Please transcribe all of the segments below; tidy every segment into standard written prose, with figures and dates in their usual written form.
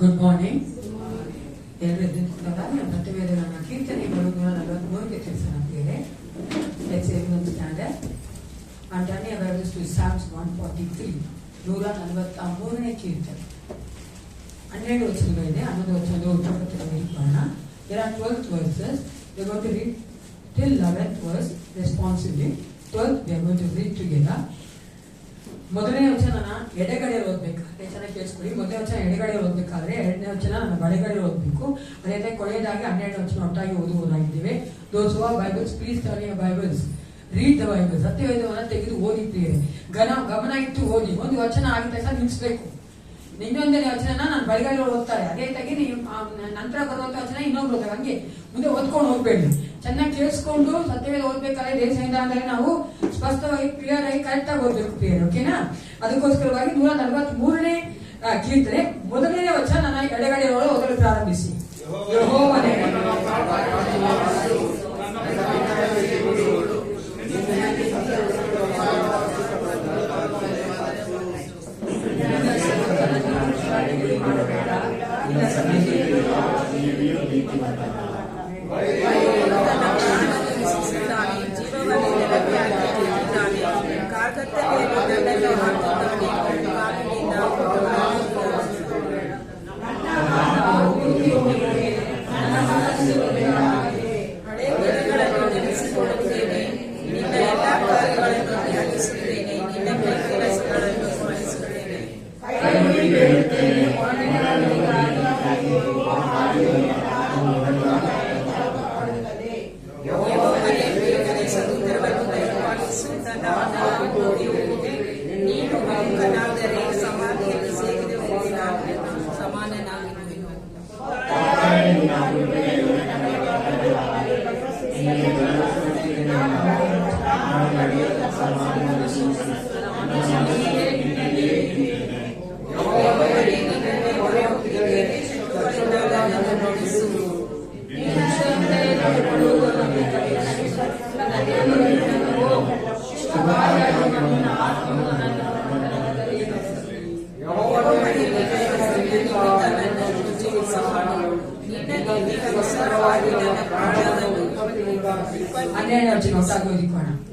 Good morning. ಎಲ್ಲರೂ ಎದ್ದುಕೊಂಡಾಗ ಪ್ರತಿವೇದ ನನ್ನ ಕೀರ್ತನೆಗಳು 143ಗೆ ತಿಳಿಸಲಾಗಿದೆ. Let's everyone stand and turn your Bibles to Psalms 143. 143ನೇ ಕೀರ್ತನೆ 12 ವಚನಗಳಿದೆ. 11 ವಚನದ ಉತ್ತರಪತ್ರವನ್ನು There are 12 verses. We are going to read till 11th verse responsively. 12th we are going to read together. ಮೊದಲನೇ ವಚನ ಎಡಗಡೆ ಓದ್ಬೇಕಾದ್ರೆ ಚೆನ್ನಾಗಿ ಕೇಳಿಸ್ಕೊಳ್ಳಿ. ಮೊದಲನೇ ವಚನ ಎಡಗಡೆ ಓದ್ಬೇಕಾದ್ರೆ, ಎರಡನೇ ವಚನ ನಾನು ಬಲಗಡೆ ಓದ್ಬೇಕು. ಅದೇ ರೀತಿ ಕೊನೆಯದಾಗಿ 12ನೇ ವಚನ ಒಟ್ಟಾಗಿ ಓದುವುದಾಗಿದ್ದೇವೆ. Those who have Bibles, please turn your Bibles. Read the Bible. ಸತ್ಯವೇದವನ್ನು ತೆಗೆದು ಓದಿ ಪ್ರಿಯರೇ, ಗಮನ ಇಟ್ಟು ಓದಿ. ಒಂದು ವಚನ ಆಗಿದ ತಕ್ಷಣ ನಿಲ್ಲಿಸಬೇಕು. ಇನ್ನೊಂದನೇ ವಚನ ನಾನು ಬಲಗಡೆ ಓದ್ತಾರೆ, ಅದೇ ತೆಗಿ ನಂತರ ಬರುವಂತ ವಚನ ಇನ್ನೊಬ್ರು ಓದ್ತಾರೆ. ಹಂಗೆ ಮುಂದೆ ಓದ್ಕೊಂಡು ಹೋಗ್ಬೇಡಿ. ಚೆನ್ನಾಗಿ ಕೇಳಿಸ್ಕೊಂಡು ಸತ್ಯವೇದ ಓದ್ಬೇಕಾದ್ರೆ ದೇಶ ಸಂವಿಧಾನದಲ್ಲಿ ನಾವು ಸ್ಪಷ್ಟವಾಗಿ ಕ್ಲಿಯರ್ ಆಗಿ ಕರೆಕ್ಟ್ ಆಗಿ ಓದ್ಬೇಕು ಪ್ರಿಯರೇ, ಓಕೆನಾ? ಅದಕ್ಕೋಸ್ಕರವಾಗಿ 143ನೇ ಕೀರ್ತನೆ ಮೊದಲನೇ ವಚನ ನನ್ನ ಎಡಗಡೆ ಓದಲು ಪ್ರಾರಂಭಿಸಿ. ಯೆಹೋವನೇ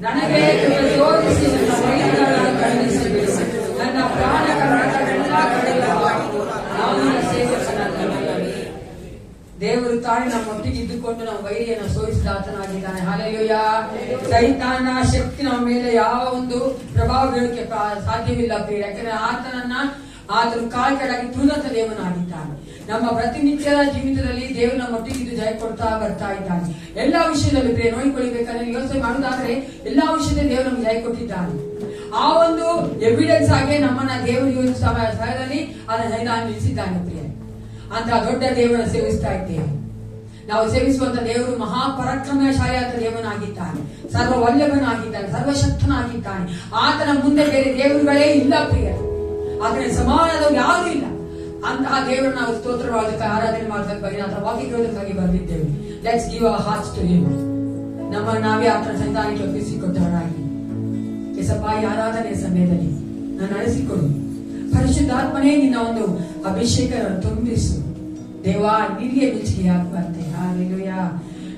ನನಗೆ ಪ್ರಚೋದಿಸಿ ನನ್ನ ಪ್ರಾಣ ದೇವರು ತಾನೇ ನಮ್ಮೊಟ್ಟಿಗೆ ಇದ್ದುಕೊಂಡು ನಮ್ಮ ವೈರಿಯನ್ನು ಸೋಲಿಸಿದ ಆತನಾಗಿದ್ದಾನೆ. ಹಲ್ಲೆಲೂಯಾ. ಸೈತಾನ ಶಕ್ತಿ ನಮ್ಮ ಮೇಲೆ ಯಾವ ಒಂದು ಪ್ರಭಾವ ಬೀಳಕ್ಕೆ ಸಾಧ್ಯವಿಲ್ಲ ಪ್ರಿಯ, ಯಾಕಂದ್ರೆ ಆತನ ಕಾಲ್ಕೆಳಗೆ ತುಳಿದ ದೇವನಾಗಿದ್ದಾನೆ. ನಮ್ಮ ಪ್ರತಿನಿತ್ಯದ ಜೀವಿತದಲ್ಲಿ ದೇವರು ನಮ್ಮೊಟ್ಟಿಗೆ ಇದು ಜಯ ಕೊಡ್ತಾ ಬರ್ತಾ ಇದ್ದಾನೆ. ಎಲ್ಲಾ ವಿಷಯದಲ್ಲಿ ಪ್ರಿಯ ನೋಡಿಕೊಳ್ಳಬೇಕಾದ್ರೆ ಯೋಚನೆ ಮಾಡುವುದಾದ್ರೆ ಎಲ್ಲಾ ವಿಷಯದಲ್ಲಿ ದೇವರು ನಮ್ಗೆ ಜಯ ಕೊಟ್ಟಿದ್ದಾನೆ. ಆ ಒಂದು ಎವಿಡೆನ್ಸ್ ಆಗಿ ನಮ್ಮನ್ನ ದೇವರು ಸಮಯದಲ್ಲಿ ಅದನ್ನ ನಿಲ್ಲಿಸಿದ್ದಾನೆ ಪ್ರಿಯ. ಅಂತ ದೊಡ್ಡ ದೇವರನ್ನು ಸೇವಿಸ್ತಾ ಇದ್ದೇವೆ. ನಾವು ಸೇವಿಸುವಂತ ದೇವರು ಮಹಾಪರಾಕ್ರಮಶಾಲಿ ಆದ ದೇವನಾಗಿದ್ದಾನೆ, ಸರ್ವವಲ್ಲಭನಾಗಿದ್ದಾನೆ, ಸರ್ವಶಕ್ತನಾಗಿದ್ದಾನೆ. ಆತನ ಮುಂದೆ ಬೇರೆ ದೇವರುಗಳೇ ಇಲ್ಲ ಪ್ರಿಯ, ಆತನ ಸಮಾನದವರು ಯಾರೂ ಇಲ್ಲ. ಅಂತಹ ದೇವರು ನಾವು ಸ್ತೋತ್ರ ಮಾಡೋದಕ್ಕೆ, ಆರಾಧನೆ ಮಾಡೋದಕ್ಕಾಗಿ, ಆತನ ವಾಕ್ಯಗಳಕ್ಕಾಗಿ ಬಂದಿದ್ದೇವೆ. Let's give our hearts to him. ನಮ್ಮ ನಾವೇ ಆತನ ಸಂತಾನಕ್ಕೆ ಒಪ್ಪಿಸಿಕೊಟ್ಟವರಾಗಿ ಯೇಸಪ್ಪ ಈ ಆರಾಧನೆಯ ಸಮಯದಲ್ಲಿ ನಾನು ನಡೆಸಿಕೊಡು. ಪರಿಶುದ್ಧಾತ್ಮನೇ ನಿನ್ನ ಒಂದು ಅಭಿಷೇಕ ತುಂಬಿಸು ದೇವಾ, ನಿನಗೆ ಮೆಚ್ಚುಗೆಯಾಗುವಂತೆ. ಹಲ್ಲೆಲೂಯಾ.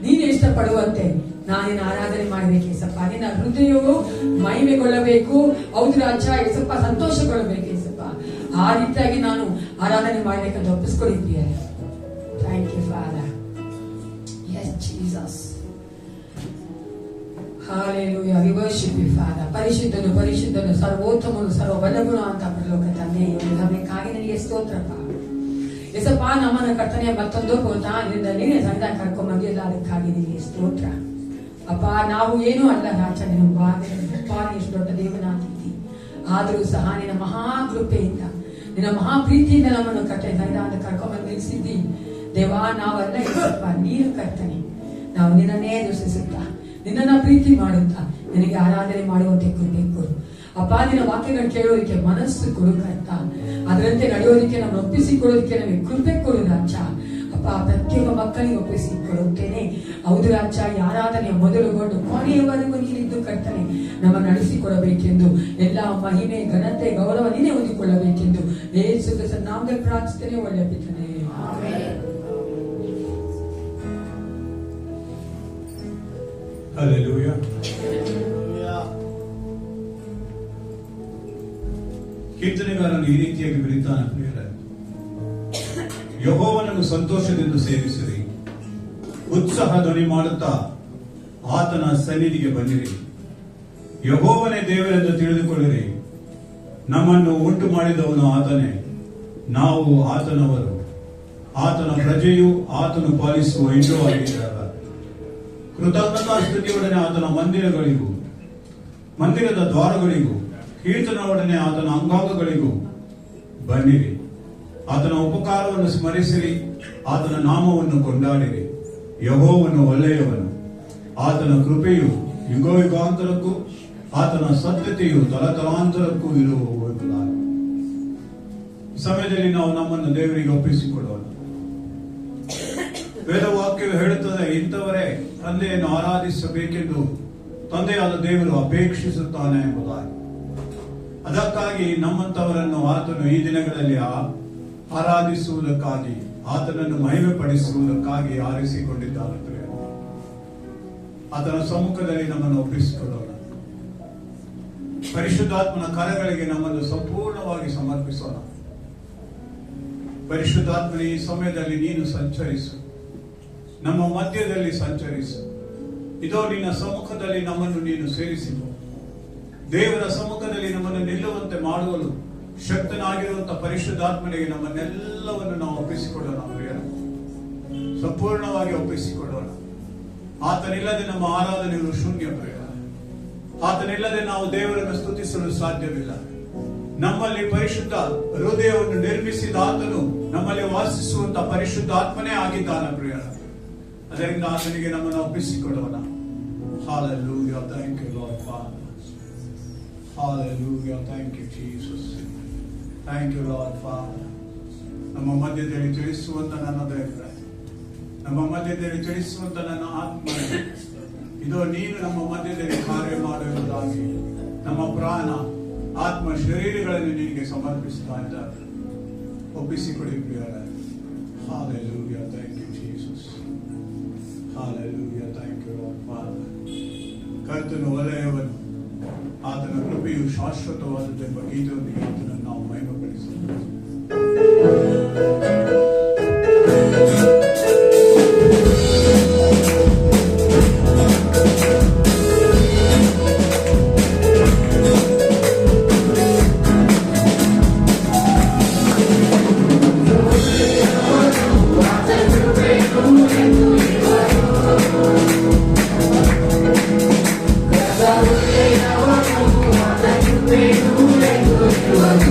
ನೀನು ಇಷ್ಟಪಡುವಂತೆ ನಾನು ನಿನ್ನ ಆರಾಧನೆ ಮಾಡಬೇಕು ಯೇಸಪ್ಪ. ನಿನ್ನ ಹೃದಯವು ಮಹಿಮೆಗೊಳ್ಳಬೇಕು. ಹೌದು ರಾಜ ಯೇಸಪ್ಪ, ಸಂತೋಷಗೊಳ್ಳಬೇಕು ಯೇಸಪ್ಪ. ಆ ರೀತಿಯಾಗಿ ನಾನು ಆರಾಧನೆ ಮಾಡಬೇಕಂತ ಒಪ್ಪಿಸ್ಕೊಡಿದ್ದೀಯ. Thank you father. Yes Jesus. Hallelujah. We worship you, Father. ಪರಿಶುದ್ಧನು ಪರಿಶುದ್ಧನು ಸರ್ವೋತ್ತಮನು ಸರ್ವಬಲಗುಣ ಅಂತ ಪರಲೋಕ ತಂದೆ ಹೇಳಬೇಕಾಗಿ ನನಗೆ ಸ್ತೋತ್ರಪ್ಪ ಯೇಸಪ್ಪ. ನಮ್ಮನ್ನ ಕರ್ತನೆಯ ಮತ್ತೊಂದು ನೀನೇ ಸಂವಿಧಾನ ಕರ್ಕೊಂಡ್ ಬಂದಿಲ್ಲ, ಅದಕ್ಕಾಗಿ ನಿನಗೆ ಸ್ತೋತ್ರ ಅಪ್ಪ. ನಾವು ಏನೂ ಅಲ್ಲ ರಾಜ, ಎಷ್ಟು ದೊಡ್ಡ ದೇವನಾಗಿದ್ದಿ. ಆದರೂ ಸಹ ನಿನ್ನ ಮಹಾಕೃಪೆಯಿಂದ ನಿನ್ನ ಮಹಾಪ್ರೀತಿಯಿಂದ ನಮ್ಮನ್ನು ಸಂವಿಧಾನದ ಕರ್ಕೊಂಡ್ ನಿಲ್ಲಿಸಿದ್ದಿ ದೇವಾ. ನಾವಲ್ಲ ಯೇಸಪ್ಪ, ನೀನು ಕರ್ತನೆ. ನಾವು ನಿನ್ನನ್ನೇ ದೂಷಿಸುತ್ತಾ ನಿನ್ನನ್ನ ಪ್ರೀತಿ ಮಾಡುತ್ತಾ ನಿನಗೆ ಆರಾಧನೆ ಮಾಡುವಂತೆ ಕೃಪೆ ಕೊಡು ಅಪ್ಪ. ನಿನ್ನ ವಾಕ್ಯಗಳನ್ನು ಕೇಳೋದಕ್ಕೆ ಮನಸ್ಸು ಕೊಡು ಕರ್ತ. ಅದರಂತೆ ನಡೆಯೋದಕ್ಕೆ ನಮ್ಮ ಒಪ್ಪಿಸಿಕೊಳ್ಳೋದಕ್ಕೆ ನಮಗೆ ಕೃಪೆ ಕೊಡು ರಾಜ. ಅಪ್ಪ ಪ್ರತಿಯೊಬ್ಬ ಮಕ್ಕಳಿಗೆ ಒಪ್ಪಿಸಿಕೊಡುತ್ತೇನೆ. ಹೌದು ರಾಜ, ಆರಾಧನೆಯ ಮೊದಲುಗೊಂಡು ಕೊನೆಯವರೆಗೂ ನೀನಿದ್ದು ಕರ್ತನೆ ನಮ್ಮ ನಡೆಸಿಕೊಡಬೇಕೆಂದು ಎಲ್ಲ ಮಹಿಮೆ ಘನತೆ ಗೌರವ ನೀನೇ ಹೊಂದಿಕೊಳ್ಳಬೇಕೆಂದು ಯೇಸು ಕ್ರಿಸ್ತನ ನಾಮದಲ್ಲಿ ಪ್ರಾರ್ಥಿಸುತ್ತೇನೆ. ಒಳ್ಳೆಯ ಪಿತನೇ, ಹಲ್ಲೆಲೂಯಾ. ಕೀರ್ತನೆಗಾರನು ಈ ರೀತಿಯಾಗಿ ಬರೀತಾನೆ, ಪ್ರಿಯರೇ, ಯೆಹೋವನನ್ನು ಸಂತೋಷದಿಂದ ಸೇವಿಸಿರಿ, ಉತ್ಸಾಹ ಧ್ವನಿ ಮಾಡುತ್ತಾ ಆತನ ಸನ್ನಿಧಿಗೆ ಬನ್ನಿರಿ. ಯೆಹೋವನೇ ದೇವರೆಂದು ತಿಳಿದುಕೊಳ್ಳಿರಿ, ನಮ್ಮನ್ನು ಉಂಟು ಮಾಡಿದವನು ಆತನೇ, ನಾವು ಆತನವರು, ಆತನ ಪ್ರಜೆಯು, ಆತನು ಪಾಲಿಸುವ ಹಿಂಡು ಆಗಿದ್ದಾಗ. ಕೃತಜ್ಞತಾ ಸ್ತುತಿಯೊಡನೆ ಆತನ ಮಂದಿರದ ದ್ವಾರಗಳಿಗೂ, ಕೀರ್ತನೊಡನೆ ಆತನ ಅಂಗಾಂಗಗಳಿಗೂ ಬನ್ನಿರಿ. ಆತನ ಉಪಕಾರವನ್ನು ಸ್ಮರಿಸಿರಿ, ಆತನ ನಾಮವನ್ನು ಕೊಂಡಾಡಿರಿ. ಯೆಹೋವನು ಒಳ್ಳೆಯವನು, ಆತನ ಕೃಪೆಯು ಯುಗಾಂತರಕ್ಕೂ, ಆತನ ಸತ್ಯತೆಯು ತಲತಲಾಂತರಕ್ಕೂ ಇರುವುದಾಗಿ. ಸಮಯದಲ್ಲಿ ನಾವು ನಮ್ಮನ್ನು ದೇವರಿಗೆ ಒಪ್ಪಿಸಿಕೊಡೋಣ. ವೇದವಾಕ್ಯವು ಹೇಳುತ್ತದೆ, ಇಂಥವರೇ ತಂದೆಯನ್ನು ಆರಾಧಿಸಬೇಕೆಂದು ತಂದೆಯಾದ ದೇವರು ಅಪೇಕ್ಷಿಸುತ್ತಾನೆ ಎಂಬುದಾಗಿ. ಅದಕ್ಕಾಗಿ ನಮ್ಮಂತವರನ್ನು ಆತನು ಈ ದಿನಗಳಲ್ಲಿ ಆರಾಧಿಸುವುದಕ್ಕಾಗಿ, ಆತನನ್ನು ಮಹಿಮೆ ಪಡಿಸುವುದಕ್ಕಾಗಿ ಆರಿಸಿಕೊಂಡಿದ್ದಾನೆ. ಆತನ ಸಮ್ಮುಖದಲ್ಲಿ ನಮ್ಮನ್ನು ಒಪ್ಪಿಸಿಕೊಳ್ಳೋಣ. ಪರಿಶುದ್ಧಾತ್ಮನ ಕರಗಳಿಗೆ ನಮ್ಮನ್ನು ಸಂಪೂರ್ಣವಾಗಿ ಸಮರ್ಪಿಸೋಣ. ಪರಿಶುದ್ಧಾತ್ಮನ ಈ ಸಮಯದಲ್ಲಿ ನೀನು ಸಂಚರಿಸು, ನಮ್ಮ ಮಧ್ಯದಲ್ಲಿ ಸಂಚರಿಸು. ಇದೋ ನಿನ್ನ ಸಮ್ಮುಖದಲ್ಲಿ ನಮ್ಮನ್ನು ನೀನು ಸೇರಿಸಿತು. ದೇವರ ಸಮ್ಮುಖದಲ್ಲಿ ನಮ್ಮನ್ನು ನಿಲ್ಲುವಂತೆ ಮಾಡುವಲು ಶಕ್ತನಾಗಿರುವಂತಹ ಪರಿಶುದ್ಧಾತ್ಮನಿಗೆ ನಮ್ಮನ್ನೆಲ್ಲವನ್ನು ನಾವು ಒಪ್ಪಿಸಿಕೊಡೋಣ. ಸಂಪೂರ್ಣವಾಗಿ ಒಪ್ಪಿಸಿಕೊಡೋಣ. ಆತನಿಲ್ಲದೆ ನಮ್ಮ ಆರಾಧನೆಗಳು ಶೂನ್ಯ. ಆತನಿಲ್ಲದೆ ನಾವು ದೇವರನ್ನು ಸ್ತುತಿಸಲು ಸಾಧ್ಯವಿಲ್ಲ. ನಮ್ಮಲ್ಲಿ ಪರಿಶುದ್ಧ ಹೃದಯವನ್ನು ನಿರ್ಮಿಸಿದ ಆತನು ನಮ್ಮಲ್ಲಿ ವಾಸಿಸುವಂತಹ ಪರಿಶುದ್ಧಾತ್ಮನೇ ಆಗಿದ್ದಾನ ಪ್ರಿಯರ. ಅದರಿಂದ ಆತನಿಗೆ ನಮ್ಮನ್ನು ಒಪ್ಪಿಸಿಕೊಡೋಣ. Hallelujah, thank you Lord Father. Hallelujah, thank you Jesus. Thank you Lord Father. ನಮ್ಮ ಮಧ್ಯದಲ್ಲಿ ತಿಳಿಸುವಂತ ನನ್ನ ದೇವರೇ, ನಮ್ಮ ಮಧ್ಯದಲ್ಲಿ ತಿಳಿಸುವಂತ ನನ್ನ ಆತ್ಮ, ಇದು ನೀನು ನಮ್ಮ ಮಧ್ಯದಲ್ಲಿ ಕಾರ್ಯ ಮಾಡುವುದಾಗಿ ನಮ್ಮ ಪ್ರಾಣ, ಆತ್ಮ, ಶರೀರಗಳನ್ನು ನಿನಗೆ ಸಮರ್ಪಿಸ್ತಾ ಇದ್ದಾರೆ. ಒಪ್ಪಿಸಿಕೊಡಿ ಪ್ರಿಯರೇ. Hallelujah, thank you Jesus. Hallelujah, thank you Lord Father. ಕರ್ತನು ಒಳ್ಳೆಯವನು, ಆತನ ಕೃಪೆಯು ಶಾಶ್ವತವಾದದ್ದೆಂಬ ಗೀತೆಯೊಂದಿಗೆ ಆತನನ್ನು ನಾವು ಮಹಿಮೆಪಡಿಸುತ್ತೇವೆ. Thank you.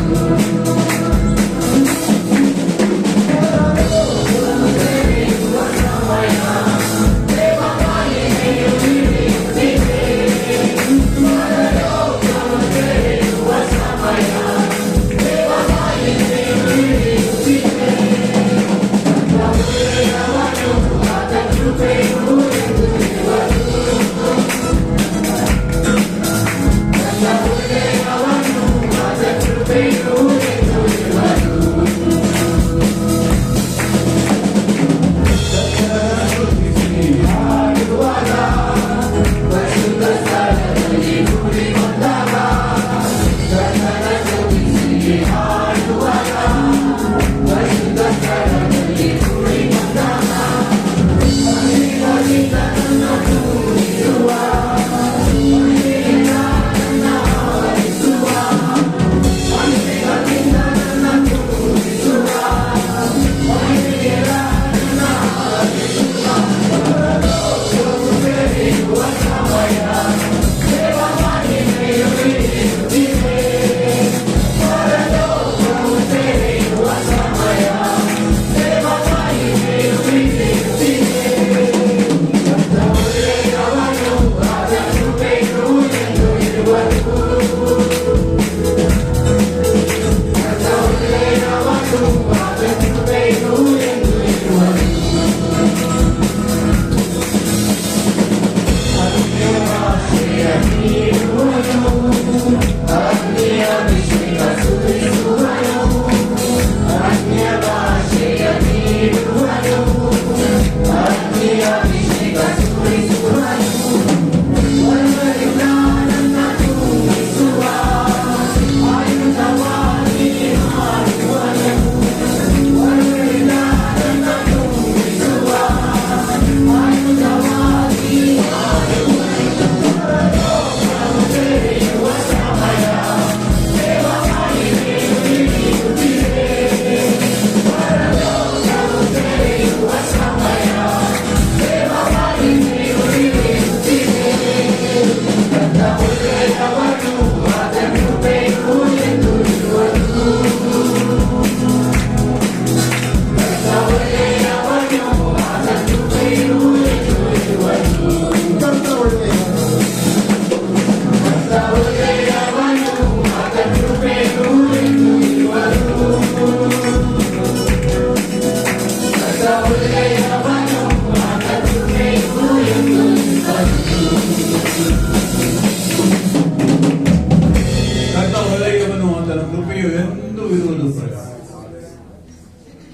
ಇರುವುದು ಪ್ರಯಾಣ.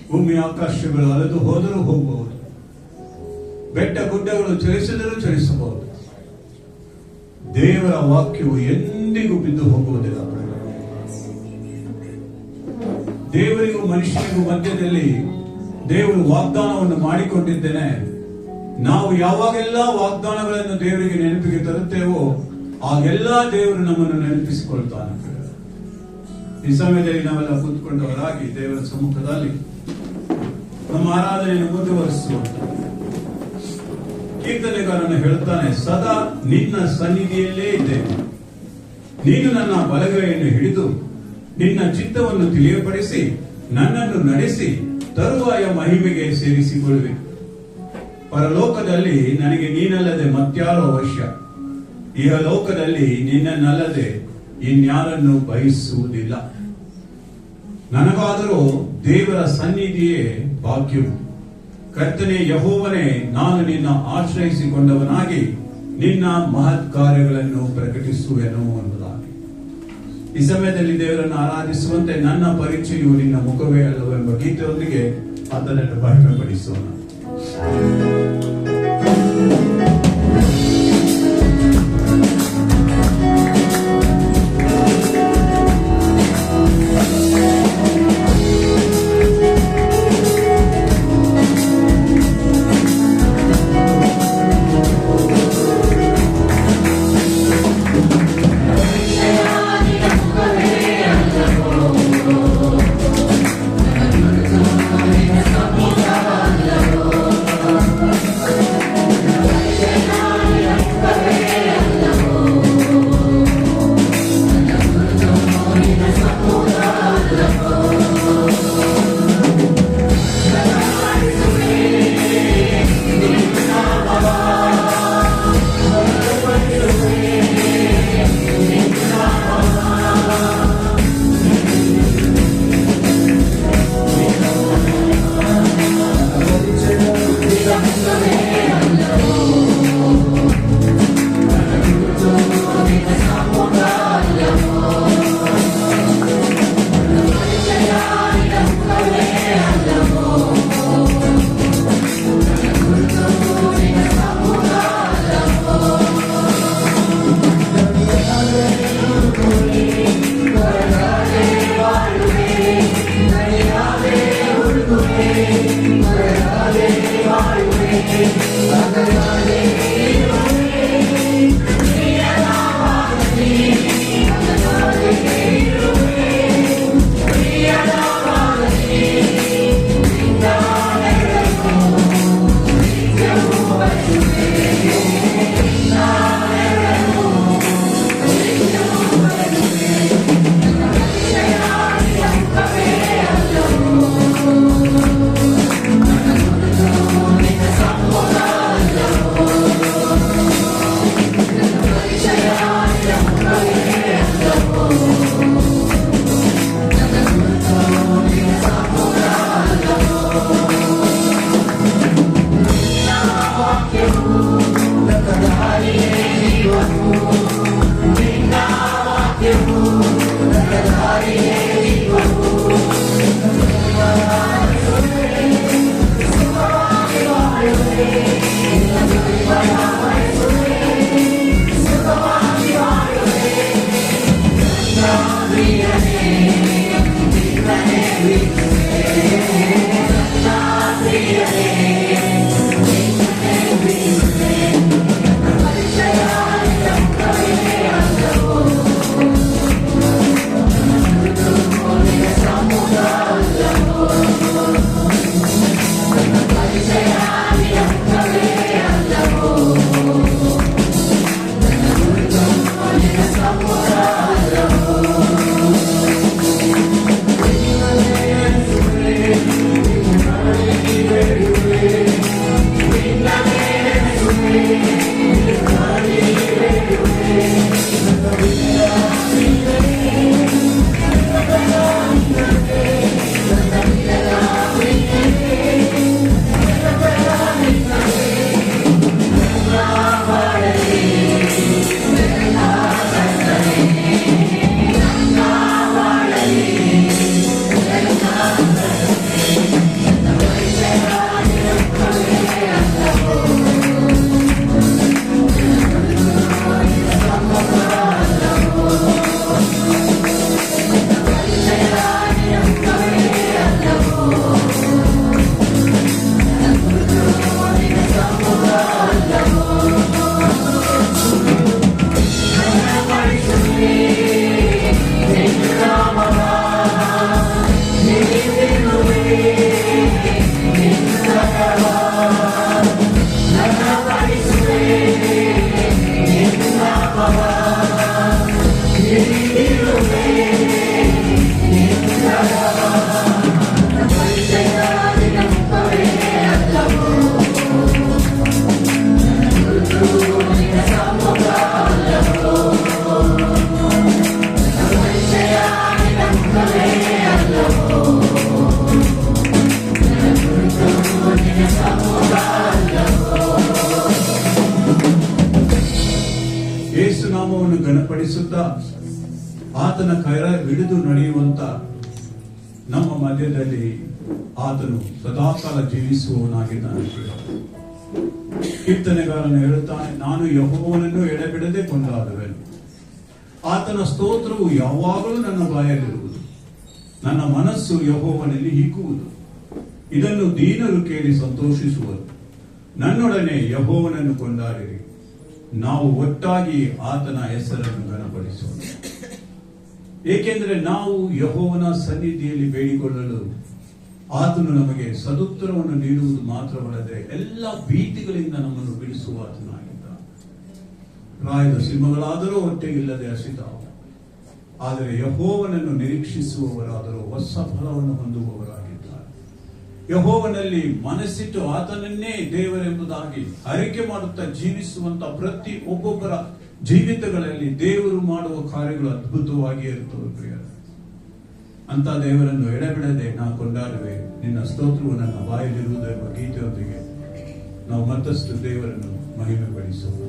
ಭೂಮಿ ಆಕಾಶಗಳು ಅಲೆದು ಹೋದರೂ ಹೋಗಬಹುದು, ಬೆಟ್ಟ ಗುಡ್ಡಗಳು ಚಲಿಸಿದರೂ ಚಲಿಸಬಹುದು. ದೇವರ ವಾಕ್ಯವು ಎಂದಿಗೂ ಬಿದ್ದು ಹೋಗುವುದಿಲ್ಲ. ದೇವರಿಗೂ ಮನುಷ್ಯನಿಗೂ ಮಧ್ಯದಲ್ಲಿ ದೇವರು ವಾಗ್ದಾನವನ್ನು ಮಾಡಿಕೊಂಡಿದ್ದೇನೆ. ನಾವು ಯಾವಾಗೆಲ್ಲ ವಾಗ್ದಾನಗಳನ್ನು ದೇವರಿಗೆ ನೆನಪಿಗೆ ತರುತ್ತೇವೋ ಆಗೆಲ್ಲ ದೇವರು ನಮ್ಮನ್ನು ನೆನಪಿಸಿಕೊಳ್ತಾನೆ. ಈ ಸಮಯದಲ್ಲಿ ನಾವೆಲ್ಲ ಕೂತ್ಕೊಂಡವರಾಗಿ ದೇವರ ಸಮ್ಮುಖದಲ್ಲಿ ನಮ್ಮ ಆರಾಧನೆಯನ್ನು ಮುಂದುವರಿಸುವಂತ ಕೀರ್ತನೆಗಾರನು ಹೇಳುತ್ತಾನೆ, ಸದಾ ನಿನ್ನ ಸನ್ನಿಧಿಯಲ್ಲೇ ಇದ್ದೇನೆ. ನೀನು ನನ್ನ ಬಲಗೈಯನ್ನು ಹಿಡಿದು ನಿನ್ನ ಚಿತ್ತವನ್ನು ತಿಳಿಯಪಡಿಸಿ ನನ್ನನ್ನು ನಡೆಸಿ ತರುವಾಯ ಮಹಿಮೆಗೆ ಸೇರಿಸಿಕೊಳ್ಳುವೆ. ಪರಲೋಕದಲ್ಲಿ ನನಗೆ ನೀನಲ್ಲದೆ ಮತ್ಯಾರೋ ಅವಶ್ಯ, ಇಹಲೋಕದಲ್ಲಿ ನಿನ್ನನ್ನಲ್ಲದೆ ಇನ್ಯಾರನ್ನು ಬಯಸುವುದಿಲ್ಲ. ನನಗಾದರೂ ದೇವರ ಸನ್ನಿಧಿಯೇ ಭಾಗ್ಯವು. ಕರ್ತನೇ ಯೆಹೋವನೇ, ನಾನು ನಿನ್ನ ಆಶ್ರಯಿಸಿಕೊಂಡವನಾಗಿ ನಿನ್ನ ಮಹತ್ ಕಾರ್ಯಗಳನ್ನು ಪ್ರಕಟಿಸುವೆನು ಅನ್ನುವುದಾಗಿ. ಈ ಸಮಯದಲ್ಲಿ ದೇವರನ್ನು ಆರಾಧಿಸುವಂತೆ ನನ್ನ ಪರೀಕ್ಷೆಯು ನಿನ್ನ ಮುಖವೇ ಅಲ್ಲವೆಂಬ ಗೀತೆಯೊಂದಿಗೆ ಅದನ್ನು ಬಹಿರಂಗಪಡಿಸೋಣ. ಬಲಪಡಿಸುತ್ತಾ ಆತನ ಕೈ ಹಿಡಿದು ನಡೆಯುವಂತ ನಮ್ಮ ಮಧ್ಯದಲ್ಲಿ ಆತನು ಸದಾಕಾಲ ಜೀವಿಸುವವನಾಗಿದ್ದಾನೆ. ಕೀರ್ತನೆಗಾರನು ಹೇಳುತ್ತಾನೆ, ನಾನು ಯೆಹೋವನನ್ನು ಎಡೆಬಿಡದೆ ಕೊಂಡಾಡುವೆನು. ಆತನ ಸ್ತೋತ್ರವು ಯಾವಾಗಲೂ ನನ್ನ ಬಾಯಲ್ಲಿರುವುದು. ನನ್ನ ಮನಸ್ಸು ಯೆಹೋವನಲ್ಲಿ ಹಿಗ್ಗುವುದು. ಇದನ್ನು ದೀನರು ಕೇಳಿ ಸಂತೋಷಿಸುವರು. ನನ್ನೊಡನೆ ಯೆಹೋವನನ್ನು ಕೊಂಡಾಡಿರಿ. ನಾವು ಒಟ್ಟಾಗಿ ಆತನ ಹೆಸರನ್ನು ಘನಪಡಿಸೋಣ. ಏಕೆಂದರೆ ನಾವು ಯೆಹೋವನ ಸನ್ನಿಧಿಯಲ್ಲಿ ಬೇಡಿಕೊಳ್ಳಲು ಆತನು ನಮಗೆ ಸದುತ್ತರವನ್ನು ನೀಡುವುದು ಮಾತ್ರವಲ್ಲದೆ ಎಲ್ಲ ಭೀತಿಗಳಿಂದ ನಮ್ಮನ್ನು ಬಿಡಿಸುವ ಆತನಾಗಿದ್ದಾನೆ. ಪ್ರಾಯದ ಸಿಂಹಗಳಾದರೂ ಹೊಟ್ಟೆಗಿಲ್ಲದೆ ಹಸಿತಾವು, ಆದರೆ ಯೆಹೋವನನ್ನು ನಿರೀಕ್ಷಿಸುವವರಾದರೂ ಹೊಸ ಫಲವನ್ನು ಹೊಂದುವವರಾಗಿದ್ದಾರೆ. ಯೆಹೋವನಲ್ಲಿ ಮನಸ್ಸಿಟ್ಟು ಆತನನ್ನೇ ದೇವರೆಂಬುದಾಗಿ ಅರಿಕೆ ಮಾಡುತ್ತಾ ಜೀವಿಸುವಂತ ಪ್ರತಿ ಒಬ್ಬೊಬ್ಬರ ಜೀವಿತಗಳಲ್ಲಿ ದೇವರು ಮಾಡುವ ಕಾರ್ಯಗಳು ಅದ್ಭುತವಾಗಿ ಇರುತ್ತವೆ ಪ್ರಿಯರೇ. ಅಂತ ದೇವರನ್ನು ಎಡೆಬಿಡದೆ ನಾ ಕೊಂಡಾಡುವೆ, ನಿನ್ನ ಸ್ತೋತ್ರವು ನನ್ನ ಬಾಯಲ್ಲಿರುವುದೆಂಬ ಗೀತೆಯೊಂದಿಗೆ ನಾವು ಮತ್ತಷ್ಟು ದೇವರನ್ನು ಮಹಿಮೆ ಪಡಿಸೋಣ.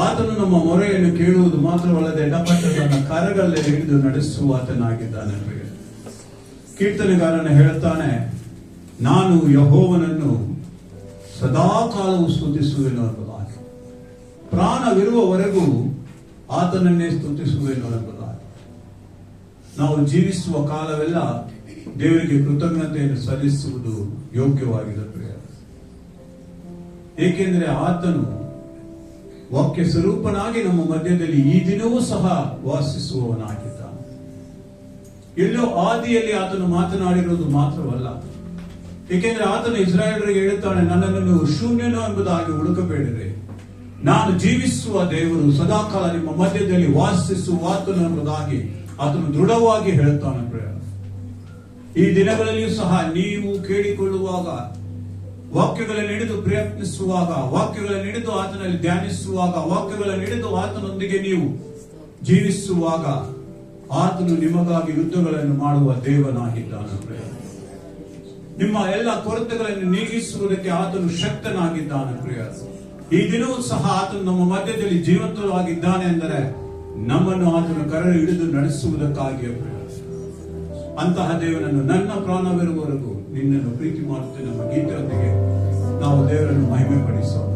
ಆತನು ನಮ್ಮ ಮೊರೆಯನ್ನು ಕೇಳುವುದು ಮಾತ್ರವಲ್ಲದೆ ಎಡಪಟ್ಟನ್ನು ಕರಗಳಲ್ಲಿ ಹಿಡಿದು ನಡೆಸುವ ಆತನಾಗಿದ್ದಾನೆ. ಕೀರ್ತನೆಗಾರನು ಹೇಳುತ್ತಾನೆ, ನಾನು ಯೆಹೋವನನ್ನು ಸದಾಕಾಲವು ಸ್ತುತಿಸುವೆನು ಎಂಬುದಾಗಿ, ಪ್ರಾಣವಿರುವವರೆಗೂ ಆತನನ್ನೇ ಸ್ತುತಿಸುವೆನು ಎಂಬುದಾಗಿ. ನಾವು ಜೀವಿಸುವ ಕಾಲವೆಲ್ಲ ದೇವರಿಗೆ ಕೃತಜ್ಞತೆಯನ್ನು ಸಲ್ಲಿಸುವುದು ಯೋಗ್ಯವಾಗಿದೆ ಪ್ರಿಯ. ಏಕೆಂದರೆ ಆತನು ವಾಕ್ಯ ಸ್ವರೂಪನಾಗಿ ನಮ್ಮ ಮಧ್ಯದಲ್ಲಿ ಈ ದಿನವೂ ಸಹ ವಾಸಿಸುವವನಾಗಿದ್ದಾನೆ. ಎಲ್ಲೋ ಆದಿಯಲ್ಲಿ ಆತನು ಮಾತನಾಡಿರುವುದು ಮಾತ್ರವಲ್ಲ, ಏಕೆಂದರೆ ಆತನು ಇಸ್ರಾಯೇಲರಿಗೆ ಹೇಳುತ್ತಾನೆ, ನನ್ನನ್ನು ನೀವು ಶೂನ್ಯನು ಎಂಬುದಾಗಿ ಹುಡುಕಬೇಡಿರಿ, ನಾನು ಜೀವಿಸುವ ದೇವರು, ಸದಾಕಾಲ ನಿಮ್ಮ ಮಧ್ಯದಲ್ಲಿ ವಾಸಿಸುವ ಆತನು ಎಂಬುದಾಗಿ ಆತನು ದೃಢವಾಗಿ ಹೇಳುತ್ತಾನೆ ಪ್ರಿಯ. ಈ ದಿನಗಳಲ್ಲಿಯೂ ಸಹ ನೀವು ಕೇಳಿಕೊಳ್ಳುವಾಗ, ವಾಕ್ಯಗಳನ್ನು ಹಿಡಿದು ಪ್ರಯತ್ನಿಸುವಾಗ, ವಾಕ್ಯಗಳನ್ನು ಹಿಡಿದು ಆತನಲ್ಲಿ ಧ್ಯಾನಿಸುವಾಗ, ವಾಕ್ಯಗಳನ್ನು ಹಿಡಿದು ಆತನೊಂದಿಗೆ ನೀವು ಜೀವಿಸುವಾಗ ಆತನು ನಿಮಗಾಗಿ ಯುದ್ಧಗಳನ್ನು ಮಾಡುವ ದೇವನಾಗಿದ್ದಾನೆ. ನಿಮ್ಮ ಎಲ್ಲ ಕೊರತೆಗಳನ್ನು ನೀಗಿಸುವುದಕ್ಕೆ ಆತನು ಶಕ್ತನಾಗಿದ್ದಾನೆ ಪ್ರಿಯ. ಈ ದಿನವೂ ಸಹ ಆತನು ನಮ್ಮ ಮಧ್ಯದಲ್ಲಿ ಜೀವಂತವಾಗಿದ್ದಾನೆ ಎಂದರೆ ನಮ್ಮನ್ನು ಆತನು ಕರೆ ಹಿಡಿದು ನಡೆಸುವುದಕ್ಕಾಗಿಯೇ ಪ್ರಿಯ. ಅಂತಹ ದೇವನನ್ನು ನನ್ನ ಪ್ರಾಣವಿರುವವರೆಗೂ ನಿನ್ನನ್ನು ಪ್ರೀತಿ ಮಾಡುತ್ತೇನೆ ನಮ್ಮ ಗೀತೆಯೊಂದಿಗೆ ನಾವು ದೇವರನ್ನು ಮಹಿಮೆ ಪಡಿಸೋಣ.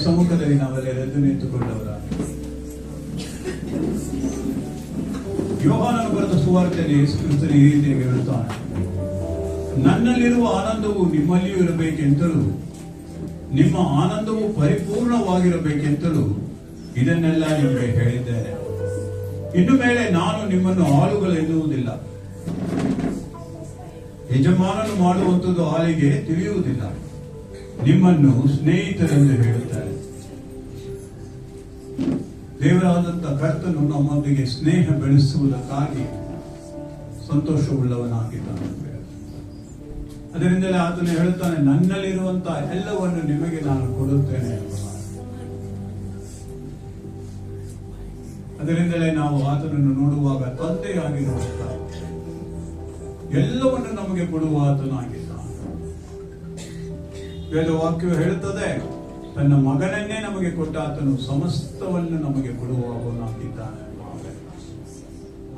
ಸಮ್ಮುಖದಲ್ಲಿ ನಾವೆಲ್ಲ ಎದ್ದು ನಿಂತುಕೊಂಡವರ ಯೋಹಾನನು ಬರೆದ ಸುವಾರ್ತೆಯಲ್ಲಿ ಯೇಸು ಕ್ರಿಸ್ತನು ಈ ರೀತಿಯಾಗಿ ಹೇಳುತ್ತಾನೆ, ನನ್ನಲ್ಲಿರುವ ಆನಂದವು ನಿಮ್ಮಲ್ಲಿಯೂ ಇರಬೇಕೆಂತಲೂ ನಿಮ್ಮ ಆನಂದವು ಪರಿಪೂರ್ಣವಾಗಿರಬೇಕೆಂತಲೂ ಇದನ್ನೆಲ್ಲ ನಿಮಗೆ ಹೇಳಿದ್ದೇನೆ. ಇನ್ನು ಮೇಲೆ ನಾನು ನಿಮ್ಮನ್ನು ಆಳುಗಳೆನ್ನುವುದಿಲ್ಲ, ಯಜಮಾನನು ಮಾಡುವಂಥದ್ದು ಆಳಿಗೆ ತಿಳಿಯುವುದಿಲ್ಲ, ನಿಮ್ಮನ್ನು ಸ್ನೇಹಿತರೆಂದು ಹೇಳುತ್ತಾರೆ. ದೇವರಾದಂತಹ ಕರ್ತನು ನಮ್ಮೊಂದಿಗೆ ಸ್ನೇಹ ಬೆಳೆಸುವುದಕ್ಕಾಗಿ ಸಂತೋಷವುಳ್ಳವನಾಗಿದ್ದಾನೆ. ಅದರಿಂದಲೇ ಆತನು ಹೇಳುತ್ತಾನೆ, ನನ್ನಲ್ಲಿರುವಂತಹ ಎಲ್ಲವನ್ನು ನಿಮಗೆ ನಾನು ಕೊಡುತ್ತೇನೆ ಎಂಬ. ಅದರಿಂದಲೇ ನಾವು ಆತನನ್ನು ನೋಡುವಾಗ ತಂದೆಯಾಗಿ ನೋಡುತ್ತಾರೆ, ಎಲ್ಲವನ್ನು ನಮಗೆ ಕೊಡುವ ಆತನಾಗಿದ್ದಾನೆ. ವೇದವಾಕ್ಯವು ಹೇಳುತ್ತದೆ, ತನ್ನ ಮಗನನ್ನೇ ನಮಗೆ ಕೊಟ್ಟ ಆತನು ಸಮಸ್ತವನ್ನು ನಮಗೆ ಕೊಡುವವನಾಗಿದ್ದಾನೆ.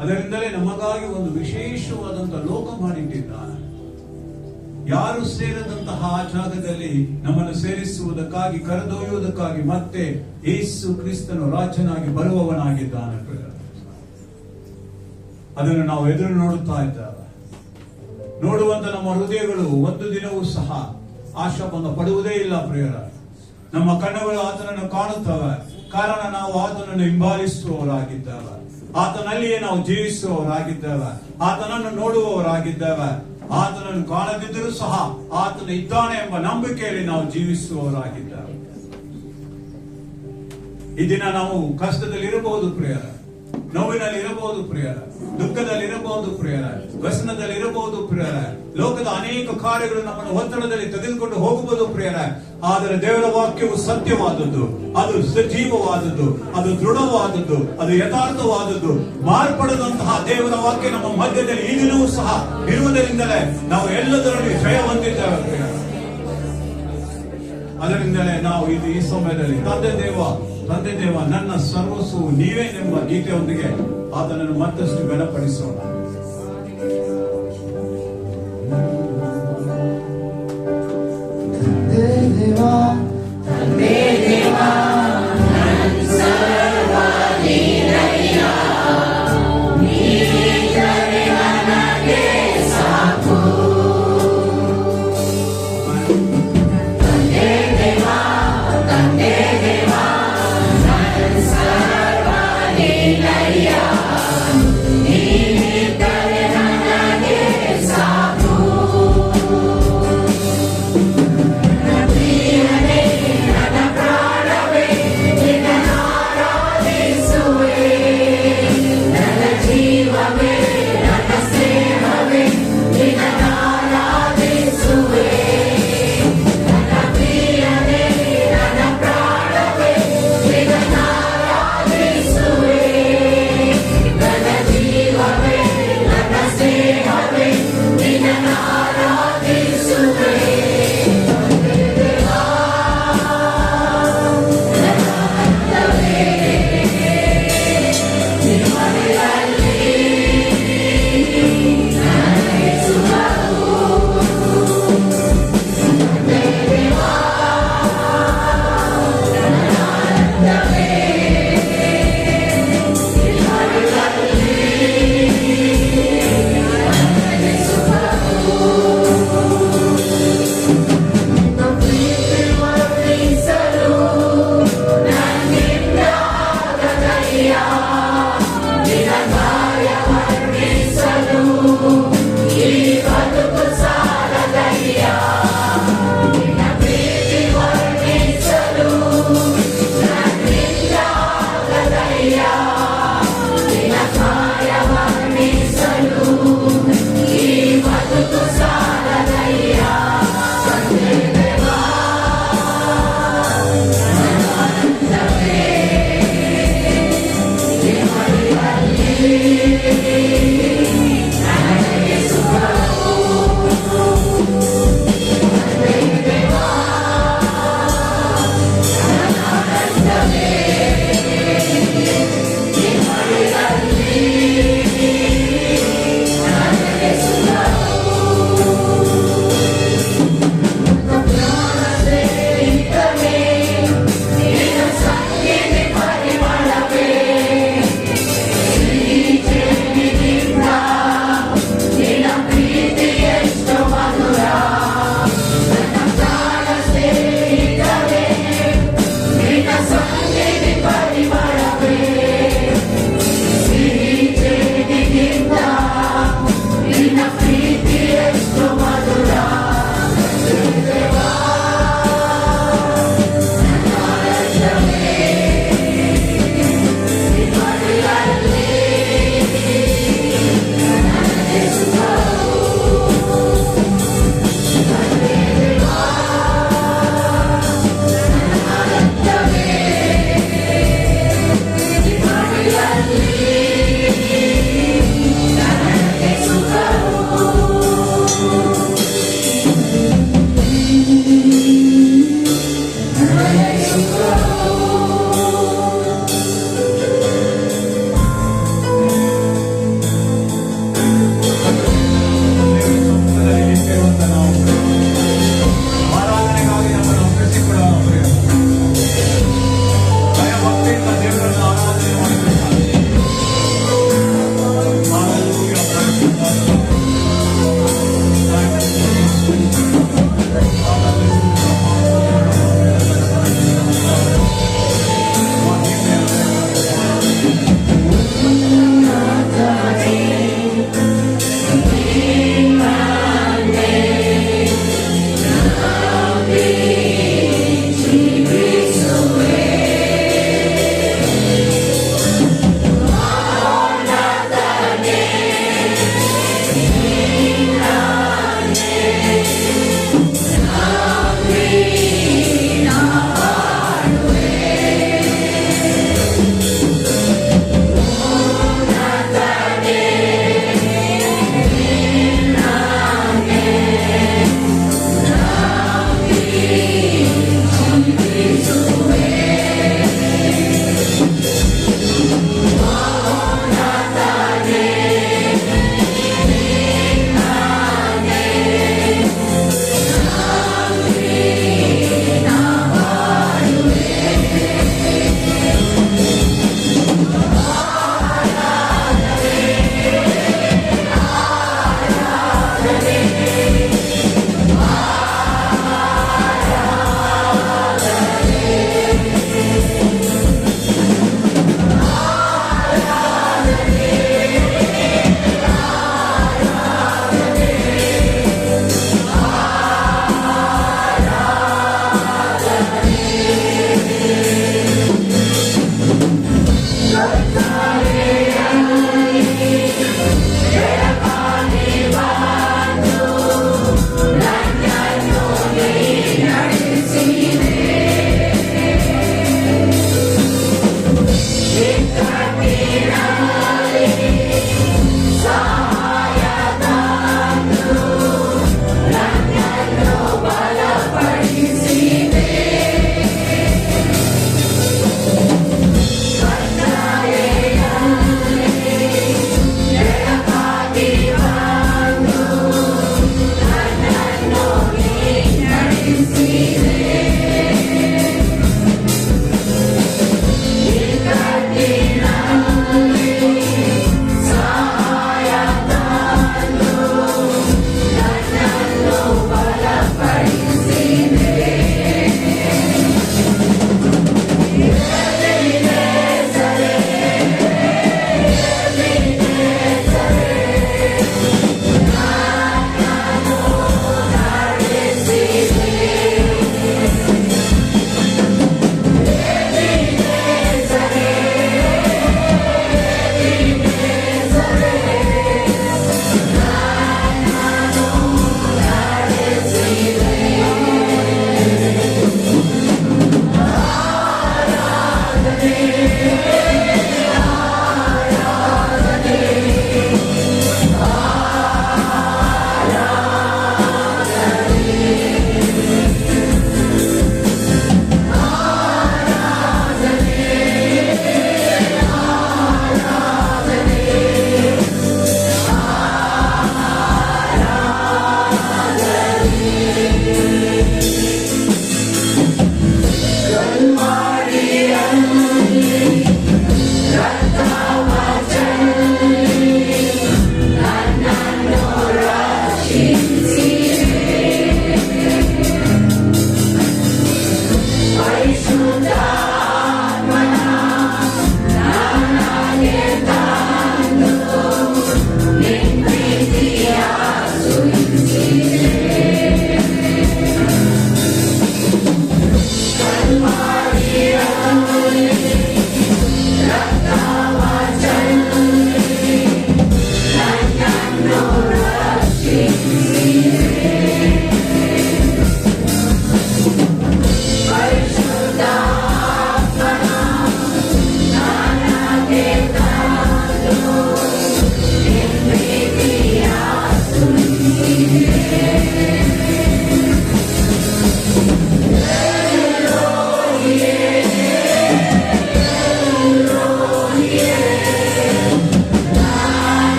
ಅದರಿಂದಲೇ ನಮಗಾಗಿ ಒಂದು ವಿಶೇಷವಾದಂತಹ ಲೋಕ ಮಾಡಿಟ್ಟಿದ್ದಾನೆ. ಯಾರು ಸೇರದಂತಹ ಆ ಜಾಗದಲ್ಲಿ ನಮ್ಮನ್ನು ಸೇರಿಸುವುದಕ್ಕಾಗಿ, ಕರೆದೊಯ್ಯುವುದಕ್ಕಾಗಿ ಮತ್ತೆ ಯೇಸು ಕ್ರಿಸ್ತನು ರಾಜನಾಗಿ ಬರುವವನಾಗಿದ್ದಾನೆ. ಅದನ್ನು ನಾವು ಎದುರು ನೋಡುತ್ತಾ ಇದ್ದೇವೆ. ನೋಡುವಂತ ನಮ್ಮ ಹೃದಯಗಳು ಒಂದು ದಿನವೂ ಸಹ ಆಶಾಭಂಗ ಪಡುವುದೇ ಇಲ್ಲ ಪ್ರಿಯರ. ನಮ್ಮ ಕಣ್ಣುಗಳು ಆತನನ್ನು ಕಾಣುತ್ತವೆ, ಕಾರಣ ನಾವು ಆತನನ್ನು ಹಿಂಬಾಲಿಸುವವರಾಗಿದ್ದೇವೆ, ಆತನಲ್ಲಿಯೇ ನಾವು ಜೀವಿಸುವವರಾಗಿದ್ದೇವೆ, ಆತನನ್ನು ನೋಡುವವರಾಗಿದ್ದೇವೆ. ಆತನನ್ನು ಕಾಣದಿದ್ದರೂ ಸಹ ಆತನ ಇದ್ದಾನೆ ಎಂಬ ನಂಬಿಕೆಯಲ್ಲಿ ನಾವು ಜೀವಿಸುವವರಾಗಿದ್ದೇವೆ. ಈ ದಿನ ನಾವು ಕಷ್ಟದಲ್ಲಿ ಇರಬಹುದು ಪ್ರಿಯರ, ನೋವಿನಲ್ಲಿ ಇರಬಹುದು ಪ್ರಿಯರ, ದುಃಖದಲ್ಲಿ ಇರಬಹುದು ಪ್ರಿಯರ, ವ್ಯಸನದಲ್ಲಿ ಇರಬಹುದು ಪ್ರಿಯರ, ಲೋಕದ ಅನೇಕ ಕಾರ್ಯಗಳು ನಮ್ಮನ್ನು ಒತ್ತಡದಲ್ಲಿ ತೆಗೆದುಕೊಂಡು ಹೋಗಬಹುದು ಪ್ರಿಯರ. ಆದರೆ ದೇವರ ವಾಕ್ಯವು ಸತ್ಯವಾದದ್ದು, ಅದು ಸಜೀವವಾದದ್ದು, ಅದು ದೃಢವಾದದ್ದು, ಅದು ಯಥಾರ್ಥವಾದದ್ದು. ಮಾರ್ಪಡದಂತಹ ದೇವರ ವಾಕ್ಯ ನಮ್ಮ ಮಧ್ಯದಲ್ಲಿ ಈ ದಿನವೂ ಸಹ ಇರುವುದರಿಂದಲೇ ನಾವು ಎಲ್ಲದರಲ್ಲಿ ಜಯ ಹೊಂದಿದ್ದೇವೆ ಪ್ರಿಯರ. ಅದರಿಂದಲೇ ನಾವು ಈ ಸಮಯದಲ್ಲಿ ತಂದೆ ದೇವ ನನ್ನ ಸರ್ವಸ್ವವು ನೀವೇ ಎಂಬ ಗೀತೆಯೊಂದಿಗೆ ಆತನನ್ನು ಮತ್ತಷ್ಟು ಬಲಪಡಿಸೋಣ. Hallelujah.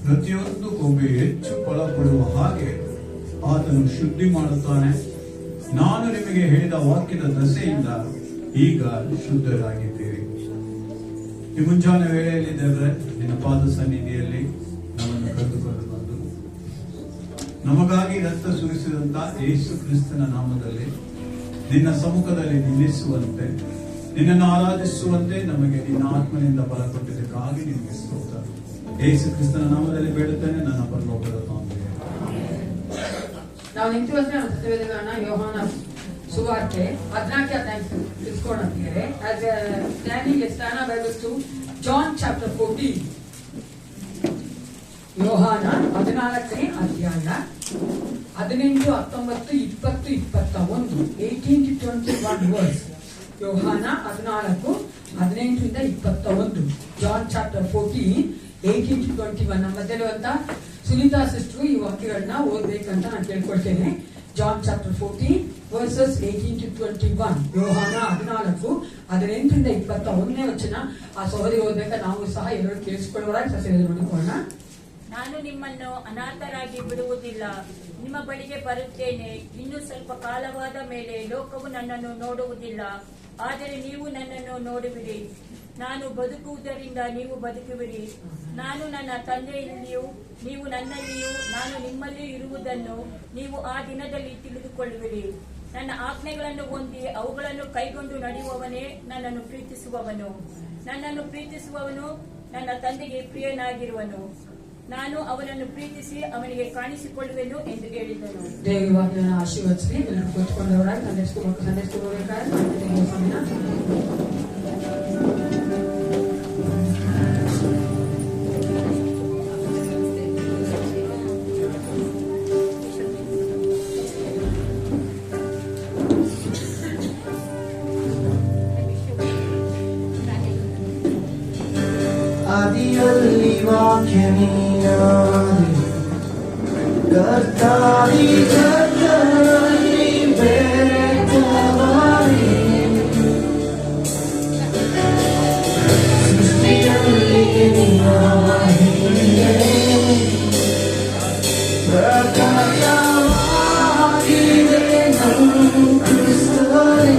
ಪ್ರತಿಯೊಂದು ಕೊಂಬೆ ಹೆಚ್ಚು ಫಲ ಕೊಡುವ ಹಾಗೆ ಆತನು ಶುದ್ಧಿ ಮಾಡುತ್ತಾನೆ. ನಾನು ನಿಮಗೆ ಹೇಳಿದ ವಾಕ್ಯದ ದಸೆಯಿಂದ ಈಗ ಶುದ್ಧರಾಗಿದ್ದೀರಿ. ಈ ಮುಂಜಾನೆ ವೇಳೆಯಲ್ಲಿ ದೇವರೇ, ನಿನ್ನ ಪಾದ ಸನ್ನಿಧಿಯಲ್ಲಿ ನಮ್ಮನ್ನು ಕರೆದುಕೊಂಡು ಬಂದು ನಮಗಾಗಿ ರಕ್ತ ಸುರಿಸಿದಂತ ಯೇಸು ಕ್ರಿಸ್ತನ ನಾಮದಲ್ಲಿ ನಿನ್ನ ಸಮ್ಮುಖದಲ್ಲಿ ನಿಲ್ಲಿಸುವಂತೆ, ನಿನ್ನನ್ನು ಆರಾಧಿಸುವಂತೆ ನಮಗೆ ನಿನ್ನ ಆತ್ಮನಿಂದ ಬಲ ಕೊಟ್ಟಿದ್ದಕ್ಕಾಗಿ ನಿನಗೆ ಸ್ತೋತ್ರ. ಯೇಸು ಕ್ರಿಸ್ತನ ನಾಮದಲ್ಲಿ ಬೇಡುತ್ತೇನೆ, ನನ್ನ ಪರಲೋಕದ ತಂದೆಯೇ. ನಾವು ನಿಂತಿರುವಂತೆ ನಮ್ಮ ಸತ್ಯವೇದಗಳನ್ನ ಯೋಹಾನ ಸುವಾರ್ತೆ 14ನೇ ಅಧ್ಯಾಯ ತಿಳ್ಸ್ಕೊಂಡಂತಿದ್ದಾರೆ. As a standing, let's turn our Bibles to John chapter 14. ಯೋಹಾನ 14ನೇ ಅಧ್ಯಾಯ 18, 19, 20, 21 18 to 21 verse. ಯೋಹಾನ 14, 18 ಇಂದ 21. John chapter 14, 18 to 21. ನಮ್ಮ ಮಧ್ಯಲ್ಲಿರುವಂತ ಸುನೀತಾ ಸಿಸ್ಟರ್ ಈ ವಾಕ್ಯಗಳನ್ನ ಓದ್ಬೇಕಂತ ನಾನು ಕೇಳ್ಕೊಳ್ತೇನೆ. John chapter 14 verses 18 to 21. ಯೋಹಾನ 14, 18 ಇಂದ 21ನೇ ವಚನ. ಆ ಸಹೋದರಿ ಓದ್ಬೇಕಾ ನಾವು ಸಹ ಎಲ್ಲರೂ ಕೇಳಿಸಿಕೊಳ್ಳುವರಾಗಿ ಸಸ್ಯದಲ್ಲಿ ನೋಡಿಕೊಳ್ಳೋಣ. ನಾನು ನಿಮ್ಮನ್ನು ಅನಾಥರಾಗಿ ಬಿಡುವುದಿಲ್ಲ, ನಿಮ್ಮ ಬಳಿಗೆ ಬರುತ್ತೇನೆ. ಇನ್ನು ಸ್ವಲ್ಪ ಕಾಲವಾದ ಮೇಲೆ ಲೋಕವು ನನ್ನನ್ನು ನೋಡುವುದಿಲ್ಲ, ಆದರೆ ನೀವು ನನ್ನನ್ನು ನೋಡುವಿರಿ. ನಾನು ಬದುಕುವುದರಿಂದ ನೀವು ಬದುಕುವಿರಿ. ನಾನು ನನ್ನ ತಂದೆಯಲ್ಲಿಯೂ ನೀವು ನನ್ನಲ್ಲಿಯೂ ನಾನು ನಿಮ್ಮಲ್ಲಿಯೂ ಇರುವುದನ್ನು ನೀವು ಆ ದಿನದಲ್ಲಿ ತಿಳಿದುಕೊಳ್ಳುವಿರಿ. ನನ್ನ ಆಜ್ಞೆಗಳನ್ನು ಹೊಂದಿ ಅವುಗಳನ್ನು ಕೈಗೊಂಡು ನಡೆಯುವವನೇ ನನ್ನನ್ನು ಪ್ರೀತಿಸುವವನು. ನನ್ನನ್ನು ಪ್ರೀತಿಸುವವನು ನನ್ನ ತಂದೆಗೆ ಪ್ರಿಯನಾಗಿರುವನು. ನಾನು ಅವನನ್ನು ಪ್ರೀತಿಸಿ ಅವನಿಗೆ ಕಾಣಿಸಿಕೊಳ್ಳುವೆನು ಎಂದು ಹೇಳಿದನು. ದೇವರ ವಾಕ್ಯವನ್ನು ಆಶೀರ್ವದಿಸಿ ಎಲ್ಲರೂ ಕೂತ್ಕೊಂಡವರಾಗಿ ಸಂಡೇ ಸ್ಕೂಲ್ ಹೋಗಬೇಕಾದ್ರೆ ಸಮಯ. ಆದಿಯಲ್ಲಿ ವಾಕ್ಯನೀಯಾದೆ ಕರ್ತಾರಿ ಜಗತ್ತಲ್ಲಿ ಬೆರೆತವನೇ, ಸೃಷ್ಟಿಯಲ್ಲಿ ನಿನ್ನವಹಿಯೇ ಪ್ರಕಟವಾಗಿದೆ ನನ್ನ ಕ್ರಿಸ್ತನೇ.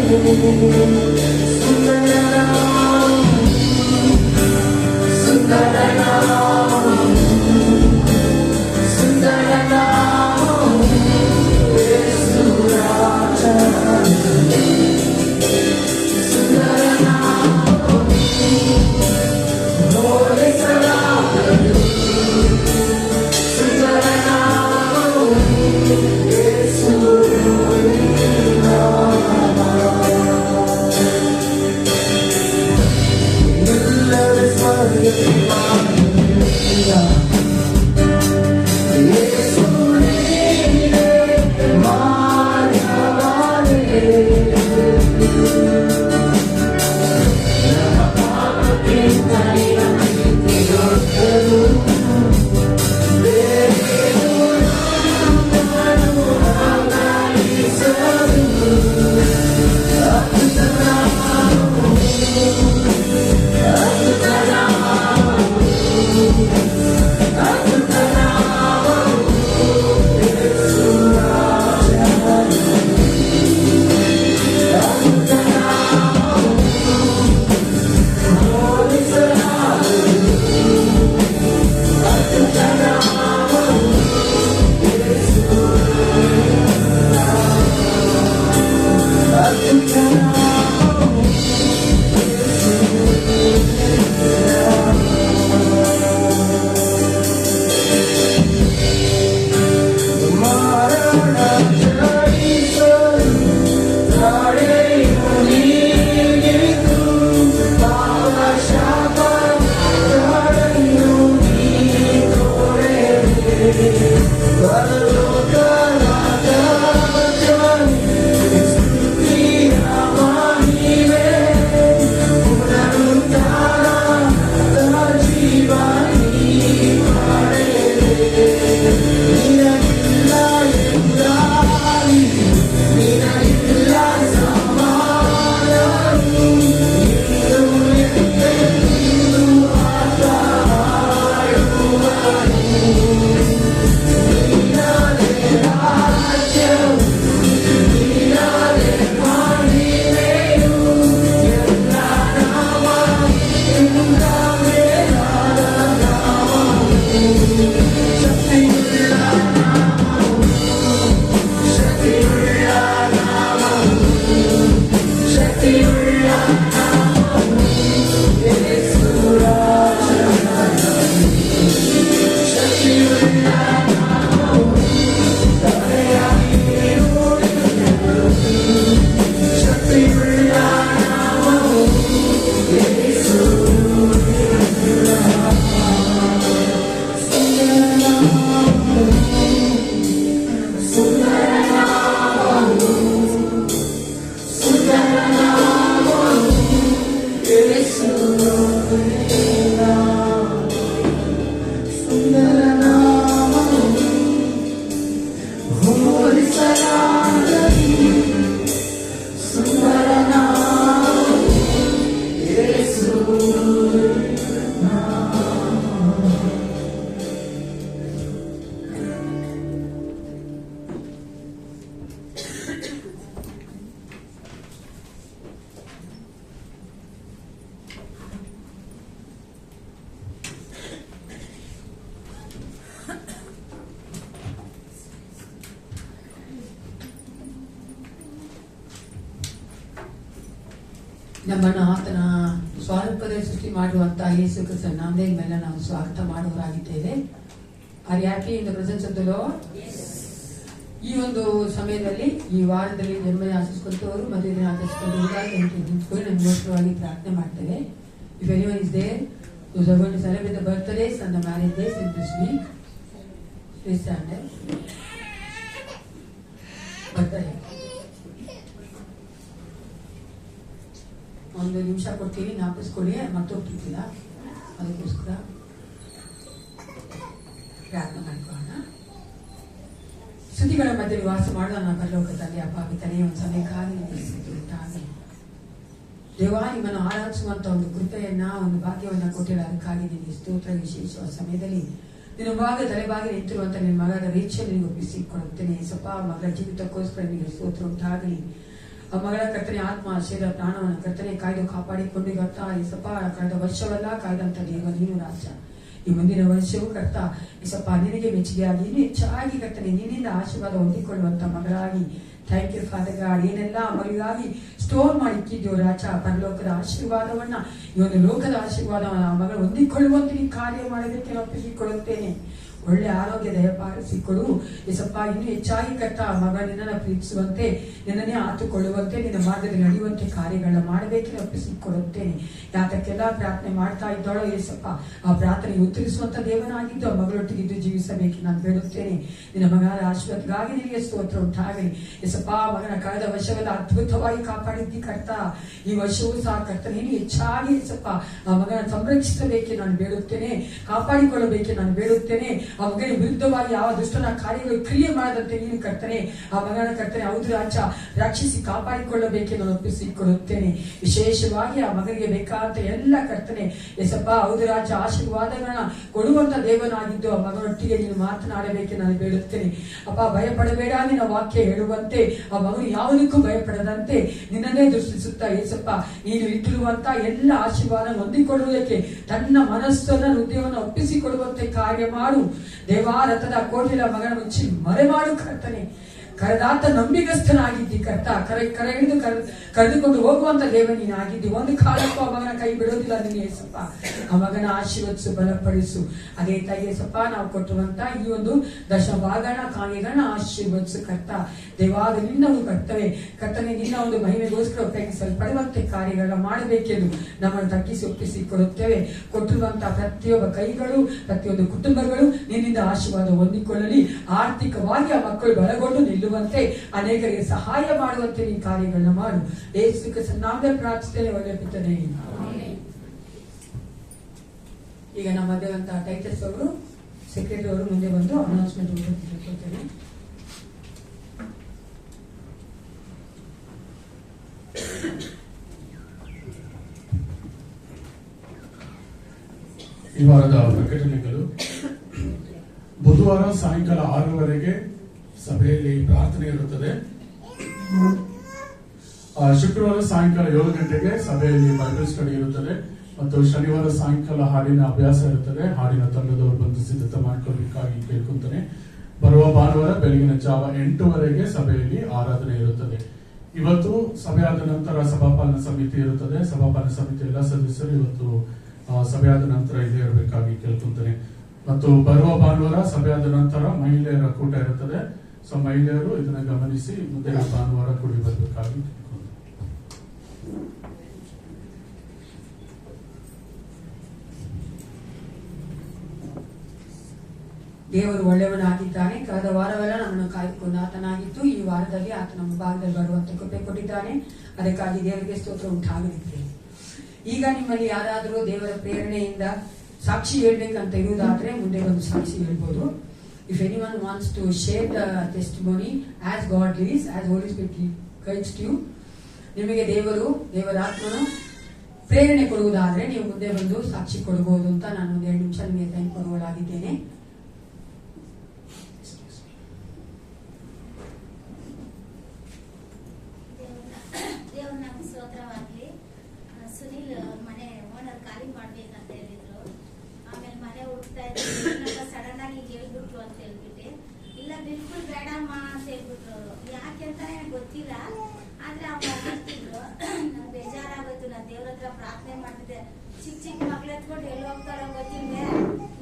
ನಮ್ಮನ್ನು ಆತನ ಸ್ವರೂಪದಲ್ಲಿ ಸೃಷ್ಟಿ ಮಾಡುವಂತಹ ಯೇಸು ಕ್ರಿಸ್ತನ ನಾಮದ ಮೇಲೆ ನಾವು ಸ್ವಾಗತ ಮಾಡುವವರಾಗಿದ್ದೇವೆ. Are happy in the presence of the Lord. ಈ ಒಂದು ಸಮಯದಲ್ಲಿ ಈ ವಾರದಲ್ಲಿ ಜನ್ಮ ಆಚರಿಸಿಕೊಂಡವರು ಮದುವೆ ದಿನ ಆಚರಿಸಿಕೊಂಡು ನಿಮಗೋಸ್ಕರವಾಗಿ ಪ್ರಾರ್ಥನೆ ಮಾಡ್ತೇವೆ. If anyone is there who are going to celebrate the birthdays and the marriage days in this week, please stand up. birthday ಒಂದು ನಿಮಿಷ ಕೊಡ್ತೀವಿ, ಜ್ಞಾಪಿಸ್ಕೊಳ್ಳಿ, ಮತ್ತೊಟ್ಟಿಲ್ಲ, ಅದಕ್ಕೋಸ್ಕರ ಪ್ರಾರ್ಥನೆ ಮಾಡ್ಕೊಳ್ಳೋಣ. ಸ್ತುತಿಗಳ ಮಧ್ಯೆ ವಾಸ ಮಾಡುವ ನಮ್ಮ ಪರಲೋಕದಲ್ಲಿ ಅಪ್ಪ ಪಿತನೇ ಒಂದು ಸಮಯಕ್ಕಾಗಿ ಉಂಟಾಗಿ ದೇವ ನಿಮ್ಮನ್ನು ಆರಾಧಿಸುವಂತ ಒಂದು ಕೃಪೆಯನ್ನ ಒಂದು ಭಾಗ್ಯವನ್ನ ಕೊಟ್ಟಿಲ್ಲ. ಅದಕ್ಕಾಗಿ ನಿಮಗೆ ಸ್ತೋತ್ರ. ವಿಶೇಷ ಸಮಯದಲ್ಲಿ ನಿನ್ನ ಭಾಗ ತಲೆಬಾಗಿ ನಿಂತಿರುವಂತ ನಿನ್ನ ಮಗನ ರೀಕ್ಷೆಯನ್ನು ನೀವು ಒಪ್ಪಿಸಿಕೊಡುತ್ತೇನೆ. ಸ್ವಲ್ಪ ಮಗಳ ಜೀವಿತಕ್ಕೋಸ್ಕರ ನಿಮಗೆ ಸ್ತೋತ್ರ ಉಂಟಾಗಲಿ. ಆ ಮಗಳ ಕರ್ತನೆ ಆತ್ಮ ಶರೀರ ಪ್ರಾಣವನ್ನು ಕರ್ತನೆ ಕಾಯ್ದು ಕಾಪಾಡಿಕೊಂಡು ಕರ್ತ ಸ್ವಲ್ಪ ಕಳೆದ ವರ್ಷವೆಲ್ಲ ಕಾಯ್ದಂತ ದೇವ ನೀನು ರಾಜ. ಈ ಮುಂದಿನ ವರ್ಷವೂ ಕರ್ತ ಸ್ವಲ್ಪ ನಿನಗೆ ಮೆಚ್ಚುಗೆಯಾಗಿ ಇನ್ನೂ ಹೆಚ್ಚಾಗಿ ಕರ್ತನೆ ನಿನ್ನಿಂದ ಆಶೀರ್ವಾದ ಹೊಂದಿಕೊಳ್ಳುವಂತ ಮಗಳಾಗಿ ಥ್ಯಾಂಕ್ ಯು ಫಾದರ್ ಗಾಡ್. ಏನೆಲ್ಲ ಮಗಳಿಗಾಗಿ ಸ್ಟೋರ್ ಮಾಡಿ ಇಕ್ಕಿದ್ಯೋ ರಾಜ, ಪರಲೋಕದ ಆಶೀರ್ವಾದವನ್ನ ಈ ಒಂದು ಲೋಕದ ಆಶೀರ್ವಾದವನ್ನ ಆ ಮಗಳು ಹೊಂದಿಕೊಳ್ಳುವಂತೆ ನೀನು ಕಾರ್ಯ ಮಾಡಬೇಕೆ ಒಪ್ಪಿಸಿಕೊಳ್ಳುತ್ತೇನೆ. ಒಳ್ಳೆ ಆರೋಗ್ಯ ದಯಪಾಲಿಸಿಕೊಡು ಯೇಸಪ್ಪ. ಇನ್ನೂ ಹೆಚ್ಚಾಗಿ ಕರ್ತ ಆ ಮಗ ನಿನ್ನನ್ನು ಪ್ರೀತಿಸುವಂತೆ, ನಿನ್ನನ್ನೇ ಆತುಕೊಳ್ಳುವಂತೆ, ನಿನ್ನ ಮಾರ್ಗದಲ್ಲಿ ನಡೆಯುವಂತೆ ಕಾರ್ಯಗಳನ್ನ ಮಾಡಬೇಕೆ ಒಪ್ಪಿಸಿಕೊಡುತ್ತೇನೆ. ಯಾತಕ್ಕೆಲ್ಲ ಪ್ರಾರ್ಥನೆ ಮಾಡ್ತಾ ಇದ್ದಾಳೋ ಯೇಸಪ್ಪ, ಆ ಪ್ರಾರ್ಥನೆಗೆ ಉತ್ತರಿಸುವಂತ ದೇವನಾಗಿದ್ದು ಆ ಮಗಳೊಟ್ಟಿಗಿದ್ದು ಜೀವಿಸಬೇಕು ನಾನು ಬೇಡುತ್ತೇನೆ. ನಿನ್ನ ಮಗನ ಆಶೀರ್ವಾದಗಾಗಿ ನಿನಗೆ ಸ್ತೋತ್ರ ಉಂಟಾಗಲಿ ಯೇಸಪ್ಪ. ಮಗನ ಕಳೆದ ವರ್ಷವೆಲ್ಲ ಅದ್ಭುತವಾಗಿ ಕಾಪಾಡಿದ್ದಿ ಕರ್ತ. ಈ ವರ್ಷವೂ ಸಹ ಕರ್ತ ನೀನು ಹೆಚ್ಚಾಗಿ ಯೇಸಪ್ಪ ಆ ಮಗನ ಸಂರಕ್ಷಿಸಬೇಕೆ ನಾನು ಬೇಡುತ್ತೇನೆ, ಕಾಪಾಡಿಕೊಳ್ಳಬೇಕೆ ನಾನು ಬೇಡುತ್ತೇನೆ. ಆ ಮಗನ ವಿರುದ್ಧವಾಗಿ ಯಾವ ದುಷ್ಟನ ಕಾರ್ಯಗಳು ಕ್ರಿಯೆ ಮಾಡದಂತೆ ನೀನು ಕರ್ತನೆ ಆ ಮಗನ ಕರ್ತನೆ ಹೌದು ರಾಜ ರಕ್ಷಿಸಿ ಕಾಪಾಡಿಕೊಳ್ಳಬೇಕೆ ನಾನು ಒಪ್ಪಿಸಿಕೊಡುತ್ತೇನೆ. ವಿಶೇಷವಾಗಿ ಆ ಮಗನಿಗೆ ಬೇಕಾದಂತ ಎಲ್ಲ ಕರ್ತನೆ ಯೇಸಪ್ಪ ಹೌದು ರಾಜ ಆಶೀರ್ವಾದಗಳನ್ನ ಕೊಡುವಂತ ದೇವನಾಗಿದ್ದು ಆ ಮಗನೊಟ್ಟಿಗೆ ನೀನು ಮಾತನಾಡಬೇಕೆ ನಾನು ಬೇಡುತ್ತೇನೆ. ಅಪ್ಪ ಭಯಪಡಬೇಡ, ನಿನ್ನ ವಾಕ್ಯ ಹೇಳುವಂತೆ ಆ ಮಗನು ಯಾವುದಕ್ಕೂ ಭಯಪಡದಂತೆ ನಿನ್ನನ್ನೇ ದೃಷ್ಟಿಸುತ್ತಾ ಯೇಸಪ್ಪ ನೀನು ಇಟ್ಟಿರುವಂತ ಎಲ್ಲ ಆಶೀರ್ವಾದ ಹೊಂದಿಕೊಳ್ಳುವುದಕ್ಕೆ ತನ್ನ ಮನಸ್ಸನ್ನ ಹೃದಯವನ್ನು ಒಪ್ಪಿಸಿಕೊಡುವಂತೆ ಕಾರ್ಯ ಮಾಡು ದೇವಾ. ರಥದ ಕೋಟಿಲ ಮಗನ ಮುಚ್ಚಿ ಮರೆ ಮಾಡು ಕರ್ತನೆ. ಕರೆದಾತ ನಂಬಿಗಸ್ತನಾಗಿದ್ದಿ ಕರ್ತ. ಕರ ಹಿಡಿದು ಕರೆದುಕೊಂಡು ಹೋಗುವಂತ ದೇವ ನೀನಾಗಿದ್ದಿ. ಒಂದು ಕಾಲಕ್ಕೂ ಆ ಮಗನ ಕೈ ಬಿಡೋದಿಲ್ಲ ನೀನು ಯೇಸಪ್ಪ. ಆ ಮಗನ ಆಶೀರ್ವದಿಸು, ಬಲಪಡಿಸು. ಅದೇ ತಾಯಿ ಯೇಸಪ್ಪ ನಾವು ಕೊಟ್ಟುವಂತ ಈ ಒಂದು ದಶಭಾಗನ ಕಾಣಿಗಳನ್ನ ಆಶೀರ್ವದಿಸು ಕರ್ತ. ದೇವಾದ ನಿನ್ನವು ಕರ್ತವೆ ಕರ್ತನೆ ನಿನ್ನ ಒಂದು ಮಹಿಮೆಗೋಸ್ಕರ ಉಪಯೋಗಿಸಲ್ಪಡುವಂತೆ ಕಾರ್ಯಗಳನ್ನ ಮಾಡಬೇಕೆಂದು ನಮ್ಮನ್ನು ತಗ್ಗಿಸಿ ಒಪ್ಪಿಸಿಕೊಡುತ್ತೇವೆ. ಕೊಟ್ಟಿರುವಂತಹ ಪ್ರತಿಯೊಬ್ಬ ಕೈಗಳು, ಪ್ರತಿಯೊಂದು ಕುಟುಂಬಗಳು ನಿನ್ನಿಂದ ಆಶೀರ್ವಾದ ಹೊಂದಿಕೊಳ್ಳಲಿ. ಆರ್ಥಿಕವಾಗಿ ಆ ಮಕ್ಕಳು ಬಲಗೊಂಡು ನಿಲ್ಲುವಂತೆ, ಅನೇಕರಿಗೆ ಸಹಾಯ ಮಾಡುವಂತೆ ನೀನು ಕಾರ್ಯಗಳನ್ನ ಮಾಡು. ಯೇಸು ಕ್ರಿಸ್ತನ ನಾಮದಲ್ಲಿ ಪ್ರಾರ್ಥಿಸುತ್ತೇನೆ, ಒಳ್ಳೆಯ ಪಿತನೇ. ಈಗ ನಮ್ಮ ಮಧ್ಯವಂತ ಟೈಟಸ್ ಅವರು ಸೆಕ್ರೆಟರಿ ಅವರು ಮುಂದೆ ಬಂದು ಅನೌನ್ಸ್ಮೆಂಟ್ ತಿಳ್ಕೊಳ್ತೇನೆ. ಈ ವಾರದ ಪ್ರಕಟಣೆಗಳು ಬುಧವಾರ ಸಾಯಂಕಾಲ 6:30 ಸಭೆಯಲ್ಲಿ ಪ್ರಾರ್ಥನೆ ಇರುತ್ತದೆ. ಶುಕ್ರವಾರ ಸಾಯಂಕಾಲ 7 ಗಂಟೆಗೆ ಸಭೆಯಲ್ಲಿ ಬೈಬಲ್ ಸ್ಟಡಿ ಇರುತ್ತದೆ ಮತ್ತು ಶನಿವಾರ ಸಾಯಂಕಾಲ ಹಾಡಿನ ಅಭ್ಯಾಸ ಇರುತ್ತದೆ. ಹಾಡಿನ ತಂಡದವರು ಬಂದು ಸಿದ್ಧತೆ ಮಾಡಿಕೊಳ್ಳಬೇಕಾಗಿ ಕೇಳ್ಕೊಂತಾನೆ. ಬರುವ ಭಾನುವಾರ ಬೆಳಗಿನ ಜಾವ 8 ಸಭೆಯಲ್ಲಿ ಆರಾಧನೆ ಇರುತ್ತದೆ. ಇವತ್ತು ಸಭೆಯಾದ ನಂತರ ಸಭಾಪಾಲನ ಸಮಿತಿ ಇರುತ್ತದೆ. ಸಭಾಪಾಲನ ಸಮಿತಿ ಎಲ್ಲ ಸದಸ್ಯರು ಇವತ್ತು ಸಭೆಯಾದ ನಂತರ ಇದೇ ಇರಬೇಕಾಗಿ ಕೇಳ್ಕೊಂತಾನೆ. ಮತ್ತು ಬರುವ ಭಾನುವಾರ ಸಭೆಯಾದ ನಂತರ ಮಹಿಳೆಯರ ಕೂಟ ಇರುತ್ತದೆ. ಸೊ ಮಹಿಳೆಯರು ಇದನ್ನ ಗಮನಿಸಿ ಮುಂದಿನ ಭಾನುವಾರ ಕೂಡಿ ಬರಬೇಕಾಗಿ ದೇವರು ಒಳ್ಳೆಯವನಾಗಿದ್ದಾನೆ. ಕಳೆದ ವಾರವೆಲ್ಲ ನಮ್ಮನ್ನು ಕಾಯ್ದುಕೊಂಡು ಆತನಾಗಿದ್ದು ಈ ವಾರದಲ್ಲಿ ಆತ ನಮ್ಮ ಭಾಗದಲ್ಲಿ ಬರುವಂತ ಕೃಪೆ ಕೊಟ್ಟಿದ್ದಾನೆ. ಅದಕ್ಕಾಗಿ ದೇವರಿಗೆ ಸ್ತೋತ್ರ ಉಂಟಾಗಲಿದ್ದೇವೆ. ಈಗ ನಿಮ್ಮಲ್ಲಿ ಯಾರಾದರೂ ದೇವರ ಪ್ರೇರಣೆಯಿಂದ ಸಾಕ್ಷಿ ಹೇಳ್ಬೇಕಂತ ಇರುವುದಾದ್ರೆ ಮುಂದೆ ಒಂದು ಸಾಕ್ಷಿ ಹೇಳ್ಬೋದು. If anyone wants to share the testimony as God leads, as Holy Spirit guides you, ನಿಮಗೆ ದೇವರ ಆತ್ಮನು ಪ್ರೇರಣೆ ಕೊಡುವುದಾದ್ರೆ ನೀವು ಮುಂದೆ ಬಂದು ಸಾಕ್ಷಿ ಕೊಡಬಹುದು ಅಂತ ನಾನು 2 ನಿಮಿಷ ನಿಮಗೆ ಟೈಮ್ ಕೊಡುವಳಾಗಿದ್ದೇನೆ. ಸುನಿಲ್ ಮನೆ ಓನರ್ ಖಾಲಿ ಮಾಡ್ಬೇಕಂತ ಹೇಳಿದ್ರು. ಆಮೇಲೆ ಮನೆ ಹುಡುಕ್ತಾ ಇದ್ರು. ಸಡನ್ ಆಗಿ ಹೇಳ್ಬಿಟ್ರು ಅಂತ ಹೇಳ್ಬಿಟ್ಟೆ. ಇಲ್ಲ ಬಿಲ್ಕುಲ್ ಬೇಡಮ್ಮ ಅಂತ ಹೇಳ್ಬಿಟ್ರು. ಯಾಕೆ ಅಂತ ಗೊತ್ತಿಲ್ಲ. ಆದ್ರೆ ಅವ್ರು ಹೇಳ್ತಿದ್ರು ಬೇಜಾರಾಗೋಯ್ತು. ಚಿಕ್ಕ ಚಿಕ್ಕ ಮಕ್ಳು ಎತ್ಕೊಂಡು ಎಲ್ಲಿ ಹೋಗ್ತಾರೋ ಗೊತ್ತಿಲ್ವೇ.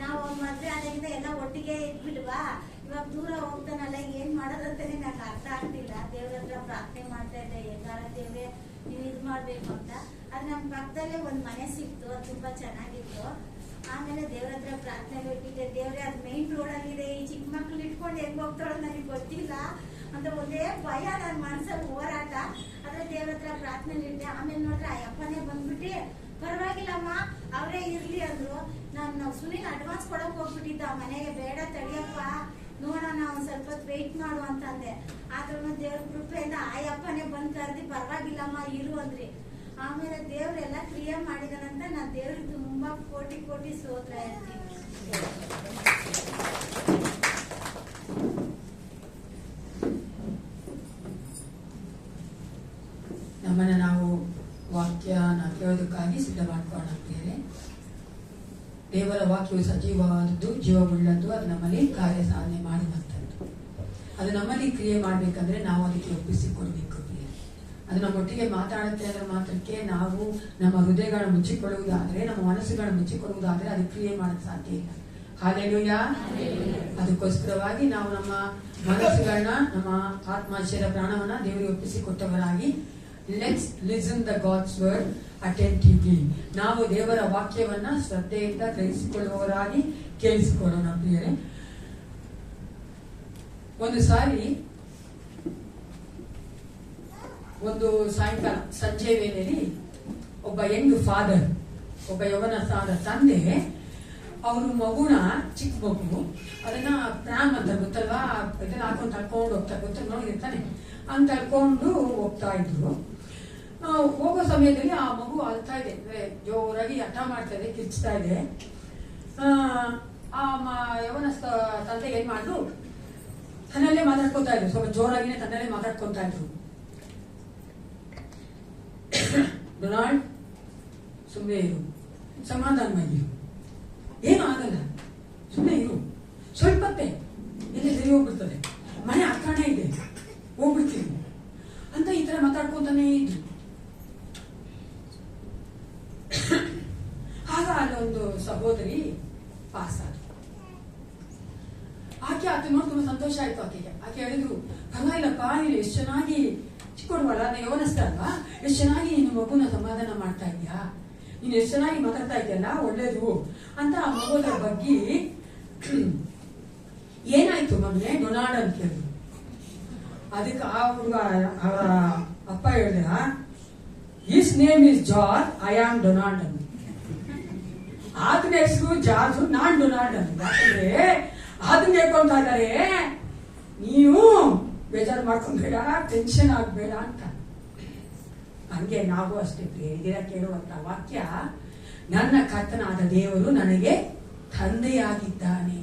ನಾವು ಮದ್ವೆ ಆದಾಗಿಂದ ಎಲ್ಲ ಒಟ್ಟಿಗೆ ಇದ್ಬಿಟ್ವಾ. ಇವಾಗ ದೂರ ಹೋಗ್ತಾನಲ್ಲ, ಏನ್ ಮಾಡೋದಂತಾನೆ ನಂಗೆ ಅರ್ಥ ಆಗ್ತಿಲ್ಲ. ದೇವ್ರ ಹತ್ರ ಪ್ರಾರ್ಥನೆ ಮಾಡ್ತಾ ಇದ್ದೆ, ಹೆಂಗಾರ ದೇವ್ರೆ ನೀವು ಇದು ಮಾಡ್ಬೇಕು ಅಂತ. ಅದು ನಮ್ಮ ಪಕ್ಕದಲ್ಲೇ ಒಂದ್ ಮನೆ ಸಿಕ್ತು, ಅದು ತುಂಬಾ ಚೆನ್ನಾಗಿತ್ತು. ಆಮೇಲೆ ದೇವ್ರ ಹತ್ರ ಪ್ರಾರ್ಥನೆ ಬಿಟ್ಟಿದ್ದೆ, ದೇವ್ರೆ ಅದು ಮೇನ್ ರೋಡ್ ಆಗಿದೆ, ಈ ಚಿಕ್ಕ ಮಕ್ಳು ಇಟ್ಕೊಂಡು ಹೆಂಗ್ ಹೋಗ್ತಾರೋ ನನಗೆ ಗೊತ್ತಿಲ್ಲ ಅಂತ ಒಂದೇ ಭಯ ನನ್ನ ಮನ್ಸಲ್ಲಿ ಹೋರಾಟ. ಆದ್ರೆ ದೇವ್ರ ಹತ್ರ ಪ್ರಾರ್ಥನೆ ಇಟ್ಟೆ. ಆಮೇಲೆ ನೋಡ್ರೆ ಆ ಅಪ್ಪನೇ ಬಂದ್ಬಿಟ್ಟು ಪರವಾಗಿಲ್ಲಮ್ಮ ಅವರೇ ಇರ್ಲಿ ಅಂದ್ರು. ನಾನು ಸುನಿಲ್ ಅಡ್ವಾನ್ಸ್ ಕೊಡಕ್ ಹೋಗ್ಬಿಟ್ಟಿದ್ದ ಮನೆಗೆ, ಬೇಡ ತಡಿಯಪ್ಪ ನೋಡೋಣ ಒಂದ್ ಸ್ವಲ್ಪ ಹೊತ್ತು ವೆಯ್ಟ್ ಮಾಡು ಅಂತಂದೆ. ಆದ್ರೂ ದೇವ್ರ ಕೃಪೆಯಿಂದ ಆಯಪ್ಪನೇ ಬಂದ್ ಕರ್ದಿ ಪರವಾಗಿಲ್ಲಮ್ಮ ಇರು ಅಂದ್ರಿ. ಆಮೇಲೆ ದೇವ್ರೆಲ್ಲ ಕ್ರಿಯೆ ಮಾಡಿದಾನಂತ ನಾನ್ ದೇವ್ರಿಗೆ ತುಂಬಾ ಕೋಟಿ ಕೋಟಿ ಸ್ತೋತ್ರ ಹೇಳ್ತೀನಿ. ನಮ್ಮನ್ನ ನಾವು ವಾಕ್ಯನ ಕೇಳೋದಕ್ಕಾಗಿ ಸಿದ್ಧ ಮಾಡ್ಕೊಳ್ಳೋಣ. ದೇವರ ವಾಕ್ಯವು ಸಜೀವವಾದದ್ದು, ಜೀವವುಳ್ಳದ್ದು, ಅದು ನಮ್ಮಲ್ಲಿ ಕಾರ್ಯ ಸಾಧನೆ ಮಾಡುವಂಥದ್ದು. ಅದು ನಮ್ಮಲ್ಲಿ ಕ್ರಿಯೆ ಮಾಡ್ಬೇಕಂದ್ರೆ ನಾವು ಅದಕ್ಕೆ ಒಪ್ಪಿಸಿಕೊಡ್ಬೇಕು. ಅದು ನಮ್ಮೊಟ್ಟಿಗೆ ಮಾತಾಡುತ್ತೆ ಅದರ ಮಾತ್ರಕ್ಕೆ ನಾವು ನಮ್ಮ ಹೃದಯಗಳನ್ನ ಮುಚ್ಚಿಕೊಳ್ಳುವುದಾದ್ರೆ, ನಮ್ಮ ಮನಸ್ಸುಗಳನ್ನ ಮುಚ್ಚಿಕೊಳ್ಳುವುದಾದ್ರೆ ಅದು ಕ್ರಿಯೆ ಮಾಡಕ್ ಸಾಧ್ಯ ಇಲ್ಲ. ಹಾಲೆಲೂಯಾ. ಅದಕ್ಕೋಸ್ಕರವಾಗಿ ನಾವು ನಮ್ಮ ಮನಸ್ಸುಗಳನ್ನ, ನಮ್ಮ ಆತ್ಮ, ಶರೀರ, ಪ್ರಾಣವನ್ನ ದೇವರಿಗೆ ಒಪ್ಪಿಸಿಕೊಟ್ಟವರಾಗಿ let's listen the God's word attentively. ನಾವು ದೇವರ ವಾಕ್ಯವನ್ನ ಶ್ರದ್ಧೆಯಿಂದ ಗ್ರಹಿಸಿಕೊಳ್ಳುವವರಾಗಿ ಕೇಳಿಸಿಕೊಳ್ಳೋಣ ಪ್ರಿಯರೇ. ಒಂದು ಸಾರಿ ಒಂದು ಸಾಯಂಕಾಲ ಸಂಜೆ ವೇಳೆಯಲ್ಲಿ ಒಬ್ಬ ಯಂಗ್ ಫಾದರ್, ಒಬ್ಬ ಯವನಸ್ಥಾದ ತಂದೆ, ಅವರು ಮಗುನ, ಚಿಕ್ಕ ಮಗು, ಅದನ್ನ ಪ್ರಾಮ್ ಅಂತ ಗೊತ್ತಲ್ವಾ, ಇದನ್ನ ಹಾಕೊಂಡು ತಳ್ಕೊಂಡು ಹೋಗ್ತಾರೆ, ಗೊತ್ತ ನೋಡಿರ್ತಾನೆ, ಹಂಗ್ ತಳ್ಕೊಂಡು ಹೋಗ್ತಾ ಇದ್ರು. ಹೋಗೋ ಸಮಯದಲ್ಲಿ ಆ ಮಗು ಅಳ್ತಾ ಇದೆ, ಅಂದ್ರೆ ಜೋರಾಗಿ ಹಠ ಮಾಡ್ತಾ ಇದೆ, ಕಿರ್ಚ್ತಾ ಇದೆ. ಆ ಯವನಸ್ಥ ತಂದೆ ಏನ್ ಮಾಡಿದ್ರು, ತನ್ನಲ್ಲೇ ಮಾತಾಡ್ಕೊತಾ ಇದ್ರು, ಸ್ವಲ್ಪ ಜೋರಾಗಿನೇ ತನ್ನಲ್ಲೇ ಮಾತಾಡ್ಕೊತಾ ಇದ್ರು. ಡೊನಾಲ್ಡ್, ಸುಮ್ಮನೆ ಇರು, ಸಮಾಧಾನವಾಗಿರು, ಏನು ಆಗಲ್ಲ, ಸುಮ್ಮನೆ ಇರು, ಸ್ವಲ್ಪತ್ತೆ ಎಲ್ಲಿ ಸರಿ ಹೋಗ್ಬಿಡ್ತದೆ, ಮನೆ ಅಕ್ಕಣೆ ಇದೆ, ಹೋಗ್ಬಿಡ್ತೀವಿ ಅಂತ ಈ ತರ ಮಾತಾಡ್ಕೊಂತಾನೆ ಇದ್ರು. ಆಗ ಅಲ್ಲೊಂದು ಸಹೋದರಿ ಪಾಸ್ ಆದ್ರು. ಆಕೆ ಆತ ನೋಡಿ ತುಂಬಾ ಸಂತೋಷ ಆಯ್ತು ಆಕೆಗೆ. ಆಕೆ ಹೇಳಿದ್ರು, ಪರವಾಗಿಲ್ಲಪ್ಪ, ನೀನು ಎಷ್ಟು ಚೆನ್ನಾಗಿ, ಚಿಕ್ಕೋಡ್ವಲ್ಲ, ಯವನಸ್ಥ ಅಲ್ವಾ, ಎಷ್ಟು ಚೆನ್ನಾಗಿ ನಿನ್ನ ಮಗುನ ಸಮಾಧಾನ ಮಾಡ್ತಾ ಇದ್ಯಾ, ನೀನು ಎಷ್ಟು ಚೆನ್ನಾಗಿ ಮಾತಾಡ್ತಾ ಇದೆಯಲ್ಲ, ಒಳ್ಳೇದು ಅಂತ ಆ ಮಗುದ ಬಗ್ಗೆ. ಏನಾಯ್ತು ಮಗನೇ ಡೊನಾಲ್ಡ್ ಅಂತ ಕೇಳಿದ್ರು. ಅದಕ್ಕೆ ಆ ಹುಡುಗ, ಅವರ ಅಪ್ಪ ಹೇಳಿದ, his name is George, I am Donald ಅಂತ. ಆತನ ಹೆಸರು ಜಾರ್ಜ್, ನಾನ್ ಡೊನಾಲ್ಡ್ ಅಂತ. ಯಾಕಂದ್ರೆ ಅದನ್ನ ಹೇಳ್ಕೊಂತಾ ಇದ್ದಾರೆ, ನೀವು ಬೇಜಾರು ಮಾಡ್ಕೊಂಡ್ಬೇಡ, ಟೆನ್ಷನ್ ಆಗ್ಬೇಡ ಅಂತ. ಹಂಗೆ ನಾವು ಅಷ್ಟೇ ಪ್ರಿಯ ಕೇಳುವಂತ ವಾಕ್ಯ, ನನ್ನ ಕರ್ತನಾದ ದೇವರು ನನಗೆ ತಂದೆಯಾಗಿದ್ದಾನೆ.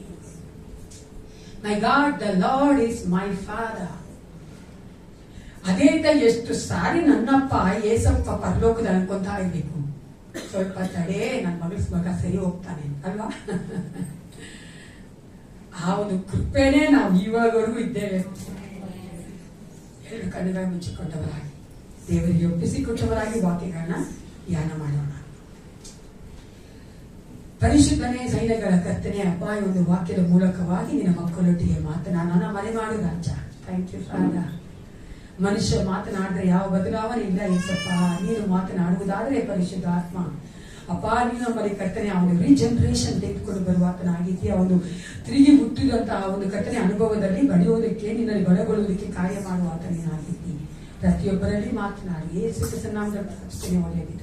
My God the Lord is my father. ಅದೇ ಎಷ್ಟು ಸಾರಿ ನನ್ನಪ್ಪ ಏಸಪ್ಪ ಪರಲೋಕದ ಅನ್ಕೊಂತ ಇರ್ಬೇಕು, ಸ್ವಲ್ಪ ತಡೆ, ನನ್ನ ಮಗ ಸರಿ ಹೋಗ್ತಾನೆ ಅಲ್ವಾ. ಆ ಒಂದು ಕೃಪೆನೇ ನಾವು ಇವಾಗವರೆಗೂ ಇದ್ದೇವೆ. ಎರಡು ಕಣ್ಣುಗಳ ಮುಚ್ಚಿಕೊಂಡವರಾಗಿ ದೇವರಿಗೆ ಒಪ್ಪಿಸಿಕೊಟ್ಟವರಾಗಿ ವಾಕ್ಯಗಳನ್ನ ಧ್ಯಾನ ಮಾಡೋಣ. ಪರಿಶುದ್ಧನೇ, ಸೈನ್ಯಗಳ ಕರ್ತನೆ, ಅಪ್ಪ, ಈ ಒಂದು ವಾಕ್ಯದ ಮೂಲಕವಾಗಿ ನಿನ್ನ ಮಕ್ಕಳೊಟ್ಟಿಗೆ ಮಾತನಾಡೋಣ. ಮನೆ ಮಾಡು ರಾಜ. Thank you father. ಮನುಷ್ಯ ಮಾತನಾಡಿದ್ರೆ ಯಾವ ಬದಲಾವಣೆ ಇಲ್ಲ ಏಸಪ್ಪ. ನೀನು ಮಾತನಾಡುವುದಾದ್ರೆ ಪರಿಶುದ್ಧ ಆತ್ಮ ಅಪ್ಪ, ನೀನು ನಮ್ಮಲ್ಲಿ ಕರ್ತನೆ ಆ ಒಂದು ರೀಜನರೇಷನ್ ತೆಗೆದುಕೊಂಡು ಬರುವಾತನಾಗಿದ್ದೀಯ. ಒಂದು ತಿರುಗಿ ಹುಟ್ಟಿದಂತಹ ಒಂದು ಕರ್ತನೆ ಅನುಭವದಲ್ಲಿ ಬೆಳೆಯುವುದಕ್ಕೆ, ನಿನ್ನಲ್ಲಿ ಬಲಗೊಳ್ಳುವುದಕ್ಕೆ ಕಾರ್ಯ ಮಾಡುವಾತ ನೀನಾಗಿದ್ದಿ. ಪ್ರತಿಯೊಬ್ಬರಲ್ಲಿ ಮಾತನಾಡಿ ಯೇಸು ಕ್ರಿಸ್ತನ ನಾಮದಲ್ಲಿ ಪ್ರಾರ್ಥನೆ ಒಳ್ಳೆಯದಿದ್ದಾನೆ.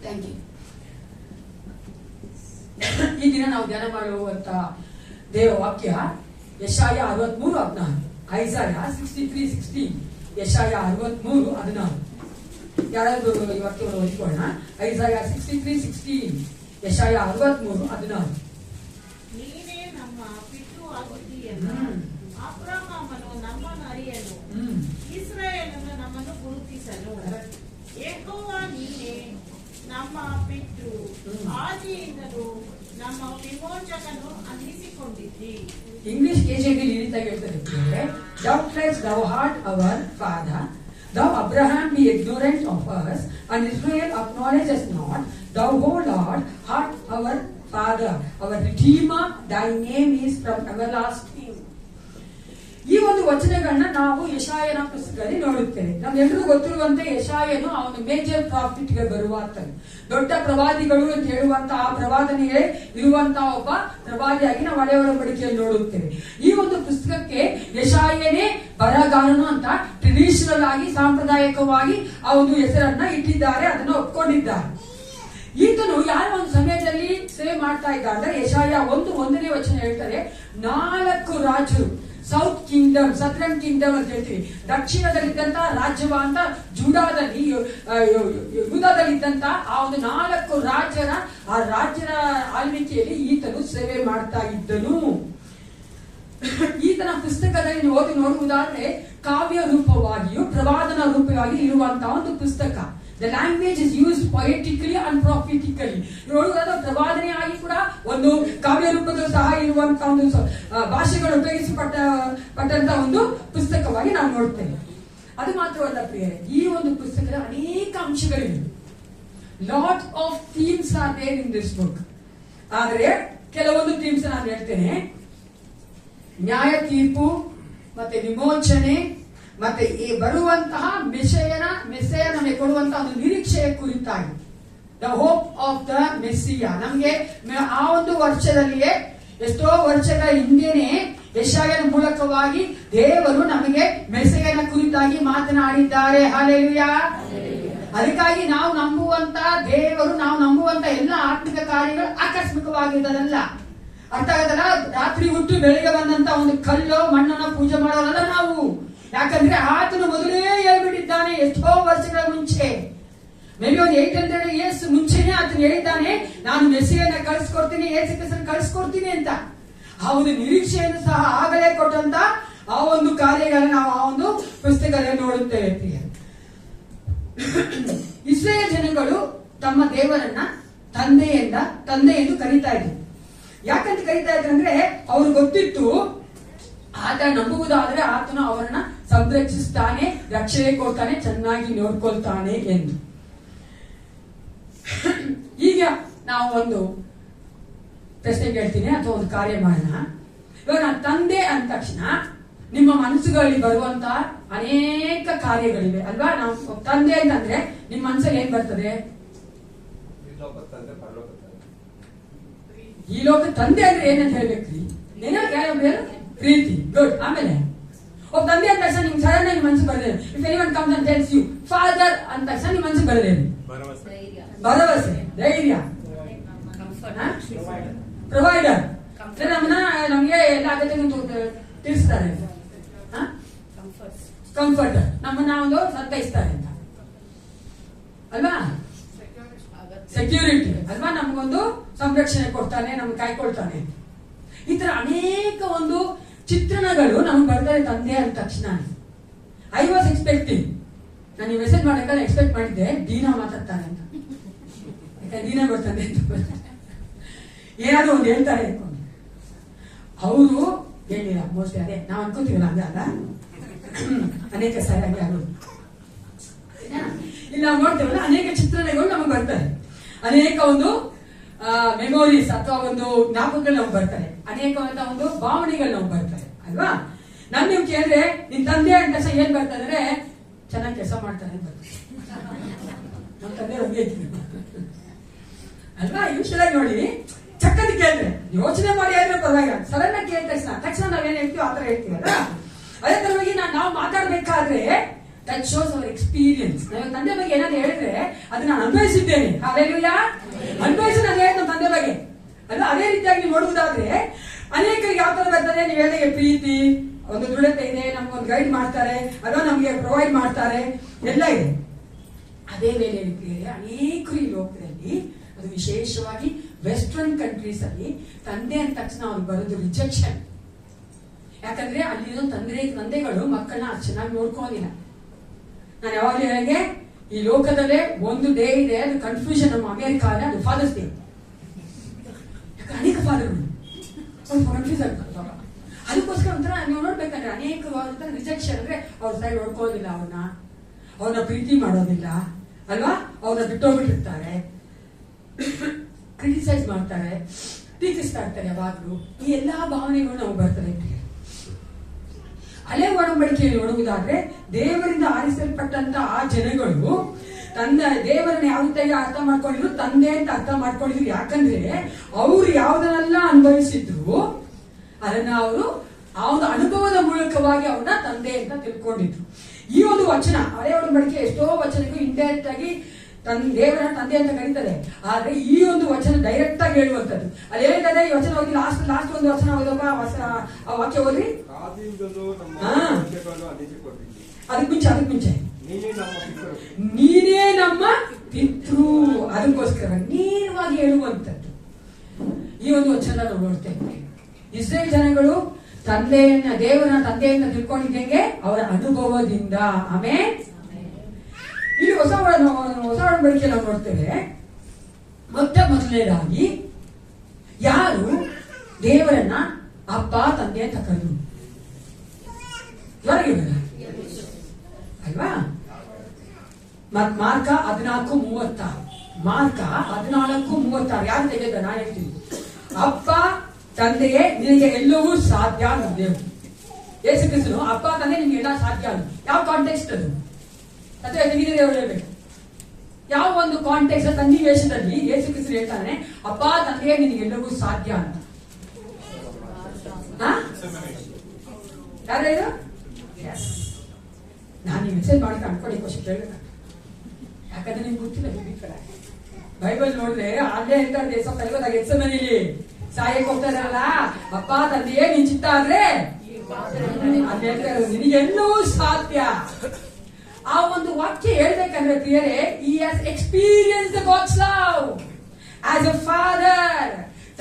Thank you. ಈ ದಿನ ನಾವು ಧ್ಯಾನ ಮಾಡುವಂತ ದೇವ ವಾಕ್ಯ ಯೆಶಾಯ 63:16, ಐಸಾಯ 63:16, ಯೆಶಾಯ 63:16. ಯಾರಾದ್ರೂ ಈ ವಾಕ್ಯವನ್ನು ಓದಿಕೊಳ್ಳೋಣ. ಐಸಾಯ 63:16, ಯೆಶಾಯ 63:16. ನೀನೇ ನಮ್ಮ ಪಿತೃ ಆಗಿದ್ದೀಯಲ್ಲ, ಅಬ್ರಹಾಮನು ನಮ್ಮನ್ನು ಅರಿಯಲು, ಇಸ್ರಾಯೇಲನು ನಮ್ಮನ್ನು ಗುರುತಿಸಲು. ಯೆಹೋವ ನೀನೇ ನಮ್ಮ ಪಿತೃ, ಆದಿಯಿಂದಲೂ ನಮ್ಮ ವಿಮೋಚಕನು ಇಂಗ್ಲಿಷ್ KJV ಈ ರೀತಿಯಾಗಿ ಹೇಳ್ತಾರೆ, doubtless thou art our father, thou Abraham be ignorant of us, and Israel acknowledges not, thou O Lord art our father, our redeemer, thy name is from everlasting. ಈ ಒಂದು ವಚನಗಳನ್ನ ನಾವು ಯೆಶಾಯನ ಪುಸ್ತಕದಲ್ಲಿ ನೋಡುತ್ತೇವೆ. ನಮ್ಗೆಲ್ಲರಿಗೂ ಗೊತ್ತಿರುವಂತೆ ಯೆಶಾಯನು ಅವನು ಮೇಜರ್ ಪ್ರಾಫಿಟ್ ಗೆ ಬರುವಂತ ದೊಡ್ಡ ಪ್ರವಾದಿಗಳು ಅಂತ ಹೇಳುವಂತ ಆ ಪ್ರವಾದನೆಗೆ ಇರುವಂತಹ ಒಬ್ಬ ಪ್ರವಾದಿಯಾಗಿ ನಾವು ಹಳೆಯ ಒಡಂಬಡಿಕೆಯಲ್ಲಿ ನೋಡುತ್ತೇವೆ. ಈ ಒಂದು ಪುಸ್ತಕಕ್ಕೆ ಯೆಶಾಯನೇ ಬರಹಗಾರನು ಅಂತ ಟ್ರೆಡಿಷನಲ್ ಆಗಿ ಸಾಂಪ್ರದಾಯಿಕವಾಗಿ ಆ ಒಂದು ಹೆಸರನ್ನ ಇಟ್ಟಿದ್ದಾರೆ, ಅದನ್ನ ಒಪ್ಕೊಂಡಿದ್ದಾರೆ. ಈತನು ಯಾವ ಒಂದು ಸಮಯದಲ್ಲಿ ಸೇವೆ ಮಾಡ್ತಾ ಇದ್ದ ಅಂದ್ರೆ ಯೆಶಾಯ 1:1 ವಚನ ಹೇಳ್ತಾರೆ, 4 ರಾಜರು ಸೌತ್ ಕಿಂಗ್ಡಮ್, ಸದರ್ನ್ ಕಿಂಗ್ಡಮ್ ಅಂತ ಹೇಳ್ತೀವಿ, ದಕ್ಷಿಣದಲ್ಲಿದ್ದಂತ ರಾಜ್ಯವಾಂತ ಜೂಡಾದಲ್ಲಿ ಯೂದಾದಲ್ಲಿದ್ದಂತ ಆ ಒಂದು 4 ರಾಜ್ಯರ ಆಳ್ವಿಕೆಯಲ್ಲಿ ಈತನು ಸೇವೆ ಮಾಡ್ತಾ ಇದ್ದನು. ಈತನ ಪುಸ್ತಕದಲ್ಲಿ ಓದಿ ನೋಡುವುದಾದ್ರೆ ಕಾವ್ಯ ರೂಪವಾಗಿಯೂ ಪ್ರವಾದನ ರೂಪವಾಗಿ ಇರುವಂತಹ ಒಂದು ಪುಸ್ತಕ. The language is used poetically and prophetically. ನೋಡುವುದಾದ ಪ್ರವಾದನೆ ಆಗಿ ಕೂಡ ಒಂದು ಕಾವ್ಯ ರೂಪದಲ್ಲೂ ಸಹ ಇರುವಂತಹ ಒಂದು ಭಾಷೆಗಳು ಉಪಯೋಗಿಸಲ್ಪಟ್ಟಂತ ಒಂದು ಪುಸ್ತಕವಾಗಿ ನಾವು ನೋಡ್ತೇವೆ. ಅದು ಮಾತ್ರವಲ್ಲ ಪ್ರಿಯರೇ, ಈ ಒಂದು ಪುಸ್ತಕದ ಅನೇಕ ಅಂಶಗಳಿವೆ. Lot of themes are there in this book. ಆದರೆ ಕೆಲವೊಂದು ಥೀಮ್ಸ್ ನಾನು ಹೇಳ್ತೇನೆ. ನ್ಯಾಯ ತೀರ್ಪು, ಮತ್ತೆ ವಿಮೋಚನೆ, ಮತ್ತೆ ಈ ಬರುವಂತಹ ಮೆಸ್ಸೆಯ ನಮಗೆ ಕೊಡುವಂತಹ ಒಂದು ನಿರೀಕ್ಷೆಯ ಕುರಿತಾಗಿ, ದ ಹೋಪ್ ಆಫ್ ದ ಮೆಸ್ಸಿಯಾ. ನಮ್ಗೆ ಆ ಒಂದು ವರ್ಷದಲ್ಲಿಯೇ ಎಷ್ಟೋ ವರ್ಷಗಳ ಹಿಂದೆನೆ ಯೆಶಾಯನ ಮೂಲಕವಾಗಿ ದೇವರು ನಮಗೆ ಮೆಸ್ಸೆಯನ ಕುರಿತಾಗಿ ಮಾತನಾಡಿದ್ದಾರೆ. ಹಲ್ಲೆಲೂಯಾ. ಅದಕ್ಕಾಗಿ ನಾವು ನಂಬುವಂತ ದೇವರು, ನಾವು ನಂಬುವಂತ ಎಲ್ಲ ಆತ್ಮಿಕ ಕಾರ್ಯಗಳು ಆಕಸ್ಮಿಕವಾಗಿರೋದಲ್ಲ. ಅರ್ಥ ಆಗದಲ್ಲ, ರಾತ್ರಿ ಹುಟ್ಟು ಬೆಳಿಗ್ಗೆ ಬಂದಂತ ಒಂದು ಕಲ್ಲು ಮಣ್ಣನ್ನ ಪೂಜೆ ಮಾಡೋರಲ್ಲ ನಾವು. ಯಾಕಂದ್ರೆ ಆತನು ಮೊದಲೇ ಹೇಳ್ಬಿಟ್ಟಿದ್ದಾನೆ ಎಷ್ಟೋ ವರ್ಷಗಳ ಮುಂಚೆ, ಮೇ ಬಿ ಒಂದು 800 years ಮುಂಚೆನೆ ಆತನು ಹೇಳಿದ್ದಾನೆ, ನಾನು ಮೆಸ್ಸಿಯನ್ನ ಕಳಿಸ್ಕೊಡ್ತೀನಿ, ಯೇಸು ಕ್ರಿಸ್ತನ ಕಳಿಸ್ಕೊಡ್ತೀನಿ ಅಂತ. ಆ ಒಂದು ನಿರೀಕ್ಷೆಯನ್ನು ಸಹ ಆಗಲೇ ಕೊಟ್ಟಂತ ಆ ಒಂದು ಕಾರ್ಯಗಳನ್ನ ನಾವು ಆ ಒಂದು ಪುಸ್ತಕದಲ್ಲಿ ನೋಡುತ್ತೇವೆ. ಇಸ್ರಾಯೇಲ್ ಜನಗಳು ತಮ್ಮ ದೇವರನ್ನ ತಂದೆ ಎಂದು ಕರೀತಾ ಇದ್ರು. ಯಾಕಂತ ಕರೀತಾ ಇದ್ರು ಅಂದ್ರೆ ಅವ್ರು ಗೊತ್ತಿತ್ತು, ಆತ ನಂಬುವುದಾದ್ರೆ ಆತನು ಅವರನ್ನ ಸಂರಕ್ಷಿಸ್ತಾನೆ, ರಕ್ಷಣೆ ಕೊಡ್ತಾನೆ, ಚೆನ್ನಾಗಿ ನೋಡ್ಕೊಳ್ತಾನೆ ಎಂದು. ಈಗ ನಾವು ಒಂದು ಪ್ರಶ್ನೆ ಕೇಳ್ತೀನಿ ಅಥವಾ ಒಂದು ಕಾರ್ಯ ಮಾಡೋಣ. ಇವಾಗ ನಾನು ತಂದೆ ಅಂದ ತಕ್ಷಣ ನಿಮ್ಮ ಮನಸ್ಸುಗಳಲ್ಲಿ ಬರುವಂತ ಅನೇಕ ಕಾರ್ಯಗಳಿವೆ ಅಲ್ವಾ? ನಾವು ತಂದೆ ಅಂತಂದ್ರೆ ನಿಮ್ಮ ಮನಸ್ಸಲ್ಲಿ ಏನ್ ಬರ್ತದೆ? ಈ ಲೋಕ ತಂದೆ ಅಂದ್ರೆ ಏನಂತ ಹೇಳ್ಬೇಕ್ರಿ? ಪ್ರೀತಿ. ಗುಡ್. ಆಮೇಲೆ ಒಬ್ಬ ತಂದೆ ಅಂದ ತಕ್ಷಣ ನಿಮ್ ಸಡನ್ ಆಗಿ ಮನಸ್ಸು ಬರದೇನು? If anyone comes and tells you father ಅಂದ ತಕ್ಷಣ ನಿಮ್ ಮನಸ್ಸು ಬರದೇನು? ಭರವಸೆ, ಧೈರ್ಯ, ಪ್ರೊವೈಡರ್. ನಮ್ಗೆ ಎಲ್ಲ ಅಗತ್ಯ ತಿಳಿಸ್ತಾರೆ. ಕಂಫರ್ಟರ್, ನಮ್ಮನ್ನ ಒಂದು ಸಂತೈಸ್ತಾರೆ ಅಂತ ಅಲ್ವಾ? ಸೆಕ್ಯೂರಿಟಿ ಅಲ್ವಾ? ನಮ್ಗೊಂದು ಸಂರಕ್ಷಣೆ ಕೊಡ್ತಾನೆ, ನಮ್ಗೆ ಕಾಯ್ಕೊಳ್ತಾನೆ. ಈ ತರ ಅನೇಕ ಒಂದು ಚಿತ್ರಣಗಳು ನಮ್ಗೆ ಬರ್ತಾರೆ ತಂದೆ ಅಂದ ತಕ್ಷಣ. ಐ ವಾಸ್ ಎಕ್ಸ್ಪೆಕ್ಟಿಂಗ್, ನಾನು ಈ ಮೆಸೇಜ್ ಮಾಡಬೇಕಾದ್ರೆ ಎಕ್ಸ್ಪೆಕ್ಟ್ ಮಾಡಿದ್ದೆ ದೀನಾ ಮಾತಾಡ್ತಾನೆ ಅಂತ. ಯಾಕಂದ್ರೆ ದೀನಾ ಬರ್ತಾನೆ ಅಂತ ಏನಾದ್ರು ಒಂದು ಹೇಳ್ತಾರೆ ಅವರು ಹೇಳಿಲ್ಲ. ಮೋಸ್ಟ್ಲಿ ಅದೇ ನಾವು ಅನ್ಕೋತೀವಲ್ಲ, ಹಂಗ ಅಲ್ಲ, ಅನೇಕ ಸರಿಯಾಗಿ ಆಗೋದು ಇಲ್ಲಿ ನಾವು ನೋಡ್ತೇವಲ್ಲ, ಅನೇಕ ಚಿತ್ರಣಗಳು ನಮಗೆ ಬರ್ತಾರೆ, ಅನೇಕ ಒಂದು ಮೆಮೊರೀಸ್ ಅಥವಾ ಒಂದು ಜ್ಞಾಪಕಗಳು ನಮ್ಗೆ ಬರ್ತಾರೆ, ಅನೇಕ ಒಂದು ಭಾವನೆಗಳು ನಮ್ಗೆ ಬರ್ತಾರೆ ಅಲ್ವಾ? ನಾನು ನೀವು ಕೇಳಿದ್ರೆ ನಿನ್ ತಂದೆ ಅಂದ ತಕ್ಷಣ ಏನ್ ಬರ್ತಂದ್ರೆ ಚೆನ್ನಾಗಿ ಕೆಲಸ ಮಾಡ್ತಾನೆ ಅಂತ ಬರ್ತದೆ. ನಮ್ಮ ತಂದೆ ಹಂಗೆ ಅಲ್ವಾ? ಯೂಶಲಾಗಿ ನೋಡಿ, ಚಕ್ಕದ ಕೇಳಿದ್ರೆ ಯೋಚನೆ ಮಾಡಿ ಆದ್ರೆ ಪರವಾಗಿಲ್ಲ, ಸಡನ್ ಆಗಿ ಕೇಳಿದ ತಕ್ಷಣ ನಾವೇನ್ ಹೇಳ್ತೀವಿ ಆತರ ಹೇಳ್ತೀವಲ್ಲ. ಅದೇ ತರವಾಗಿ ನಾವು ಮಾತಾಡ್ಬೇಕಾದ್ರೆ that shows our experience. ನಾನು ತಂದೆ ಬಗ್ಗೆ ಏನಾದ್ರು ಹೇಳಿದ್ರೆ ಅದನ್ನ ನಾನು ಅನುಭವಿಸಿದ್ದೇನೆ. ಹಲ್ಲೆಲೂಯಾ. ಅನುಭವಿಸಿ ನಾನು ಹೇಳಿದ ನಮ್ಮ ತಂದೆ ಬಗ್ಗೆ ಅಲ್ವಾ? ಅದೇ ರೀತಿಯಾಗಿ ನೀವು ನೋಡುವುದಾದ್ರೆ ಅನೇಕರಿಗೆ ಯಾವ ತರ ಬರ್ತದೆ? ನೀವು ಹೇಳಿದ ಪ್ರೀತಿ, ಒಂದು ದೃಢತೆ ಇದೆ, ನಮ್ಗೊಂದು ಗೈಡ್ ಮಾಡ್ತಾರೆ ಅಲ್ವಾ, ನಮ್ಗೆ ಪ್ರೊವೈಡ್ ಮಾಡ್ತಾರೆ, ಎಲ್ಲ ಇದೆ. ಅದೇ ವೇಳೆಯಲ್ಲಿ ಅನೇಕರು ಈ ಲೋಕದಲ್ಲಿ, ಅದು ವಿಶೇಷವಾಗಿ ವೆಸ್ಟರ್ನ್ ಕಂಟ್ರೀಸ್ ಅಲ್ಲಿ ತಂದೆ ಅಂದ ತಕ್ಷಣ ಅವ್ರಿಗೆ ಬರೋದು ರಿಜೆಕ್ಷನ್. ಯಾಕಂದ್ರೆ ಅಲ್ಲಿ ತಂದೆಗಳು ಮಕ್ಕಳನ್ನ ಅಷ್ಟು ಚೆನ್ನಾಗಿ ನೋಡ್ಕೋದಿಲ್ಲ. ನಾನು ಯಾವಾಗಲೂ ಹೇಗೆ, ಈ ಲೋಕದಲ್ಲೇ ಒಂದು ಡೇ ಇದೆ, ಅದು ಕನ್ಫ್ಯೂಷನ್. ನಮ್ಮ ಅಮೆರಿಕಾದ ಅದು ಫಾದರ್ಸ್ ಡೇ. ಅನೇಕ ಫಾದರ್ಗಳು ಸ್ವಲ್ಪ ಕನ್ಫ್ಯೂಸ್ ಆಗ್ತಾರೆ ಪಾಪ. ಅದಕ್ಕೋಸ್ಕರ ಒಂಥರ ನೀವು ನೋಡ್ಬೇಕಂದ್ರೆ ಅನೇಕ ರಿಜೆಕ್ಷನ್ ಅಂದ್ರೆ ಅವ್ರ ಸೈಡ್ ಹೊಡ್ಕೊಳ್ಳೋದಿಲ್ಲ, ಅವ್ರನ್ನ ಪ್ರೀತಿ ಮಾಡೋದಿಲ್ಲ ಅಲ್ವಾ, ಅವ್ರನ್ನ ಬಿಟ್ಟೋಗ್ಬಿಟ್ಟಿರ್ತಾರೆ, ಕ್ರಿಟಿಸೈಸ್ ಮಾಡ್ತಾರೆ, ಟೀಕಿಸ್ತಾ ಇರ್ತಾರೆ ಯಾವಾಗ್ಲೂ. ಈ ಎಲ್ಲಾ ಭಾವನೆಗಳು ನಾವು ಬರ್ತದೆ. ಹಳೆ ಒಡಂಬಡಿಕೆಯಲ್ಲಿ ನೋಡುವುದಾದ್ರೆ ದೇವರಿಂದ ಆರಿಸಲ್ಪಟ್ಟಂತ ಆ ಜನಗಳು ದೇವರನ್ನ ಯಾವ ರೀತಿಯಾಗಿ ಅರ್ಥ ಮಾಡ್ಕೊಂಡಿದ್ರು, ತಂದೆ ಅಂತ ಅರ್ಥ ಮಾಡ್ಕೊಂಡಿದ್ರು. ಯಾಕಂದ್ರೆ ಅವ್ರು ಯಾವ್ದನ್ನೆಲ್ಲ ಅನುಭವಿಸಿದ್ರು ಅದನ್ನ ಅವರು ಆ ಒಂದು ಅನುಭವದ ಮೂಲಕವಾಗಿ ಅವ್ರನ್ನ ತಂದೆ ಅಂತ ತಿಳ್ಕೊಂಡಿದ್ರು. ಈ ಒಂದು ವಚನ ಹಳೆ ಒಡಂಬಡಿಕೆ ಎಷ್ಟೋ ವಚನಕ್ಕೂ ಇಂಡೈರೆಕ್ಟ್ ಆಗಿ ದೇವರನ್ನ ತಂದೆ ಅಂತ ಕರೀತಾರೆ. ಆದ್ರೆ ಈ ಒಂದು ವಚನ ಡೈರೆಕ್ಟ್ ಆಗಿ ಹೇಳುವಂತದ್ದು. ಅಲ್ಲಿ ಹೇಳ್ತದೆ, ಈ ವಚನ ಹೋಗಿ ಲಾಸ್ಟ್ ಒಂದು ವಚನ ಓದೋಕ, ಆ ವಾಕ್ಯ ಓದ್ರಿ. ಅದಕ್ಕೆ ಮುಂಚೆ ನೀನೇ ನಮ್ಮ ಪಿತೃ, ಅದಕ್ಕೋಸ್ಕರ ನೇರವಾಗಿ ಹೇಳುವಂತದ್ದು ಈ ಒಂದು ವಚನ ನಾವು ನೋಡ್ತೇವೆ. ಇಸ್ರೇಲ್ ಜನಗಳು ದೇವರನ್ನ ತಂದೆಯನ್ನ ತಿಳ್ಕೊಂಡಿದ್ದೇಗೆ ಅವರ ಅನುಭವದಿಂದ. ಆಮೇಲೆ ಇಲ್ಲಿ ಹೊಸ ಒಡಂಬಡಿಕೆ ನಾವು ನೋಡ್ತೇವೆ. ಮೊದಲನೇದಾಗಿ ಯಾರು ದೇವರನ್ನ ಅಪ್ಪ ತಂದೆ ಅಂತ ಕರೆದು ಹೊರಗೆ ಅಲ್ವಾ? ಮಾರ್ಕ 14:36 ಯಾರು ತೆಗೆದ ನಾನು ಹೇಳ್ತೀನಿ. ಅಪ್ಪ ತಂದೆಯೇ ನಿನಗೆ ಎಲ್ಲವೂ ಸಾಧ್ಯ ದೇವರು. ಯೇಸು ಕ್ರಿಸ್ತನು ಅಪ್ಪ ತಂದೆ ನಿಮ್ಗೆ ಎಲ್ಲ ಸಾಧ್ಯ. ಯಾವ ಕಾಂಟೆಕ್ಸ್ಟ್ ಅದು? ಅಥವಾ ತೆಗೆದಿದೆ ಅವರು ಹೇಳ್ಬೇಕು. ಯಾವ ಒಂದು ಕಾಂಟೆಕ್ಸ್ಟ್ ಸನ್ನಿವೇಶದಲ್ಲಿ ಯೇಸು ಕ್ರಿಸ್ತ ಹೇಳ್ತಾನೆ ಅಪ್ಪ ತಂದೆಯೇ ನಿನಗೆಲ್ಲವೂ ಸಾಧ್ಯ ಅಂತ? ಯಾರು ಇದು? ನಾನು ಈ ಮೆಸೇಜ್ ಮಾಡಿ ಅನ್ಕೊಳ್ಳಿ ಕ್ವಶನ್ ಕೇಳಬೇಕು. ಯಾಕಂದ್ರೆ ನಿಮ್ಗೆ ಗೊತ್ತಿಲ್ಲ ಬೈಬಲ್ ನೋಡಿದ್ರೆ ಅಲ್ಲೇ ಹೇಳ್ತಾರೆ ದೇಶ ಕಲಿಯೋದಾಗ ಎಕ್ಸಮನೇಲಿ ಸಾಯಕ್ಕೆ ಹೋಗ್ತಾರಲ್ಲ, ಅಪ್ಪ ತಂದೆಯೇ ನಿನ್ ಚಿತ್ತ ಆದ್ರೆ ಅಲ್ಲಿ ಹೇಳ್ತಾರೆ ನಿನಗೆಲ್ಲವೂ ಸಾಧ್ಯ. ಆ ಒಂದು ವಾಕ್ಯ ಹೇಳ್ಬೇಕಂದ್ರೆ ಪ್ರಿಯರೇ, he has experienced the God's love as a father.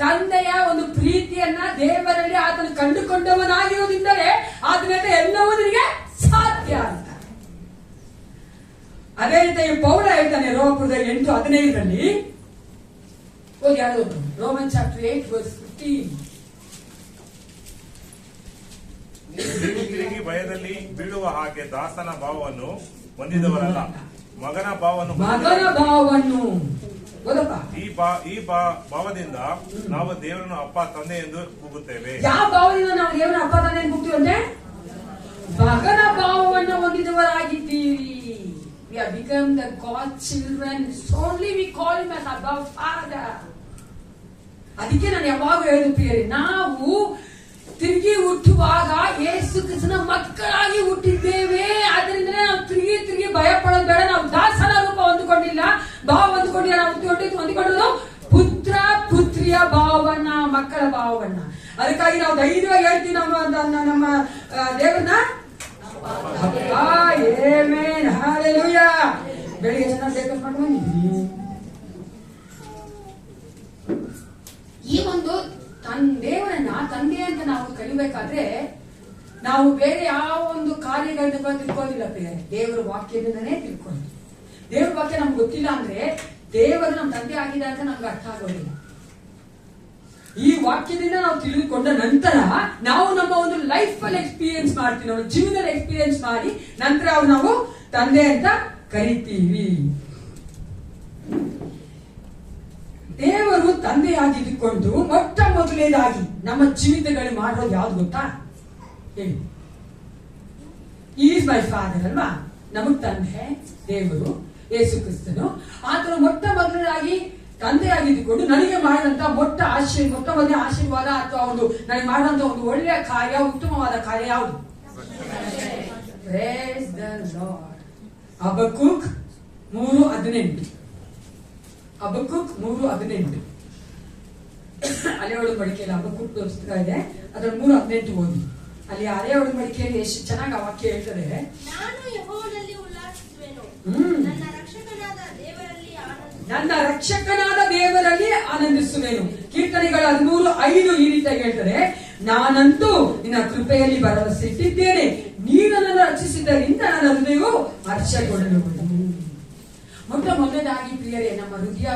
ತಂದೆಯ ಒಂದು ಪ್ರೀತಿಯನ್ನ ದೇವರಲ್ಲಿ ಆತನು ಕಂಡುಕೊಂಡವನಾಗಿರುವುದರಿಂದಲೇ ಆತನಿಂದ ಎಲ್ಲವೂ ನಿನಗೆ ಸಾಧ್ಯ ಅಂತ. ಅದೇ ರೀತಿ ಪೌಲ ಹೇಳ್ತಾನೆ ರೋಮಪುರದ 8:15 ಹೋಗಿ ಯಾರು ರೋಮನ್ ಚಾಪ್ಟರ್ 8:15. ನೀವು ತಿರುಗಿ ಭಯದಲ್ಲಿ ಬೀಳುವ ಹಾಗೆ ದಾಸನ ಭಾವವನ್ನು ಹೊಂದಿದವರಲ್ಲ, ಮಗನ ಭಾವವನ್ನು ಈ ಭಾವದಿಂದ ನಾವು ದೇವರನ್ನು ಅಪ್ಪ ತಂದೆ ಎಂದು ಕೂಗುತ್ತೇವೆ. ಯಾವ ಭಾವದಿಂದ ನಾವು ದೇವರ ಅಪ್ಪ ತಂದೆ ಎಂದು ಕೂಗ್ತೀವಂತೆ? ಮಗನ ಭಾವವನ್ನು ಹೊಂದಿದವರಾಗಿದ್ದೀರಿ. We have become the God's children. Only we call him as Abba Father. ಅದಕ್ಕೆ ನಾನು ಯಾವಾಗ ಹೇಳಿದ ಪ್ರಿಯರೇ, ನಾವು ತಿರುಗಿ ಹುಟ್ಟುವಾಗ ಯೇಸು ಕ್ರಿಸ್ತನ ಮಕ್ಕಳಾಗಿ ಹುಟ್ಟಿದ್ದೇವೆ. ಆದ್ರಿಂದ ನಾವು ತಿರುಗಿ ಭಯ ಪಡೋದು ಬೇಡ. ನಾವು ದಾಸನ ರೂಪ ಹೊಂದಿಕೊಂಡಿಲ್ಲ, ಭಾವ ಹೊಂದಿಕೊಂಡಿಲ್ಲ. ನಾವು ಹೊಂದಿಕೊಳ್ಳೋದು ಪುತ್ರ ಪುತ್ರಿಯ ಭಾವವನ್ನ, ಮಕ್ಕಳ ಭಾವವನ್ನ. ಅದಕ್ಕಾಗಿ ನಾವು ಧೈರ್ಯವಾಗಿ ಹೇಳ್ತೀವಿ ನಮ್ಮ ದೇವರನ್ನ ಆಮೆನ್ ಹಲ್ಲೆಲೂಯಾ. ಬೆಳಿಗ್ಗೆ ಚೆನ್ನಾಗಿ ಬ್ರೇಕಪ್ ಮಾಡಿ ಬಂದಿದ್ದೀವಿ. ಈ ಒಂದು ದೇವರನ್ನ ತಂದೆ ಅಂತ ನಾವು ಕಲಿಬೇಕಾದ್ರೆ ನಾವು ಬೇರೆ ಯಾವ ಒಂದು ಕಾರ್ಯಗಳನ್ನ ತಿಳ್ಕೊಳ್ಳೋದಿಲ್ಲ ಪ್ರಿಯರೇ, ದೇವರ ವಾಕ್ಯದಿಂದನೇ ತಿಳ್ಕೊಳ್ಳಿ. ದೇವರ ವಾಕ್ಯ ನಮ್ಗೆ ಗೊತ್ತಿಲ್ಲ ಅಂದ್ರೆ ದೇವರು ನಮ್ಮ ತಂದೆ ಆಗಿದೆ ಅಂತ ನಮ್ಗೆ ಅರ್ಥ ಆಗೋದಿಲ್ಲ. ಈ ವಾಕ್ಯದಿಂದ ನಾವು ತಿಳಿದುಕೊಂಡ ನಂತರ ನಾವು ನಮ್ಮ ಒಂದು ಲೈಫ್ ಅಲ್ಲಿ ಎಕ್ಸ್ಪೀರಿಯನ್ಸ್ ಮಾಡ್ತೀವಿ, ನಮ್ಮ ಜೀವನದಲ್ಲಿ ಎಕ್ಸ್ಪೀರಿಯನ್ಸ್ ಮಾಡಿ ನಂತರ ನಾವು ತಂದೆ ಅಂತ ಕರಿತೀವಿ. ದೇವರು ತಂದೆಯಾಗಿದ್ದುಕೊಂಡು ಮೊಟ್ಟ ಮೊದಲನೇದಾಗಿ ನಮ್ಮ ಜೀವಿತಗಳು ಮಾಡೋದು ಯಾವ್ದು ಗೊತ್ತಾ? ಹೇಳಿ. ಈಸ್ ಮೈ ಫಾದರ್ ಅಲ್ವಾ? ನಮಗ್ ತಂದೆ ದೇವರು ಯೇಸು ಕ್ರಿಸ್ತನು. ಆತನು ಮೊಟ್ಟ ಮೊದಲನೇದಾಗಿ ತಂದೆಯಾಗಿದ್ದುಕೊಂಡು ನನಗೆ ಮಾಡಿದಂತ ಮೊಟ್ಟ ಮೊದಲನೇ ಆಶೀರ್ವಾದ ಅಥವಾ ಒಂದು ನನಗೆ ಮಾಡಿದಂತ ಒಂದು ಒಳ್ಳೆಯ ಕಾರ್ಯ, ಉತ್ತಮವಾದ ಕಾರ್ಯ ಯಾವುದು? Praise the Lord. ಹಬಕ್ಕೂಕ್ 3:18. ಹಬಕ್ಕೂಕ್ 3:18. ಹಳೆ ಒಡಂಬಡಿಕೆಯಲ್ಲಿ ಹಬಕ್ಕೂಕ್ ಪುಸ್ತಕ ಇದೆ, ಅದರ 3:18 ಓದಿ. ಅಲ್ಲಿ ಹಳೆ ಒಡಂಬಡಿಕೆಯಲ್ಲಿ ಎಷ್ಟು ಚೆನ್ನಾಗಿ ಆ ವಾಕ್ಯ ಹೇಳ್ತದೆ. ನಾನು ಯೆಹೋವನಲ್ಲಿ ಉಲ್ಲಾಸಿಸುವೆನು, ನನ್ನ ರಕ್ಷಕನಾದ ದೇವರಲ್ಲಿ ಆನಂದಿಸುವೆನು. ಕೀರ್ತನೆಗಳ 13:5 ಈ ರೀತಿಯಾಗಿ ಹೇಳ್ತದೆ, ನಾನಂತೂ ನಿನ್ನ ಕೃಪೆಯಲ್ಲಿ ಭರವಸೆ ಇಟ್ಟಿದ್ದೇನೆ, ನೀನು ನನ್ನನ್ನು ರಕ್ಷಿಸಿದ್ದರಿಂದ ನನ್ನ ಹೃದಯವು ಹರ್ಷಗೊಳ್ಳುವುದು. ಮೊದಲನೇದಾಗಿ ಪ್ರಿಯರೇ, ನಮ್ಮ ಹೃದಯ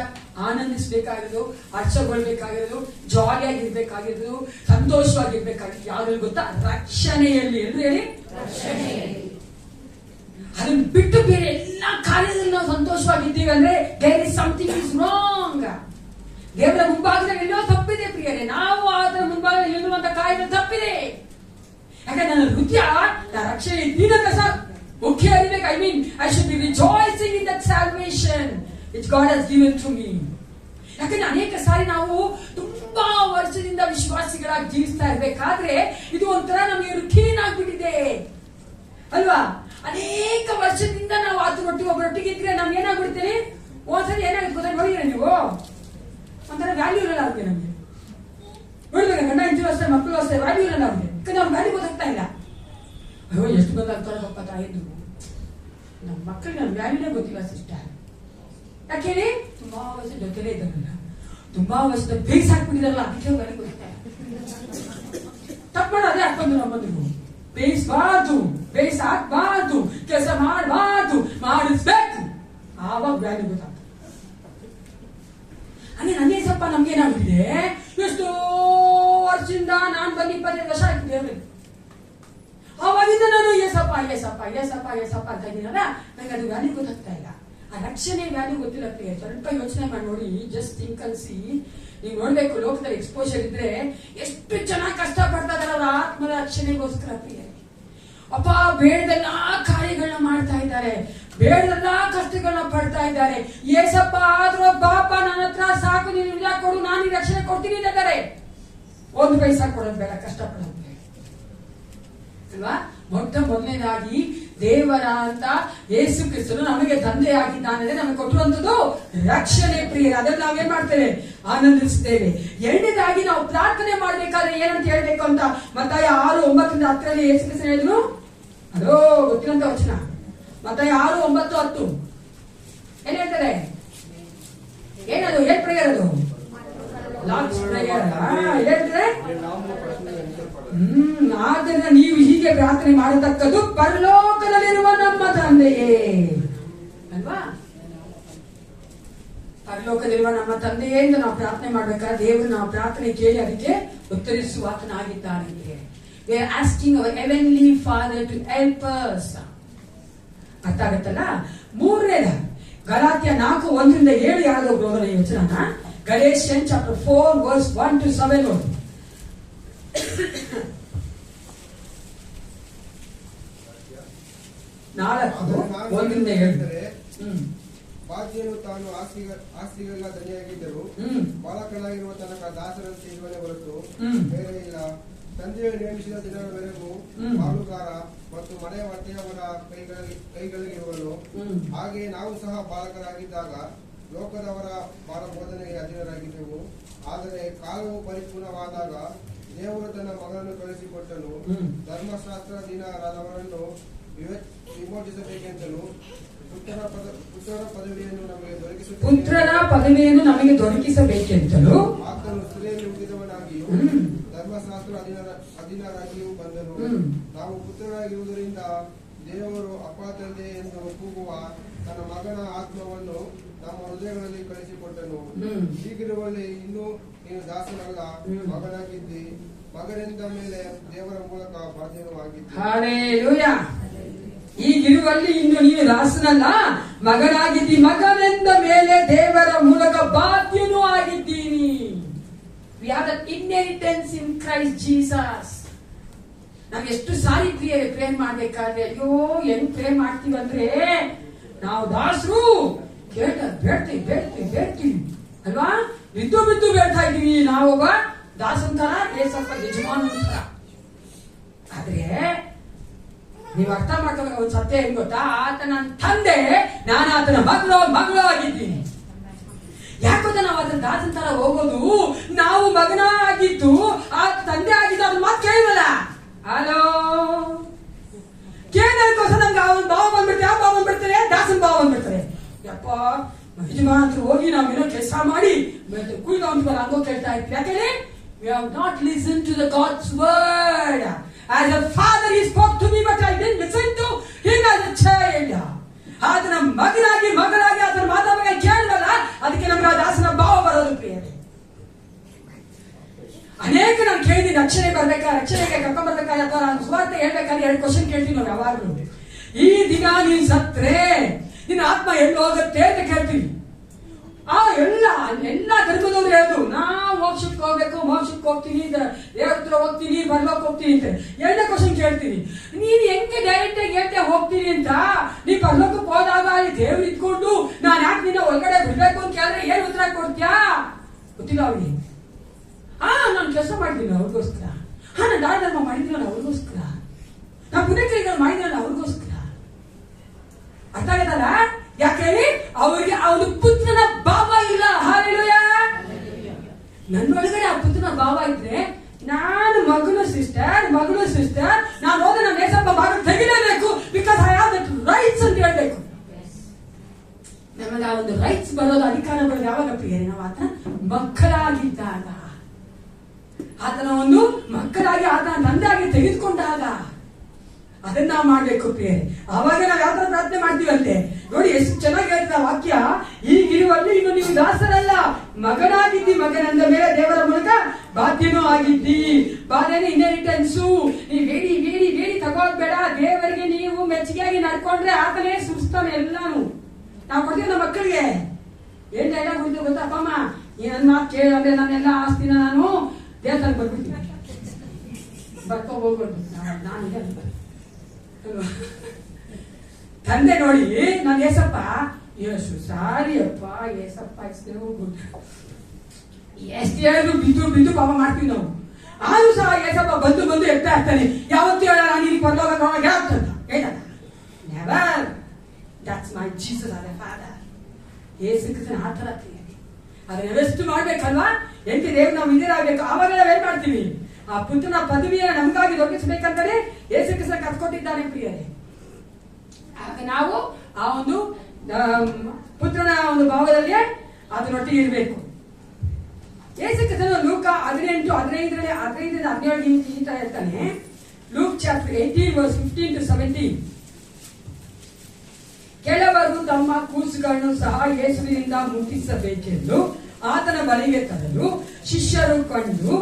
ಆನಂದಿಸಬೇಕಾಗಿರೋದು, ಹರ್ಷಗೊಳ್ಬೇಕಾಗಿರೋದು, ಜಾಲಿಯಾಗಿರ್ಬೇಕಾಗಿರೋದು, ಸಂತೋಷವಾಗಿರ್ಬೇಕಾಗಿರೋದು ಯಾವ್ದ್ರಲ್ಲಿ ಗೊತ್ತಾ? ರಕ್ಷಣೆಯಲ್ಲಿ. ಎಂದು ಹೇಳಿ, ಅದನ್ನ ಬಿಟ್ಟು ಬೇರೆ ಎಲ್ಲ ಕಾರ್ಯದಲ್ಲಿ ನಾವು ಸಂತೋಷವಾಗಿದ್ದೀವಿ ಅಂದ್ರೆ there is something is wrong. ದೇವರ ಮುಂಭಾಗದಲ್ಲಿ ಎಲ್ಲೋ ತಪ್ಪಿದೆ ಪ್ರಿಯರೇ. ನಾವು ಅದರ ಮುಂಭಾಗದಲ್ಲಿ ನಿಲ್ಲುವಂತ ಕಾರ್ಯದಲ್ಲಿ ತಪ್ಪಿದೆ. ಯಾಕಂದ್ರೆ ನನ್ನ ಹೃದಯ ರಕ್ಷಣೆ ಇದ್ದೀನಂತ ಸರ್ ಮುಖ್ಯ ಅರಿಬೇಕು. I mean I should be rejoicing in that salvation which God has given to me. ಯಾಕಂದ್ರೆ ಅನೇಕ ಸಾರಿ ನಾವು ತುಂಬಾ ವರ್ಷದಿಂದ ವಿಶ್ವಾಸಿಗಳಾಗಿ ಜೀವಿಸ್ತಾ ಇರ್ಬೇಕಾದ್ರೆ ಇದು ಒಂಥರ ನಮಗೆ ರುಟೀನ್ ಆಗ್ಬಿಟ್ಟಿದೆ ಅಲ್ವಾ? ಅನೇಕ ವರ್ಷದಿಂದ ನಾವು ಒಬ್ಬರೊಟ್ಟಿಗೆ ಇದ್ರೆ ನಾವು ಏನಾಗ್ಬಿಡ್ತೇನೆ, ಒಂದ್ಸರಿ ಏನಾಗುತ್ತೆ ಗೊತ್ತಾ? ನೋಡಿದ್ರೆ ನೀವು ಒಂಥರ ವ್ಯಾಲ್ಯೂ ಇರಲ್ಲ ಅವ್ರಿಗೆ. ನಮ್ಗೆ ನೋಡ್ಬೇಕು, ಗಂಡ ಹೆಂಡತಿ ಅಷ್ಟೇ, ಮಕ್ಕಳು ಅಷ್ಟೇ, ವ್ಯಾಲ್ಯೂ ಇರಲ್ಲ ಅವ್ರಿಗೆ. ಯಾಕಂದ್ರೆ ಅವ್ರ ವ್ಯಾಲ್ಯೂ ಗೊತ್ತಾಗ್ತಾ ಇಲ್ಲ. ಅಯ್ಯೋ ಎಷ್ಟು ಬಂದಾಗ್ತಾರ ಪಪ್ಪ ತಾಯಿದ್ದು, ನಮ್ಮ ಮಕ್ಕಳಿಗೆ ನನ್ನ ವ್ಯಾಲ್ಯೂನೇ ಗೊತ್ತಿಲ್ಲ ಸಿಸ್ಟರ್. ಯಾಕೇಳಿ ತುಂಬಾ ವರ್ಷ ಜೊತೆಲೇ ಇದ್ದಾರಲ್ಲ, ತುಂಬಾ ವರ್ಷದ ಬೇಸ್ ಹಾಕ್ಬಿಟ್ಟಿದಾರಲ್ಲ, ಅದಕ್ಕೆ ವ್ಯಾಲ್ಯೂ ಗೊತ್ತಾಗ್ತಾ ಇಲ್ಲ. ತಪ್ಪು ಮಾಡೋದೇ ಹಾಕೊಂಡು ನಮ್ಮಂದಿಗೂ ಬೇಯಿಸಬಾರ್ದು, ಬೇಯಿಸಿ ಹಾಕ್ಬಾರ್ದು, ಕೆಲಸ ಮಾಡಬಾರ್ದು, ಮಾಡಿಸ್ಬೇಕು, ಆವಾಗ ವ್ಯಾಲ್ಯೂ ಗೊತ್ತಾಗ್ತದೆ. ಹಂಗೆ ನನ್ನ ಸ್ವಲ್ಪ ನಮ್ಗೇನಾಗ್ಬಿಟ್ಟಿದೆ, ಎಷ್ಟೋ ವರ್ಷದಿಂದ ನಾನು ಬಂದು 25 ವರ್ಷ ಆಗ್ತಿದ್ದೆ. ಅವಾಗಿಂದ ನಾನು ಏಸಪ್ಪ ಅಂತ ಇದ್ದೀನಲ್ಲ, ನಂಗೆ ಅದು ವ್ಯಾಲ್ಯೂ ಗೊತ್ತಾಗ್ತಾ ಇಲ್ಲ. ಆ ರಕ್ಷಣೆ ವ್ಯಾಲ್ಯೂ ಗೊತ್ತಿಲ್ಲ ಪ್ರಿಯ. ಸ್ವಲ್ಪ ಯೋಚನೆ ಮಾಡಿ ನೋಡಿ, ಜಸ್ಟ್ ಥಿಂಕ್ ಅಂಡ್ ಸಿ. ನೀವು ನೋಡ್ಬೇಕು, ಲೋಕದಲ್ಲಿ ಎಕ್ಸ್ಪೋಜರ್ ಇದ್ರೆ ಎಷ್ಟು ಚೆನ್ನಾಗಿ ಕಷ್ಟ ಪಡ್ತಾ ಇದಾರೆ ಅವರ ಆತ್ಮದ ರಕ್ಷಣೆಗೋಸ್ಕರ ಪ್ರಿಯ. ಅಪ್ಪ ಬೇಡದೆಲ್ಲಾ ಕಾರ್ಯಗಳನ್ನ ಮಾಡ್ತಾ ಇದ್ದಾರೆ, ಬೇಡದೆಲ್ಲಾ ಕಷ್ಟಗಳನ್ನ ಪಡ್ತಾ ಇದ್ದಾರೆ. ಏಸಪ್ಪ ಆದ್ರೂ ಬಾಪ ನನ್ನ ಹತ್ರ ಸಾಕು, ನೀನು ಇಲ್ಲ ಕೊಡು, ನಾನು ಈ ರಕ್ಷಣೆ ಕೊಡ್ತೀನಿ ಅಂತಾರೆ. 1 ಪೈಸಾ ಕೊಡೋದು ಬೇಡ, ಕಷ್ಟಪಡೋದು ಬೇಡ ಅಲ್ವಾ? ಮೊದಲನೇದಾಗಿ ದೇವರ ಅಂತ ಯೇಸು ಕ್ರಿಸ್ತನು ನಮಗೆ ತಂದೆ ಆಗಿದ್ದಾನೆ, ನಮಗೆ ಕೊಟ್ಟಿರುವಂತದ್ದು ರಕ್ಷಣೆ ಪ್ರಿಯರೇ. ಅದನ್ನು ನಾವೇನ್ ಮಾಡ್ತೇವೆ? ಆನಂದಿಸ್ತೇವೆ. ಎರಡನೇದಾಗಿ ನಾವು ಪ್ರಾರ್ಥನೆ ಮಾಡ್ಬೇಕಾದ್ರೆ ಏನಂತ ಹೇಳ್ಬೇಕು ಅಂತ ಮತ್ತಾಯ 6:9-10 ಯೇಸು ಕ್ರಿಸ್ತನು ಹೇಳಿದ್ರು. ಅದೋ ಗೊತ್ತಿರಂತ ವಚನ, ಮತ್ತಾಯ 6:9-10 ಏನ್ ಹೇಳ್ತಾರೆ? ಏನದು? ಏನ್ ಪ್ರೇಯರ್ ಅದು? ಲಾರ್ಡ್ಸ್ ಪ್ರೇಯರ್ ಹೇಳ್ತಾರೆ. ಆದ್ದರಿಂದ ನೀವು ಹೀಗೆ ಪ್ರಾರ್ಥನೆ ಮಾಡತಕ್ಕದ್ದು ಪರಲೋಕದಲ್ಲಿರುವ ನಮ್ಮ ತಂದೆಯೇ ಅಲ್ವಾ? ಪರಲೋಕದಲ್ಲಿರುವ ನಮ್ಮ ತಂದೆಯೇ ಎಂದು ನಾವು ಪ್ರಾರ್ಥನೆ ಮಾಡ್ಬೇಕಾದ್ರೆ ದೇವರು ನಾವು ಪ್ರಾರ್ಥನೆ ಕೇಳಿ ಅದಕ್ಕೆ ಉತ್ತರಿಸುವಾತನಾಗಿದ್ದಾನೆ. We are asking our heavenly Father to help us. ಅರ್ಥ ಆಗತ್ತಲ್ಲ? ಮೂರನೇದ ಗಲಾತ್ಯ 4:1-7 ಯಾವ್ದೋ ಹೋಗೋಣ ಈ ವಚನ. Galatians chapter 4 verse 1-7 ನೋಡಿ. 4:1-7. ಬಾಧ್ಯನು ತಾನು ಆಸ್ತಿಗೆಲ್ಲ ಧನಿಯಾಗಿದ್ದರು, ಬಾಲಕನಾಗಿರುವ ತನಕ ದಾಸರಂತೆ ಇರುವನೇ ಹೊರತು ಬೇರೆ ಇಲ್ಲ. ತಂದೆಯು ನೇಮಿಸಿದ ದಿನದವರೆಗೂ ಪಾಲುಗಾರ ಮತ್ತು ಮನೆಯ ಹೊಟ್ಟೆಯವರ ಕೈಗಳಿಗಿರುವನು. ಹಾಗೆ ನಾವು ಸಹ ಬಾಲಕರಾಗಿದ್ದಾಗ ಲೋಕದವರ ಬೋಧನೆಗೆ ಅಧೀನರಾಗಿದ್ದೆವು. ಆದರೆ ಕಾಲವು ಪರಿಪೂರ್ಣವಾದಾಗ ದೇವರು ತನ್ನ ಮಗನನ್ನು ಕಳಿಸಿಕೊಟ್ಟನು, ಧರ್ಮಶಾಸ್ತ್ರಾಧೀನರಾದವರನ್ನು ವಿಮೋಚಿಸಬೇಕೆಂತಲೂ ಪುತ್ರನ ಪದವಿಯನ್ನು ನಮಗೆ ದೊರಕಿಸಬೇಕೆಂತಲೂ ಆತನು ಸ್ತ್ರೀಯಲ್ಲಿ ಹುಟ್ಟಿದವನಾಗಿಯೂ ಧರ್ಮಶಾಸ್ತ್ರ ಅಧೀನರಾಗಿಯೂ ಬಂದನು. ನಾವು ಪುತ್ರರಾಗಿರುವುದರಿಂದ ದೇವರು ಅಪ್ಪ ತಂದೆ ಎಂದು ಕೂಗುವ ತನ್ನ ಮಗನ ಆತ್ಮವನ್ನು ನಮ್ಮ ಹೃದಯಗಳಲ್ಲಿ ಕಳಿಸಿಕೊಟ್ಟನು. ಹೀಗಿರುವಲ್ಲಿ ಇನ್ನೂ ನೀನು ದಾಸನಲ್ಲ, ಮಗನಾಗಿದ್ದಿ. ಮಗನಿಂದ ಮೇಲೆ ದೇವರ ಮೂಲಕ ಬಾಧ್ಯನೂ ಆಗಿದ್ದಿ. ಹಲ್ಲೆಲೂಯಾ. ಈಗಿರುವಲ್ಲಿ ಇನ್ನು ನೀನು ದಾಸನಲ್ಲ, ಮಗನಾಗಿದ್ದಿ. ಮಗನಿಂದ ಮೇಲೆ ದೇವರ ಮೂಲಕ ಬಾಧ್ಯನೂ ಆಗಿದ್ದೀನಿ. We have that inheritance in Christ Jesus. ನಾವು ಎಷ್ಟು ಸಾರಿ ಪ್ರೇ ಮಾಡ್ಬೇಕಾದ್ರೆ ಅಯ್ಯೋ ಹೆಂಗ್ ಪ್ರೇ ಮಾಡ್ತೀವಿ ಅಂದ್ರೆ ನಾವು ದಾಸರು ಬೇಡ್ತೀವಿ ಅಲ್ವಾ? ಬಿದ್ದು ಬೇಡ್ತಾ ಇದೀವಿ. ನಾವೊಬ್ಬ ದಾಸಂತರ, ಏಸಪ್ಪ ಯಜಮಾನಂತರ. ಆದ್ರೆ ನೀವು ಅರ್ಥ ಮಾಡ್ಕೋಬೇಕು ಒಂದು ಸತ್ಯ ಏನ್ ಗೊತ್ತಾ? ಆತ ನನ್ನ ತಂದೆ, ನಾನು ಆತನ ಮಗಳು ಆಗಿದ್ದೀನಿ. ಯಾಕೋದ್ರೆ ನಾವು ಅದನ್ನ ದಾಸನ ತರ ಹೋಗೋದು, ನಾವು ಮಗನ ಆಗಿದ್ದು ಆ ತಂದೆ ಆಗಿದ್ದು ಅದನ್ನ ಮಾತು ಕೇಳಿವಲ್ಲ. ಹಲೋ, ಕೇಳೋದಕ್ಕೋಸ್ಕರ ನಮ್ಗೆ ಅವನ ಭಾವ ಬಂದ್ಬಿಡ್ತಾರೆ. ಯಾವ ಭಾವ ಬಂದ್ಬಿಡ್ತಾರೆ? ದಾಸನ ಭಾವ ಬಂದ್ಬಿಡ್ತಾರೆ. ಯಪ್ಪ ಯಜಮಾನರು ಹೋಗಿ ನಾವೇನೋ ಕೆಲಸ ಮಾಡಿ ಕುಯ್ದವನ್ಗೆ ಹಂಗೋ ಕೇಳ್ತಾ ಇರ್ತೀವಿ. ಯಾಕಂದ್ರೆ we have not listened to the God's word. As a father he spoke to me, but I didn't listen to him as a child. ಆತನ ಮಗನಾಗಿ ಮಗಳಾಗಿ ಆತನ ಹೇಳ್ಬೇಕಾದ್ರೆ 2 ಕ್ವಶನ್ ಕೇಳ್ತೀವಿ ನಾವು ಯಾವಾಗಲೂ. ಈ ದಿನ ನೀನ್ ಸತ್ರೆ ನಿನ್ನ ಆತ್ಮ ಎಲ್ಲಿ ಹೋಗುತ್ತೆ ಅಂತ ಕೇಳ್ತೀವಿ. ಎಲ್ಲ ಧರ್ಮದವ್ರು ಹೇಳುದು ನಾವು ಮೋಕ್ಷಕ್ಕೆ ಹೋಗ್ಬೇಕು, ಮೋಕ್ಷಕ್ಕೆ ಹೋಗ್ತೀನಿ, ದೇವ್ರ ಹತ್ರ ಹೋಗ್ತೀನಿ, ಬರ್ಲೋಕ್ ಹೋಗ್ತೀನಿ ಅಂತ. 2ನೇ ಕ್ವಶನ್ ಕೇಳ್ತೀನಿ, ನೀನ್ ಹೆಂಗೆ ಡೈರೆಕ್ಟ್ ಆಗಿ ಹೇಳ್ತೆ ಹೋಗ್ತೀನಿ ಅಂತ? ನೀ ಬರ್ಲೋಕಕ್ಕೆ ಹೋದಾಗ ಅಲ್ಲಿ ದೇವ್ರು ಇಟ್ಕೊಂಡು ನಾನು ಯಾಕೆ ನಿನ್ನ ಒಳಗಡೆ ಬಿಡ್ಬೇಕು ಅಂತ ಕೇಳಿದ್ರೆ ಏನ್ ಉತ್ತರ ಕೊಡ್ತೀಯಾ? ಗೊತ್ತಿಲ್ಲ ಅವ್ರಿಗೆ. ನಾನು ಕೆಲಸ ಮಾಡಿದ್ದೀನಿ ಅವ್ರಿಗೋಸ್ಕರ, ನಾನು ದಾನ ಧರ್ಮ ಮಾಡಿದ್ದೀನಲ್ಲ ಅವ್ರಿಗೋಸ್ಕರ, ನಾನು ಪುಣ್ಯಕೈಗಳು ಮಾಡಿದ್ದೀನಲ್ಲ ಅವ್ರಿಗೋಸ್ಕರ. ಅರ್ಥ ಆಗತ್ತಲ್ಲ? ಯಾಕೆ ಹೇಳಿ? ಅವರಿಗೆ ಅವನ ಪುತ್ರನ ಭಾವ ಇಲ್ಲ. ಹಾಲೆಲೂಯಾ. ನನ್ನೊಳಗಡೆ ಆ ಪುತ್ರನ ಭಾವ ಇದ್ರೆ ನಾನು ಮಗಳು ಸಿಸ್ಟರ್ ನಾನು ಹೋದ್ರೆ ನಾನು ಏಸಪ್ಪ ಭಾಗ ತೆಗಿಲೇಬೇಕು, because I have that rights ಅಂತ ಹೇಳ್ಬೇಕು. ನಮಗೆ ಆ ಒಂದು ರೈಟ್ಸ್ ಬರೋದು, ಅಧಿಕಾರ ಬರೋದು ಯಾವಾಗ ಪ್ರಿಯರೇ? ನಾವು ಆತನ ಮಕ್ಕಳಾಗಿದ್ದಾಗ, ಆತನ ಒಂದು ಮಕ್ಕಳಾಗಿ ಆತನ ತಂದೆಯಾಗಿ ತೆಗೆದುಕೊಂಡಾಗ ಅದನ್ನ ನಾವು ಮಾಡ್ಬೇಕು ಪ್ರಿಯರೇ. ಅವಾಗ ನಾವು ಯಾವ ತರ ಪ್ರಾರ್ಥನೆ ಮಾಡ್ತೀವಂತೆ ನೋಡಿ, ಎಷ್ಟು ಚೆನ್ನಾಗಿ ಹೇಳ್ತಾರೆ ವಾಕ್ಯ. ಈಗಿರುವಲ್ಲಿ ಇನ್ನು ನೀವು ದಾಸರಲ್ಲ, ಮಗನಾಗಿದ್ದಿ. ಮಗನಂದ ಮೇಲೆ ದೇವರ ಮೂಲಕ ಬಾಧ್ಯನೂ ಆಗಿದ್ದಿ. ಬಾಧ್ಯನ ಇನ್ಹೆರಿಟೆನ್ಸು. ನೀವು ಬೇಡಿ ತಗೋದ್ಬೇಡ. ದೇವರಿಗೆ ನೀವು ಮೆಚ್ಚುಗೆಯಾಗಿ ನಡ್ಕೊಂಡ್ರೆ ಆತನೇ ಸುಸ್ತಾನೆ ಎಲ್ಲಾನು. ನಾವು ಕೊಡ್ತೀವಿ ನಮ್ಮ ಮಕ್ಕಳಿಗೆ. ಏನ್ ಡೈಲಾಗ್ ಕೊಡ್ತೀವಿ ಗೊತ್ತಾ? ಅಪ್ಪಮ್ಮ ನನ್ನ ಮಾತು ಕೇಳಿ ಅಂದ್ರೆ ನಾನೆಲ್ಲ ಆಸ್ತಿನ ನಾನು ದೇವಸ್ಥಾನ ಬರ್ಬಿಡ್ತೀನಿ, ಬರ್ಕೊ ಹೋಗ್ಬೋದು. ನಾನು ತಂದೆ ನೋಡಿ, ನಾನು ಏಸಪ್ಪ ಯೇಸು ಸಾರಿ ಅಪ್ಪ ಏಸಪ್ಪ ಎಷ್ಟು ಹೇಳಿದ್ರು ಬಿದ್ದು ಪಾಪ ಮಾಡ್ತೀವಿ ನಾವು. ಆದ್ರೂ ಸಹ ಏಸಪ್ಪ ಬಂದು ಎತ್ತಾ ಇರ್ತಾನೆ. ಯಾವತ್ತೂ ಹೇಳ ನಾನು ಇಲ್ಲಿ ಪರಲೋಕ ಹೇಳ್ತಾನ. Never. That's my Jesus as a father. Yesu ಕ್ರಿಸ್ತನ ಆ ತರ ಅದನ್ನ ಎಷ್ಟು ಮಾಡ್ಬೇಕಲ್ವಾ? ಎಂಟಿ ದೇವ್ ನಾವು ಇದಿರಾಗಬೇಕು. ಆವಾಗ ನಾವ್ ಏನ್ ಮಾಡ್ತೀವಿ? ಆ ಪುತ್ರನ ಪದವಿಯನ್ನು ನಮಗಾಗಿ ದೊರಕಿಸಬೇಕಂತಾನೆ ಯೇಸು ಕ್ರಿಸ್ತ ಕರ್ಕೊಟ್ಟಿದ್ದಾನೆ ಪ್ರಿಯರೇ. ಆಗ ನಾವು ಆ ಒಂದು ಪುತ್ರನ ಒಂದು ಭಾವದಲ್ಲಿ ಅದನ್ನೊಟ್ಟಿಗೆ ಇರಬೇಕು. ಯೇಸು ಕ್ರಿಸ್ತನು ಲೂಕ 18:15-17 ಈ ತರ ಹೇಳ್ತಾನೆ. Luke chapter 18:15-17. ಕೆಲವರು ತಮ್ಮ ಕೂಸುಗಳನ್ನು ಸಹ ಯೇಸುವಿನಿಂದ ಮುಟ್ಟಿಸಬೇಕೆಂದು ಆತನ ಬಳಿಗೆ ತರಲು ಶಿಷ್ಯರು ಕಂಡು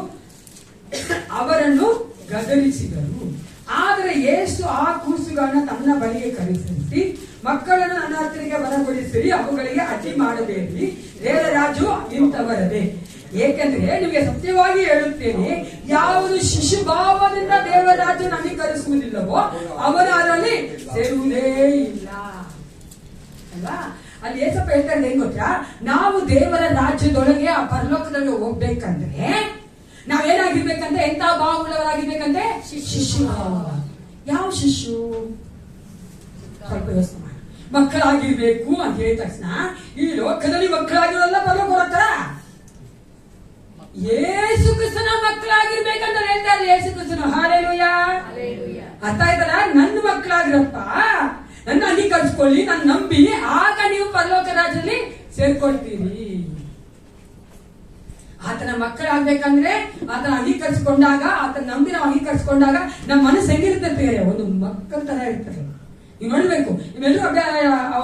ಅವರನ್ನು ಗದರಿಸಿದರು. ಆದರೆ ಯೇಸು ಆ ಕೂಸುಗಳನ್ನು ತನ್ನ ಬಳಿಗೆ ಕರೆಸಿ, ಮಕ್ಕಳನ್ನು ನನ್ನ ಹತ್ತಿರಕ್ಕೆ ಬರಗೊಳಿಸಿರಿ, ಅವುಗಳಿಗೆ ಅಡ್ಡಿ ಮಾಡಬೇಡಿ, ದೇವರ ರಾಜ್ಯವು ಇಂಥವರದೇ. ಏಕೆಂದ್ರೆ ನಿಮಗೆ ಸತ್ಯವಾಗಿ ಹೇಳುತ್ತೇನೆ, ಯಾವುದು ಶಿಶುಭಾವದಿಂದ ದೇವರ ರಾಜ್ಯ ನಮೀಕರಿಸುವುದಿಲ್ಲವೋ ಅವನು ಅದರಲ್ಲಿ ಸೇರುವುದೇ ಇಲ್ಲ ಅಲ್ವಾ? ಅಲ್ಲಿ ಏಸಪ್ಪ ಹೇಳ್ತಾರೆ ಏನ್ ಗೊತ್ತಾ? ನಾವು ದೇವರ ರಾಜ್ಯದೊಳಗೆ ಆ ಪರಲೋಕದಲ್ಲಿ ಹೋಗ್ಬೇಕಂದ್ರೆ ನಾವೇನಾಗಿರ್ಬೇಕಂದ್ರೆ ಎಂತ ಭಾವ ಉಳ್ಳವರಾಗಿರ್ಬೇಕಂದ್ರೆ ಶಿಶು ಭಾವ. ಯಾವ ಶಿಶು? ಸ್ವಲ್ಪ ಯೋಚನೆ ಮಾಡಿ. ಮಕ್ಕಳಾಗಿರ್ಬೇಕು ಅಂತ ಹೇಳಿದ ತಕ್ಷಣ ಈ ಲೋಕದಲ್ಲಿ ಮಕ್ಕಳಾಗಿರೋಲ್ಲ ಪರಲೋಕ ಹೋಗ್ತಾರ? ಯೇಸು ಕ್ರಿಸ್ತನ ಮಕ್ಕಳಾಗಿರ್ಬೇಕಂತ ಹೇಳ್ತಾರೆ ಯೇಸು ಕ್ರಿಸ್ತನು. ಹಾಲೆಲೂಯಾ. ಅರ್ಥ ಆಯ್ತಲ್ಲ? ನನ್ನ ಮಕ್ಕಳಾಗಿರಪ್ಪ, ನನ್ನ ಅಂಗೀಕರಿಸ್ಕೊಳ್ಳಿ, ನನ್ನ ನಂಬಿ, ಆಗ ನೀವು ಪರಲೋಕ ರಾಜ್ಯದಲ್ಲಿ ಸೇರ್ಕೊಳ್ತೀರಿ. ಆತನ ಮಕ್ಕಳಾಗ್ಬೇಕಂದ್ರೆ ಆತನ ಅಂಗೀಕರಿಸಿಕೊಂಡಾಗ, ಆತನ ನಂಬಿ ನಾವು ಅಂಗೀಕರಿಸಿಕೊಂಡಾಗ ನಮ್ಮ ಮನಸ್ಸು ಹೆಂಗಿರುತ್ತೆ ಬೇರೆ? ಒಂದು ಮಕ್ಕಳ ತರ ಇರ್ತದೆ. ನೀವು ನೋಡ್ಬೇಕು, ನಿಮ್ಮೆಲ್ಲರೂ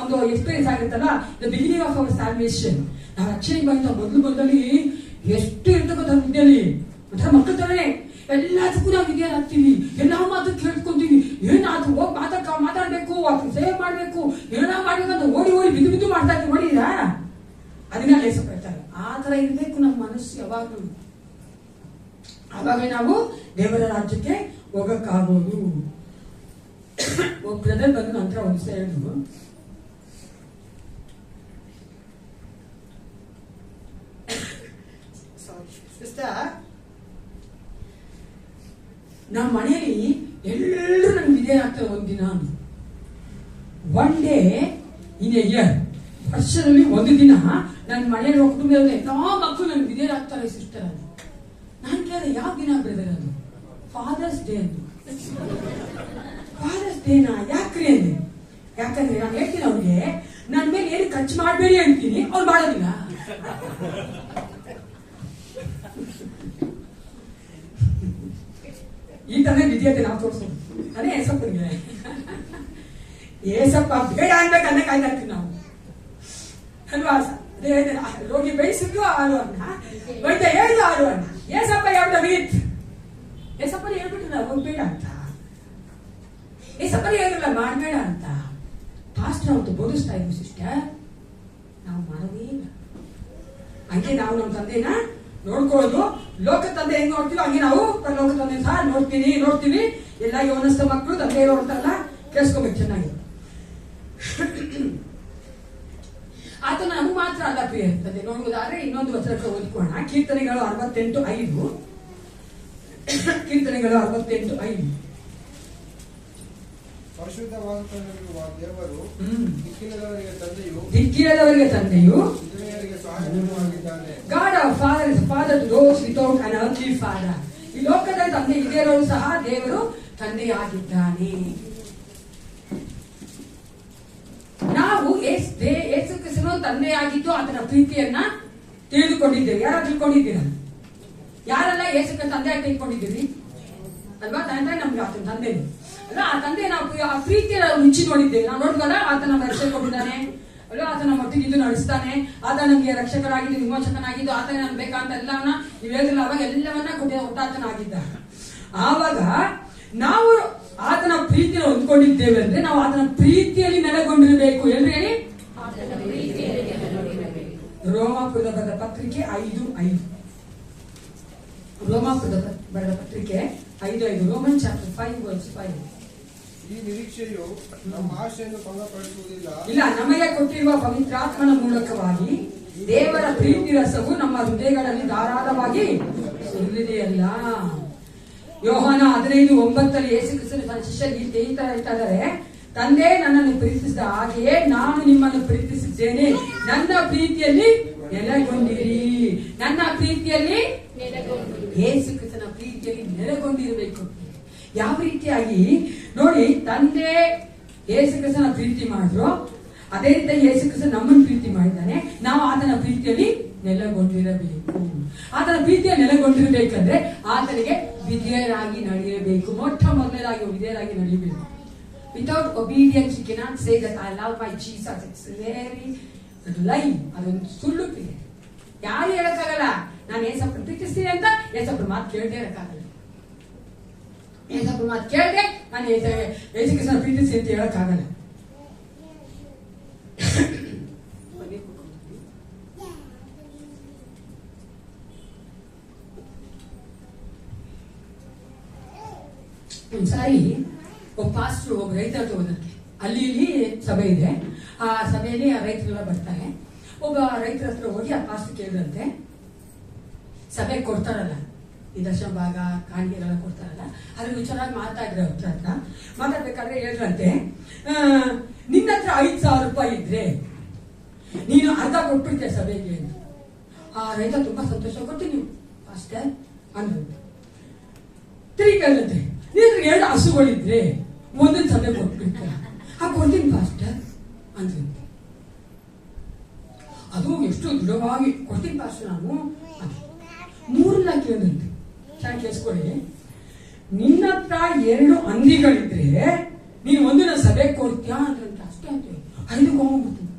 ಒಂದು ಎಕ್ಸ್ಪೀರಿಯನ್ಸ್ ಆಗಿರ್ತಲ್ಲ, the beginning of our salvation. ನಾವು ರಕ್ಷಣೆಗೆ ಬಂದ ಮೊದಲಲ್ಲಿ ಎಷ್ಟು ಇರ್ತಕ್ಕಂಥ ವಿದ್ಯೆಯಲ್ಲಿ ಒಂಥರ ಮಕ್ಕಳ ತರನೇ ಎಲ್ಲದಕ್ಕೂ ನಾವು ವಿದ್ಯಾರ್ಥಿವಿ, ಎಲ್ಲಾ ಮಾತು ಕೇಳ್ಕೊಂತೀವಿ. ಏನಾದ್ರು ಹೋಗಿ ಮಾತಾಡ್ಬೇಕು, ಅದನ್ನ ಸೇವೆ ಮಾಡ್ಬೇಕು, ಏನೋ ಮಾಡ್ಬೇಕಂತ ಓಡಿ ಬಿದ್ದು ಮಾಡ್ತಾ ಇದ್ದೀವಿ. ನೋಡಿದಾ? ಅದನ್ನ ಲೇಸಪ್ಪ ಹೇಳ್ತಾರೆ. ಆ ತರ ಇರ್ಬೇಕು ನಮ್ಮ ಮನಸ್ಸು ಯಾವಾಗಲೂ. ಆವಾಗ ನಾವು ದೇವರ ರಾಜ್ಯಕ್ಕೆ ಹೋಗಕ್ಕಾಗೋದು. ಒಬ್ಬ ಬ್ರದರ್ ಬಂದು ನಂತರ ಒಂದು ಹೇಳಿದ್ರು, ನಮ್ಮ ಮನೆಯಲ್ಲಿ ಎಲ್ಲರೂ ನನ್ಗೆ ವಿಧೇಯರಾಗ್ತಾರೆ ಒಂದಿನ. One day in a year, ವರ್ಷದಲ್ಲಿ ಒಂದು ದಿನ ನನ್ನ ಮನೆಯಲ್ಲಿ ಕುಟುಂಬದಲ್ಲಿ ಎಲ್ಲಾ ಮಕ್ಕಳು ನನ್ಗೆ ವಿಧೇಯರಾಗ್ತಾರೆ ಸಿಸ್ಟರ್. ನಾನು ಕೇಳಿದೆ ಯಾವ ದಿನ ಬ್ರದರ್ ಅದು? ಫಾದರ್ಸ್ ಡೇ ಅಂತ. ಫಾದರ್ಸ್ ಡೇನಾ? ಯಾಕ್ರಿ ಅಂದೆ. ಯಾಕಂದ್ರೆ ನಾನು ಹೇಳ್ತೀನಿ ಅವ್ರಿಗೆ, ನನ್ನ ಮೇಲೆ ಏನು ಖರ್ಚು ಮಾಡಬೇಡಿ ಅಂತೀನಿ, ಅವ್ರು ಮಾಡೋದಿಲ್ಲ. ಈ ತರ ವಿದ್ಯಾರ್ಥಿ ನಾವು ತೋರಿಸೋದು. ಅದೇ ಏಸಪ್ಪನಿಗೆ ಏಸಪ್ಪ ಬೇಡ ಅನ್ಬೇಕು ಅನ್ನಕ್ಕೆ ಕಾಯ್ತಾ ಇರ್ತೀವಿ ನಾವು ಅಲ್ವಾ? ರೋಗಿ ಬಯಸಿದ್ರು ಆಡುವನ್ನ, ವೈದ್ಯ ಹೇಳಿದ್ರು ಆಡುವನ್ನ. ಏಸಪ್ಪ ಹೇಳ್ಬಿಟ್ಟ ವೀತ್, ಏಸಪ್ಪ ಹೇಳ್ಬಿಟ್ರು ನಾವು ಬೇಡ ಅಂತ. ಏಸಪ್ಪನೇ ಹೇಳಿರಲ್ಲ ಮಾಡಬೇಡ ಅಂತ. ಪಾಸ್ಟರ್ ಅವತ್ತು ಬೋಧಿಸ್ತಾ ಇದ್ರು ಸಿಸ್ಟರ್, ನಾವು ಮಾಡೋದೇ ಇಲ್ಲ. ಹಂಗೆ ನಾವು ನಮ್ಮ ತಂದೆನ ನೋಡ್ಕೊಳ್ಳೋದು, ಲೋಕ ತಂದೆ ಹೆಂಗ್ ನೋಡ್ತೀವಿ ಹಂಗೆ ನಾವು ಲೋಕ ತಂದೆ ಸಹ ನೋಡ್ತೀವಿ. ಎಲ್ಲ ಯವನಸ್ಥ ಮಕ್ಕಳು ತಂದೆ ಇರೋ ಅಂತಲ್ಲ, ಕೇಳಿಸ್ಕೋಬೇಕು ಚೆನ್ನಾಗಿ. ಆತ ನಮ್ಗೆ ಮಾತ್ರ ಅಲ್ಲ ಪ್ರಿಯ ಇರ್ತದೆ. ನೋಡುವುದಾದ್ರೆ ಇನ್ನೊಂದು ವಚನಕ್ಕೆ ಓದ್ಕೋಣ. ಕೀರ್ತನೆಗಳು 68:5. ಕೀರ್ತನೆಗಳು 68:5. ಪರಿಶುದ್ಧವಾದಂತಹ ದೇವರು ದಿಕ್ಕಿಲ್ಲದವರಿಗೆ ತಂದೆಯು, ವಿಧವೆಯರಿಗೆ ಸಹಾಯವಾಗಿದ್ದಾನೆ. God our Father is Father to those without an earthly father. ಈ ಲೋಕದ ತಂದೆ ಇದೇ ಇರೋರು ಸಹ ದೇವರು ತಂದೆಯಾಗಿದ್ದಾನೆ. ನಾವು ಯೇಸು ಕ್ರಿಸ್ತನು ತಂದೆಯಾಗಿದ್ದು ಆತನ ಪ್ರೀತಿಯನ್ನ ತಿಳಿದುಕೊಂಡಿದ್ದೇವೆ. ಯಾರು ತಿಳ್ಕೊಂಡಿದ್ದೀರ? ಯಾರೆಲ್ಲ ಯೇಸುಕ್ಕೆ ತಂದೆಯಾಗಿ ತಿಳ್ಕೊಂಡಿದ್ದೀರಿ ಅಲ್ವಾ? ತಂದೆ ನಮ್ಗೆ ಆತನ ತಂದೆ ಅಲ್ಲ. ಆ ತಂದೆ ನಾವು ಆ ಪ್ರೀತಿಯ ರುಚಿ ನೋಡಿದ್ದೇವೆ. ನಾವು ನೋಡಿದಾಗ ಆತ ನಮ್ಮ ರಕ್ಷೆ ಕೊಟ್ಟಿದ್ದಾನೆ ಅಲ್ವಾ? ಆತ ನಮ್ಮ ಒಟ್ಟಿಗೆ ಇದು ನಡೆಸ್ತಾನೆ. ಆತ ನಮ್ಗೆ ರಕ್ಷಕರಾಗಿದ್ದು, ವಿಮೋಚಕನಾಗಿದ್ದು, ಆತ ನಮ್ಗೆ ಬೇಕಂತ ಎಲ್ಲವನ್ನ ನೀವು ಹೇಳಿದ್ರಲ್ಲ, ಅವಾಗ ಎಲ್ಲವನ್ನ ಒಟ್ಟಾತನಾಗಿದ್ದ. ಆವಾಗ ನಾವು ಆತನ ಪ್ರೀತಿನ ಹೊಂದ್ಕೊಂಡಿದ್ದೇವೆ ಅಂದ್ರೆ ನಾವು ಆತನ ಪ್ರೀತಿಯಲ್ಲಿ ನೆಲೆಗೊಂಡಿರಬೇಕು. ಎಲ್ರಿ ಹೇಳಿ? ರೋಮಾಪುರದ ಬರೆದ ಪತ್ರಿಕೆ 5:5. ರೋಮಾಪುರದ ಬರೆದ ಪತ್ರಿಕೆ 5:5. Roman chapter 5:5. ಈ ನಿರೀಕ್ಷೆಯು ನಮ್ಮ ಆಶೆಯನ್ನು ಭಂಗಪಡಿಸುವುದಿಲ್ಲ. ಇಲ್ಲ, ನಮಗೆ ಕೊಟ್ಟಿರುವ ಪವಿತ್ರಾತ್ಮನ ಮೂಲಕವಾಗಿ ದೇವರ ಪ್ರೀತಿ ರಸವು ನಮ್ಮ ಹೃದಯಗಳಲ್ಲಿ ಧಾರಾಳವಾಗಿ ಸುರಿದಿದೆಯಲ್ಲ. ಯೋಹಾನ 15:9 ಯೇಸು ಕ್ರಿಸ್ತನು ತನ್ನ ಶಿಷ್ಯರಿಗೆ ಹೇಳ್ತಾರೆ, ತಂದೆ ನನ್ನನ್ನು ಪ್ರೀತಿಸಿದ ಹಾಗೆಯೇ ನಾನು ನಿಮ್ಮನ್ನು ಪ್ರೀತಿಸಿದ್ದೇನೆ, ನನ್ನ ಪ್ರೀತಿಯಲ್ಲಿ ನೆಲೆಗೊಂಡಿರಿ. ನನ್ನ ಪ್ರೀತಿಯಲ್ಲಿ ಯೇಸು ಕ್ರಿಸ್ತನ ಪ್ರೀತಿಯಲ್ಲಿ ನೆಲೆಗೊಂಡಿರಬೇಕು. ಯಾವ ರೀತಿಯಾಗಿ ನೋಡಿ, ತಂದೆ ಯೇಸು ಕ್ರಿಸ್ತನ ಪ್ರೀತಿ ಮಾಡಿದ್ರು, ಅದೇ ರೀತಿ ಯೇಸು ಕ್ರಿಸ್ತ ನಮ್ಮನ್ನು ಪ್ರೀತಿ ಮಾಡಿದ್ದಾನೆ. ನಾವು ಆತನ ಪ್ರೀತಿಯಲ್ಲಿ ನೆಲೆಗೊಂಡಿರಬೇಕು. ಆತನ ಪ್ರೀತಿಯಲ್ಲಿ ನೆಲೆಗೊಂಡಿರಬೇಕಂದ್ರೆ ಆತನಿಗೆ ವಿಧೇಯರಾಗಿ ನಡೆಯಬೇಕು. ಮೊದಲನೇದಾಗಿ ವಿಧೇಯರಾಗಿ ನಡೆಯಬೇಕು. Without obedience you cannot say that I love my Jesus. It's very lie. ಅದೊಂದು ಸುಳ್ಳು ಪ್ರಿಯೆ. ಯಾರು ಹೇಳಕ್ಕಾಗಲ್ಲ ನಾನು ಏಸಪ್ಪ ಪ್ರೀತಿಸ್ತೀನಿ ಅಂತ. ಏಸಪ್ಪ ಮಾತು ಕೇಳದೆ ಇರಕ್ಕಾಗಲ್ಲ. ಏಸಪ್ಪ ಮಾತು ಕೇಳದೆ ನಾನು ಯೇಸು ಕ್ರಿಸ್ತನ ಪ್ರೀತಿಸಿ ಅಂತ ಹೇಳಕ್ಕಾಗಲ್ಲ. ಒಂದ್ಸಾರಿ ಒಬ್ಬ ಪಾಸ್ಟರ್ ಒಬ್ಬ ರೈತರ ಹತ್ರ ಹೋದಕ್ಕೆ. ಅಲ್ಲಿ ಇಲ್ಲಿ ಸಭೆ ಇದೆ. ಆ ಸಭೆಯಲ್ಲಿ ಆ ರೈತರೆಲ್ಲ ಬರ್ತಾರೆ. ಒಬ್ಬ ರೈತರ ಹತ್ರ ಹೋಗಿ ಆ ಪಾಸ್ಟರ್ ಕೇಳಿದಂತೆ, ಸಭೆ ಕೊಡ್ತಾರಲ್ಲ ಈ ದಶಮ ಭಾಗ ಕಾಣಿಕೆಗಳೆಲ್ಲ ಕೊಡ್ತಾರಲ್ಲ, ಅದ್ರ ವಿಚಾರವಾಗಿ ಮಾತಾಡಿದ್ರೆ ಹತ್ರ ಮಾತಾಡ್ಬೇಕಾದ್ರೆ ಹೇಳಿದ್ರಂತೆ, ನಿನ್ನ ಹತ್ರ 5,000 ರೂಪಾಯಿ ಇದ್ರೆ ನೀನು ಅರ್ಧ ಕೊಟ್ಬಿಡ್ತೀಯ ಸಭೆಗೆ ಅಂತ. ಆ ರೈತ ತುಂಬಾ ಸಂತೋಷ, ಕೊಡ್ತೀನಿ ಪಾಸ್ಟರ್ ಅಂದ್ರಂತೆ. ತಿರುಗಿ ಕೇಳಿದಂತೆ, ನೀನು 2 ಹಸುಗಳಿದ್ರೆ ಒಂದೊಂದು ಸಭೆ ಕೊಟ್ಬಿಡ್ತೀಯ. ಕೊಡ್ತೀನಿ ಪಾಸ್ಟರ್ ಅಂದ್ರಂತೆ. ಅದು ಎಷ್ಟು ದೃಢವಾಗಿ ಕೊಡ್ತೀನಿ ಪಾಸ್ಟರ್ ನಾನು 3 ಲಕ್ಷ ಕೇಳಿದಂತೆ. ಚೆನ್ನಾಗಿ ಕೇಳಿಸ್ಕೊಳ್ಳಿ, ನಿನ್ನ ಹತ್ರ 2 ಹಂದಿಗಳಿದ್ರೆ ನೀನು ಒಂದನ್ನ ಸಭೆ ಕೊಡ್ತೀಯಾ ಅಂದ್ರಂತೆ. ಅಷ್ಟೇ ಅಂತ 5 ಹೋಗ್ಬಿಡ್ತೀನಿ.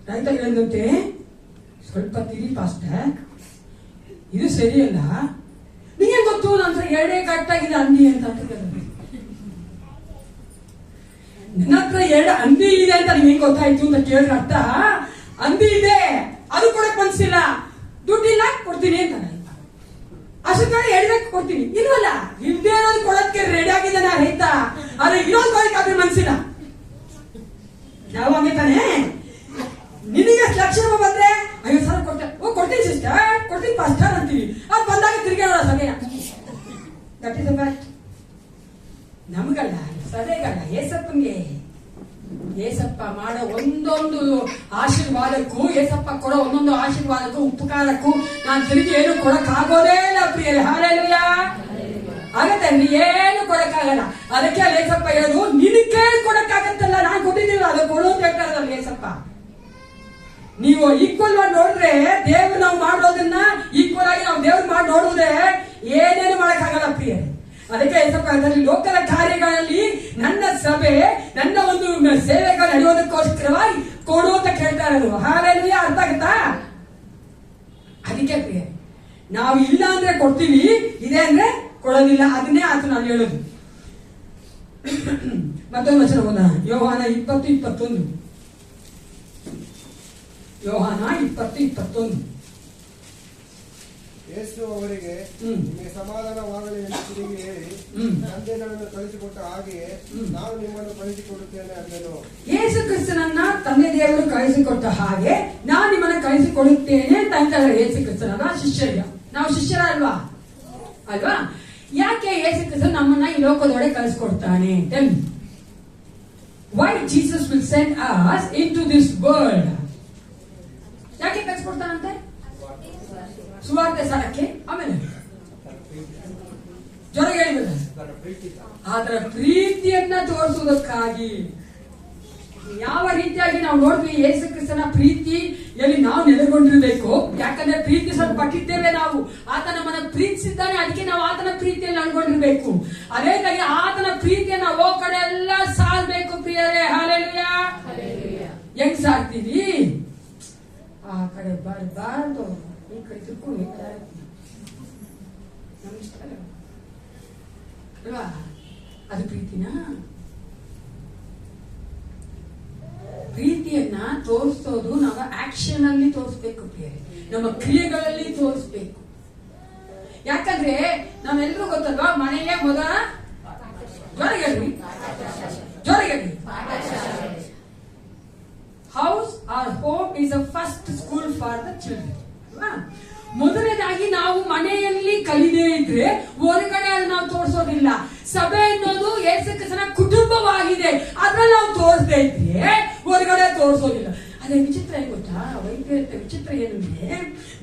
ರೈತ ಹೇಳಿದಂತೆ, ಸ್ವಲ್ಪ ತಿರಿ ಪಾಸ್ಟರ್, ಇದು ಸರಿಯಲ್ಲ, ನಿಂಗೆ ಗೊತ್ತು ನಂತರ 2 ಕಟ್ಟಾಗಿದೆ ಹಂದಿ ಅಂತ. ನನ್ನ ಹತ್ರ 2 ಹಂದಿ ಇದೆ ಅಂತ ನಿಮ್ಗೆ ಗೊತ್ತಾಯ್ತು ಅಂತ ಕೇಳಿದ್ರೆ ಅರ್ಥ ಹಂದಿ ಇದೆ, ಅದು ಕೊಡಕ್ ಮನ್ಸಿಲ್ಲ, ದುಡ್ಡಿಲ್ಲ, ಕೊಡ್ತೀನಿ ಅಂತ. ಅಷ್ಟು ಕಡೆ 2 ಕೊಡ್ತೀನಿ, ಇಲ್ವಲ್ಲ ಇಲ್ದೇ ಇರೋದು ಕೊಡೋದಕ್ಕೆ ರೆಡಿ ಆಗಿದ್ದಾನೆ ರೈತ. ಆದ್ರೆ ಇನ್ನೊಂದು ಕೊಡಕ್ಕೆ ಮನ್ಸಿಲ್ಲ. ನಾವು ಹಂಗೆ ತಾನೆ, ನಿನಗೆ ಲಕ್ಷ ರೂಪಾಯಿ ಬಂದ್ರೆ 50,000 ಕೊಡ್ತೇನೆ. ಕೊಡ್ತೀನಿ ಸಿಸ್ಟರ್, ಕೊಡ್ತೀನಿ ಪಾಸ್ಟರ್ ಅಂತೀವಿ. ಅದು ಬಂದಾಗ ತಿರ್ಗಾಡೋ ಸಭೆಯ. That is the fact. ನಮ್ಗಲ್ಲ, ಸಭೆಗಲ್ಲ, ಏಸಪ್ಪಂಗೆ. ಏಸಪ್ಪ ಮಾಡೋ ಒಂದೊಂದು ಆಶೀರ್ವಾದಕ್ಕೂ, ಏಸಪ್ಪ ಕೊಡೋ ಒಂದೊಂದು ಆಶೀರ್ವಾದಕ್ಕೂ, ಉಪಕಾರಕ್ಕೂ ನಾನು ತಿರುಗಿ ಏನು ಕೊಡಕ್ ಆಗೋದೇ ಇಲ್ಲ ಪ್ರಿಯರೇ. ಹಾಲೆಲೂಯಾ. ಆಗತ್ತೆ ಅಂದ್ರೆ ಏನು ಕೊಡಕ್ಕಾಗಲ್ಲ. ಅದಕ್ಕೆ ಏಸಪ್ಪ ಹೇಳೋದು, ನಿನಗೆ ಕೊಡಕ್ಕಾಗತ್ತಲ್ಲ, ನಾನು ಕೊಟ್ಟಿದ್ದೀವಿ ಅದು ಕೊಡು ಅಂತ ಹೇಳ್ತಾರಲ್ಲ ಏಸಪ್ಪ. ನೀವು ಈಕ್ವಲ್ ಮಾಡಿ ನೋಡಿದ್ರೆ ದೇವ್ರು ನಾವು ಮಾಡೋದನ್ನ ಈಕ್ವಲ್ ಆಗಿ ನಾವು ದೇವ್ರು ಮಾಡಿ ನೋಡಿದ್ರೆ ಏನೇನು ಮಾಡಕ್ಕಾಗಲ್ಲ ಪ್ರಿಯರೇ. ಅದಕ್ಕೆ ಏಸಪ್ಪ ಲೋಕದ ಕಾರ್ಯಗಳಲ್ಲಿ ನನ್ನ ಸಭೆ, ನನ್ನ ಒಂದು ಸೇವೆಗಳು ನಡೆಯೋದಕ್ಕೋಸ್ಕರವಾಗಿ ಕೊಡು ಅಂತ ಕೇಳ್ತಾ ಇರೋದು. ಹಾಲೆಲೂಯಾ. ಅರ್ಥ ಆಗುತ್ತಾ? ಅದಕ್ಕೆ ಪ್ರಿಯ, ನಾವು ಇಲ್ಲ ಅಂದ್ರೆ ಕೊಡ್ತೀವಿ, ಇದೆ ಅಂದ್ರೆ ಕೊಡೋದಿಲ್ಲ. ಅದನ್ನೇ ಆತ ನಾನು ಹೇಳೋದು. ಮತ್ತೊಂದು ವಚನ ಓದೋಣ. ಯೋಹಾನ 20:21. ಯೋಹಾನ 20:21. ಯೇಸು ಅವರಿಗೆ ನಿಮಗೆ ಸಮಾಧಾನವಾಗಲಿ ಎಂದು ತಿರುಗಿ ಹೇಳಿ, ತಂದೆ ನನ್ನನ್ನು ಕಳಿಸಿಕೊಟ್ಟ ಹಾಗೆಯೇ ನಾನು ನಿಮ್ಮನ್ನು ಕಳಿಸಿಕೊಡುತ್ತೇನೆ ಅಂದನು. ಯೇಸು ಕ್ರಿಸ್ತನನ್ನ ತಂದೆ ದೇವರು ಕಳಿಸಿಕೊಟ್ಟ ಹಾಗೆ ನಾನು ನಿಮ್ಮನ್ನ ಕಳಿಸಿಕೊಡುತ್ತೇನೆ ಅಂತ ಹೇಳ್ತಾರೆ ಯೇಸು ಕ್ರಿಸ್ತನಲ್ಲ ಶಿಷ್ಯರಿಗೆ. ನಾವು ಶಿಷ್ಯರ ಅಲ್ವಾ? ಯಾಕೆ ಯೇಸು ಕ್ರಿಸ್ತ ನಮ್ಮನ್ನ ಈ ಲೋಕದೊಳಗೆ ಕಳಿಸಿಕೊಡ್ತಾನೆ? Tell me. Why Jesus will send us into this world? ಯಾಕೆ ಕಳಿಸ್ಕೊಡ್ತಾನಂತೆ? ಸುವಾರ್ತೆ ಸಾರಕ್ಕೆ, ಆಮೇಲೆ ಜೊತೆಗೆ ಹೇಳಿದ ಅದರ ಪ್ರೀತಿಯನ್ನ ತೋರಿಸುವುದಕ್ಕಾಗಿ. ಯಾವ ರೀತಿಯಾಗಿ ನಾವು ನೋಡ್ತೀವಿ ಯೇಸು ಕ್ರಿಸ್ತನ ಪ್ರೀತಿಯಲ್ಲಿ ನಾವು ನೆಲೆಗೊಂಡಿರಬೇಕು. ಯಾಕಂದ್ರೆ ಪ್ರೀತಿಸಲ್ಪಟ್ಟಿದ್ದೇವೆ ನಾವು. ಆತ ನಮ್ಮನ್ನ ಪ್ರೀತಿಸಿದ್ದಾನೆ, ಅದಕ್ಕೆ ನಾವು ಆತನ ಪ್ರೀತಿಯಲ್ಲಿ ಅನ್ಕೊಂಡಿರ್ಬೇಕು. ಅದೇಗಾಗಿ ಆತನ ಪ್ರೀತಿಯನ್ನ ಓ ಕಡೆ ಎಲ್ಲ ಸಾರ್ಬೇಕು ಪ್ರಿಯರೇ. ಹಲ್ಲೆಲೂಯಾ. ಹೆಂಗ್ ಸಾರ್ತೀವಿ? ಆ ಕಡೆ ಬರಬಾರ್ದು, ಈ ಕಡೆ ತಿಳ್ಕೊಂಡು ನಮ್ಗಿಷ್ಟ ಅಲ್ವಾ? ಅದು ಪ್ರೀತಿನಾ? ಪ್ರೀತಿಯನ್ನ ತೋರಿಸೋದು ನಾವು ಆಕ್ಷನ್ ಅಲ್ಲಿ ತೋರಿಸ್ಬೇಕು ಪ್ರಿಯರೇ, ನಮ್ಮ ಕ್ರಿಯೆಗಳಲ್ಲಿ ತೋರಿಸ್ಬೇಕು. ಯಾಕಂದ್ರೆ ನಾವೆಲ್ಲರೂ ಗೊತ್ತಲ್ವಾ, ಮನೆಯೇ ಮೊದಲ ಜೋರಗೇಳಿ house or home is a first school for the children. ಮೊದಲನೇದಾಗಿ ನಾವು ಮನೆಯಲ್ಲಿ ಕಲಿದೇ ಇದ್ರೆ ಹೊರಗಡೆ ಅಲ್ಲಿ ನಾವು ತೋರಿಸೋದಿಲ್ಲ. ಸಭೆ ಅನ್ನೋದು ಯೇಸು ಕ್ರಿಸ್ತನ ಕುಟುಂಬವಾಗಿದೆ, ಅದ್ರಲ್ಲಿ ನಾವು ತೋರಿಸದೇ ಇದ್ರೆ ಹೊರಗಡೆ ತೋರಿಸೋದಿಲ್ಲ. ಅದೇ ವಿಚಿತ್ರ ಏನ್ ಗೊತ್ತಾ? ವೈದ್ಯರ ವಿಚಿತ್ರ ಏನಂದ್ರೆ,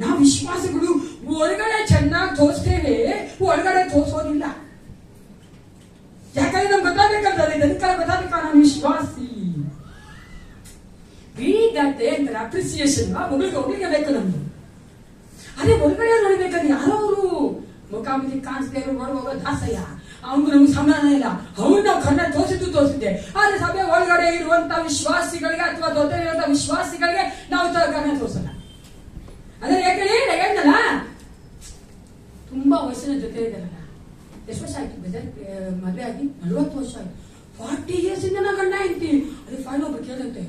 ನಾವು ವಿಶ್ವಾಸಗಳು ಹೊರಗಡೆ ಚೆನ್ನಾಗಿ ತೋರಿಸ್ತೇವೆ, ಹೊರಗಡೆ ತೋರಿಸೋದಿಲ್ಲ. ಯಾಕಂದ್ರೆ ನಮ್ಗೆ ಗೊತ್ತಾಗಬೇಕಂತದೆ, ಅದಕ್ಕೆಲ್ಲ ಗೊತ್ತಾಗಬೇಕ ನಾನು ವಿಶ್ವಾಸಿ. ಬೀಗತ್ತೆ ಅಂತಾರೆ ಅಪ್ರಿಸಿಯೇಷನ್, ಒಬ್ರಿಗೆ ಬೇಕು ನಮ್ದು. ಅದೇ ಹೊರಗಡೆ ನೋಡ್ಬೇಕಂದ್ರೆ ಯಾರೋ ಅವರು ಮುಖಾಮುಖಿ ಕಾಣಿಸ್ದೆ ನೋಡುವಾಗ ದಾಸಯ್ಯ, ಅವನಿಗೂ ನಮ್ಗೆ ಸಮಾಧಾನ ಇಲ್ಲ. ಅವ್ನು ನಾವು ಕಣ್ಣ ತೋರಿಸಿದ್ದೆ. ಆದ್ರೆ ಸಭೆ ಒಳಗಡೆ ಇರುವಂತ ವಿಶ್ವಾಸಿಗಳಿಗೆ ಅಥವಾ ದೊಡ್ಡ ಇರುವಂತ ವಿಶ್ವಾಸಿಗಳಿಗೆ ನಾವು ಕಣ್ಣ ತೋರಿಸಲ್ಲ. ಅದೇ ಯಾಕೆ ಹೇಳ್ದಲ್ಲ, ತುಂಬಾ ವಯಸ್ಸಿನ ಜೊತೆ ಇದ್ದಾರಲ್ಲ. ಎಷ್ಟು ವರ್ಷ ಆಯ್ತು ಮದುವೆ ಆಗಿ? 40 ವರ್ಷ ಆಯ್ತು. 40 years ಇಂದ ನಾ ಗಂಡ ಇರ್ತೀನಿ. ಅದು ಫೈಲ್ ಒಬ್ರು ಕೇಳಂತೆ,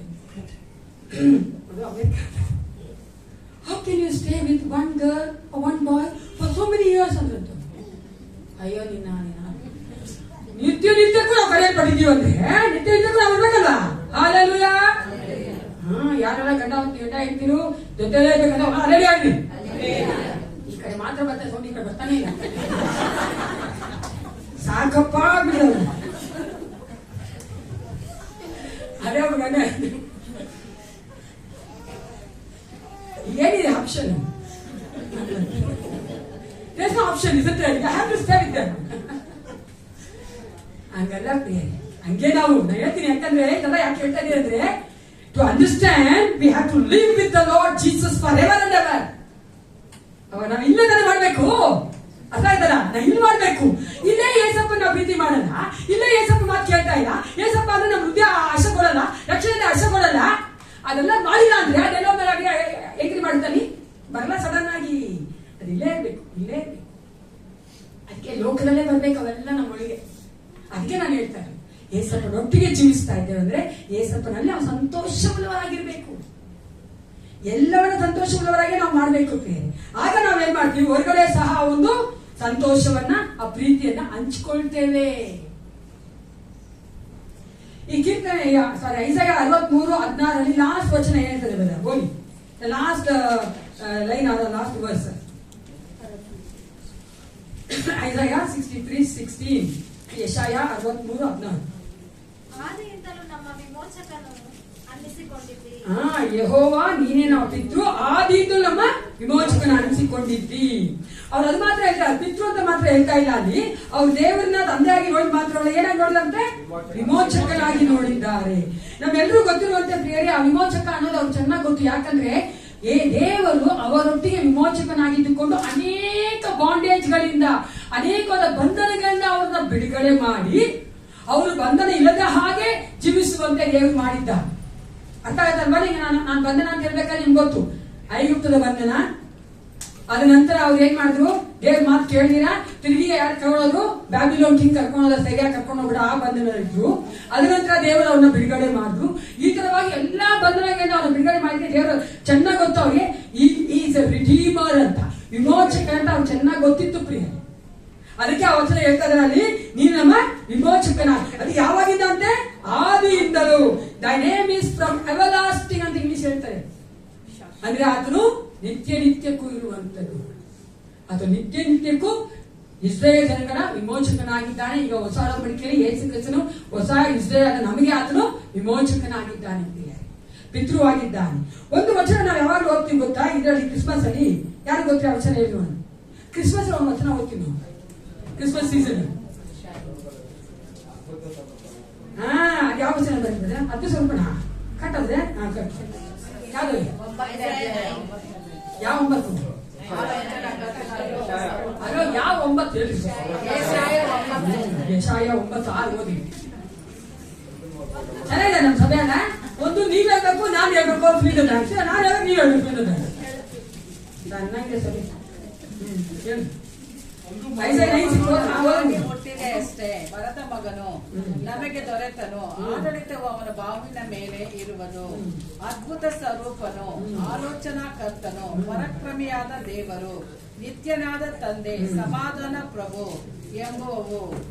how can you stay with one girl or one boy for so many years? ಅಂತ ಅಯ್ಯೋ ನಿನ್ನ ನಿತ್ಯಕ್ಕೂ ನಾವು ಕರೆಯಲ್ಪಟ್ಟಿದ್ದೀವಿ ಅಂದ್ರೆ ನಿತ್ಯಕ್ಕೂ ನಾವು ಇರ್ಬೇಕಲ್ಲ. ಹಾಲೆಲೂಯಾ. ಯಾರೆಲ್ಲ ಗಂಡ ಇರ್ತೀರು ಜೊತೆಲೇ ಇರ್ಬೇಕಂದ್ರೆ ಅಲ್ಲೇ ಆಗ್ಲಿ. ಈ ಕಡೆ ಮಾತ್ರ ಬರ್ತಾರೆ, ಸೌಂಡ್ ಈ ಕಡೆ ಬರ್ತಾನೆ ಇಲ್ಲ. ಸಾಕಪ್ಪ ಬಿಡೋದು. ಅದೇ ಅವ್ರ ಗಂಡ ಏನಿದೆ option? there's no option, isn't there? You have to stay with them. ಹಂಗಲ್ಲ ಪ್ರಿಯ, ಹಂಗೆ ನಾವು ಹೇಳ್ತೀನಿ. ಯಾಕಂದ್ರೆ ಇದೆಲ್ಲ ಯಾಕೆ ಹೇಳ್ತಾ ಇದೀನಿ ಅಂದ್ರೆ, to understand we have to live with the Lord Jesus for ever and ever. ನಾವು ಇಲ್ಲೇ ತಾನೇ ಮಾಡ್ಬೇಕು, ಅರ್ಥ ಆಯ್ತಲ್ಲ? ನಾವು ಇಲ್ಲಿ ಮಾಡ್ಬೇಕು. ಇಲ್ಲೇ ಏಸಪ್ಪ ನಾವು ಪ್ರೀತಿ ಮಾಡಲ್ಲ, ಇಲ್ಲೇ ಏಸಪ್ಪ ಮಾತು ಕೇಳ್ತಾ ಇಲ್ಲ. ಏಸಪ್ಪ ಅಂದ್ರೆ ನಮ್ಮ ಹೃದಯ ಆಶೆ ಕೊಡಲ್ಲ, ರಕ್ಷಣೆ ಆಶೆ ಕೊಡಲ್ಲ. ಅದೆಲ್ಲ ಮಾಡಿಲ್ಲ ಅಂದ್ರೆ ಅದೆಲ್ಲ ಎಂಟ್ರಿ ಮಾಡ್ತಾನೆ ಬರಲ್ಲ ಸಡನ್ ಆಗಿ. ಅದು ಇಲ್ಲೇ ಇರ್ಬೇಕು. ಅದಕ್ಕೆ ಲೋಕದಲ್ಲೇ ಬರ್ಬೇಕು ಅವೆಲ್ಲ ನಮ್ಮೊಳಗೆ. ಅದಕ್ಕೆ ನಾನು ಹೇಳ್ತಾರೆ, ಏಸಪ್ಪನೊಟ್ಟಿಗೆ ಜೀವಿಸ್ತಾ ಇದ್ದೇವೆ ಅಂದ್ರೆ ಏಸಪ್ಪನಲ್ಲಿ ನಾವು ಸಂತೋಷವುಳ್ಳವರಾಗಿರ್ಬೇಕು. ಎಲ್ಲವನ್ನ ಸಂತೋಷವುಳ್ಳವರಾಗಿ ನಾವು ಮಾಡ್ಬೇಕು. ಆಗ ನಾವೇನ್ ಮಾಡ್ತೀವಿ? ಹೊರಗಡೆ ಸಹ ಒಂದು ಸಂತೋಷವನ್ನ, ಆ ಪ್ರೀತಿಯನ್ನ ಹಂಚ್ಕೊಳ್ತೇವೆ. ಈ ಕೀರ್ತನೆ ಐಸಾಯ 63:16 ಲಾಸ್ಟ್ ವಚನ ಹೇಳ್ತದೆ ಬದ ಬೋಲಿ. Last line or last verse. Isaiah 63:16, ಯೆಶಾಯ 63:16. ಆದಿಯಿಂದಲೂ ನಮ್ಮ ವಿಮೋಚಕನು ಅನ್ನಿಸಿಕೊಂಡಿದ್ದಿ. ಯೆಹೋವಾ ನೀನೇ ನಮ್ಮ ಪಿತೃ, ಆದಿಯಿಂದಲೂ ನಮ್ಮ ವಿಮೋಚಕನ ಅನ್ನಿಸಿಕೊಂಡಿದ್ದಿ. ಅವ್ರು ಅದು ಮಾತ್ರ ಹೇಳ್ತಾರೆ, ಪಿತೃ ಅಂತ ಮಾತ್ರ ಹೇಳ್ತಾ ಇಲ್ಲ ಅಲ್ಲಿ. ಅವ್ರು ದೇವರನ್ನ ತಂದೆಯಾಗಿ ನೋಡಿ ಮಾತ್ರ ಏನಾಗಿ ನೋಡಿದಂತೆ? ವಿಮೋಚಕನಾಗಿ ನೋಡಿದ್ದಾರೆ. ನಮ್ಮೆಲ್ಲರೂ ಗೊತ್ತಿರುವಂತೆ ಪ್ರಿಯರೇ, ಆ ವಿಮೋಚಕ ಅನ್ನೋದು ಅವ್ರು ಚೆನ್ನಾಗಿ ಗೊತ್ತು. ಯಾಕಂದ್ರೆ ದೇವರು ಅವರೊಟ್ಟಿಗೆ ವಿಮೋಚಕನಾಗಿದ್ದುಕೊಂಡು ಅನೇಕ ಬಾಂಡೇಜ್ಗಳಿಂದ, ಅನೇಕವಾದ ಬಂಧನಗಳಿಂದ ಅವ್ರನ್ನ ಬಿಡುಗಡೆ ಮಾಡಿ, ಅವರು ಬಂಧನ ಇಲ್ಲದ ಹಾಗೆ ಜೀವಿಸುವಂತೆ ದೇವರು ಮಾಡಿದ್ದ. ಅರ್ಥ ಆಯ್ತಲ್ವಾ? ನಾನು ಬಂಧನ ಅಂತ ಹೇಳ್ಬೇಕಾದ್ರೆ ನಿಮ್ಗೆ ಗೊತ್ತು, ಐಗುಪ್ತದ ಬಂಧನ, ಅದ ನಂತರ ಅವ್ರು ಏನ್ ಮಾಡಿದ್ರು, ದೇವ್ರ ಮಾತು ಕೇಳಿದಿರ ತಿರುಗಿ ಯಾರು ಕರ್ಕೊಂಡೋದ್ರು, ಬ್ಯಾಬಿಲೋನ್ ಕಿಂಗ್ ಕರ್ಕೊಂಡೋದ, ಸರಿಯಾಗಿ ಕರ್ಕೊಂಡು ಹೋಗ್ಬಿಡ ಆ ಬಂಧನದಲ್ಲಿದ್ರು. ಅದ ನಂತರ ದೇವರು ಅವ್ರನ್ನ ಬಿಡುಗಡೆ ಮಾಡಿದ್ರು. ಈ ತರವಾಗಿ ಎಲ್ಲಾ ಬಂಧನಗಳಿಂದ ಅವ್ರನ್ನ ಬಿಡುಗಡೆ ಮಾಡಿದ್ರೆ ದೇವರು ಚೆನ್ನಾಗಿ ಗೊತ್ತು ಅವ್ರಿಗೆ ಈಸ್ ಎ ರಿಡೀಮರ್ ಅಂತ, ವಿಮೋಚಕ ಅಂತ ಅವ್ರು ಚೆನ್ನಾಗಿ ಗೊತ್ತಿತ್ತು ಪ್ರಿಯ. ಅದಕ್ಕೆ ಆ ವಚನ ಹೇಳ್ತಾರೆ ಅಲ್ಲಿ, ನೀನು ನಮ್ಮ ವಿಮೋಚಕನ. ಅದು ಯಾವಾಗಿಂದ ಅಂತೆ? ಆದಿಯಿಂದಲೂ. ದೈ ನೇಮ್ ಈಸ್ ಫ್ರಮ್ ಎವರ್ಲಾಸ್ಟಿಂಗ್ ಅಂತ ಇಂಗ್ಲಿಷ್ ಹೇಳ್ತಾರೆ. ಅಂದ್ರೆ ಆತನು ನಿತ್ಯ ನಿತ್ಯಕ್ಕೂ ಇರುವಂತದ್ದು. ಆತ ನಿತ್ಯ ನಿತ್ಯಕ್ಕೂ ಇಸ್ರೇಲ್ ಜನಗಳ ವಿಮೋಚಕನಾಗಿದ್ದಾನೆ. ಈಗ ಹೊಸ ಒಡಂಬಡಿಕೆಯಲ್ಲಿ ಯೇಸು ಕ್ರಿಸ್ತನು ಹೊಸ ಇಸ್ರೇಲ್ ನಮಗೆ ಆತನು ವಿಮೋಚಕನಾಗಿದ್ದಾನೆ, ಪಿತೃವಾಗಿದ್ದಾನೆ. ಒಂದು ವಚನ ನಾವು ಯಾವಾಗ ಓದ್ತೀವಿ ಗೊತ್ತಾ? ಇದರಲ್ಲಿ ಕ್ರಿಸ್ಮಸ್ ಅಲ್ಲಿ ಯಾರು ಗೊತ್ತಿರೋ ವಚನ ಹೇಳುವ? ಕ್ರಿಸ್ಮಸ್ ಒಂದು ವಚನ ಓದ್ತೀವಿ ನಾವು, ಕ್ರಿಸ್ಮಸ್ ಸೀಸನ್. ಅದು ಯಾವ ವಚನ ಬರ್ತದೆ? ಅದು ಸ್ವಲ್ಪ ಕಟ್ಟದ್ರೆ ಯಾವ್ದು? ಯಾವ 9? ಅಯ್ಯೋ ಯಾವ 9 ಹೇಳಿ? ಯೆಶಾಯ 9:6 ಓದಿ. ಚೆನ್ನಾಗಿದೆ ನಮ್ಮ ಸಭೆಯಲ್ಲ. ಒಂದು ನೀವ್ ಹೇಳ್ಬೇಕು, ನಾನು ಹೇಳ್ಬೇಕು, ಫ್ರೀಡಮ್ ನಾನು ಹೇಳ್ಬೇಕು, ನೀವ್ ಹೇಳ್ಬೇಕು ಅನ್ನೋದು ನನಗೆ ಸಭೆ. ಹೇಳಿ. ಹುಟ್ಟಿದೆ ಅಷ್ಟೇ, ಭರತ ಮಗನು ನಮಗೆ ದೊರೆತನು, ಆಡಳಿತವು ಅವನ ಬಾವಿನ ಮೇಲೆ ಇರುವುದು. ಅದ್ಭುತ ಸ್ವರೂಪನು, ಆಲೋಚನಾ ಕರ್ತನು, ಪರಾಕ್ರಮಿಯಾದ ದೇವರು, ನಿತ್ಯನಾದ ತಂದೆ, ಸಮಾಧಾನ ಪ್ರಭು ಎಂಬುವವು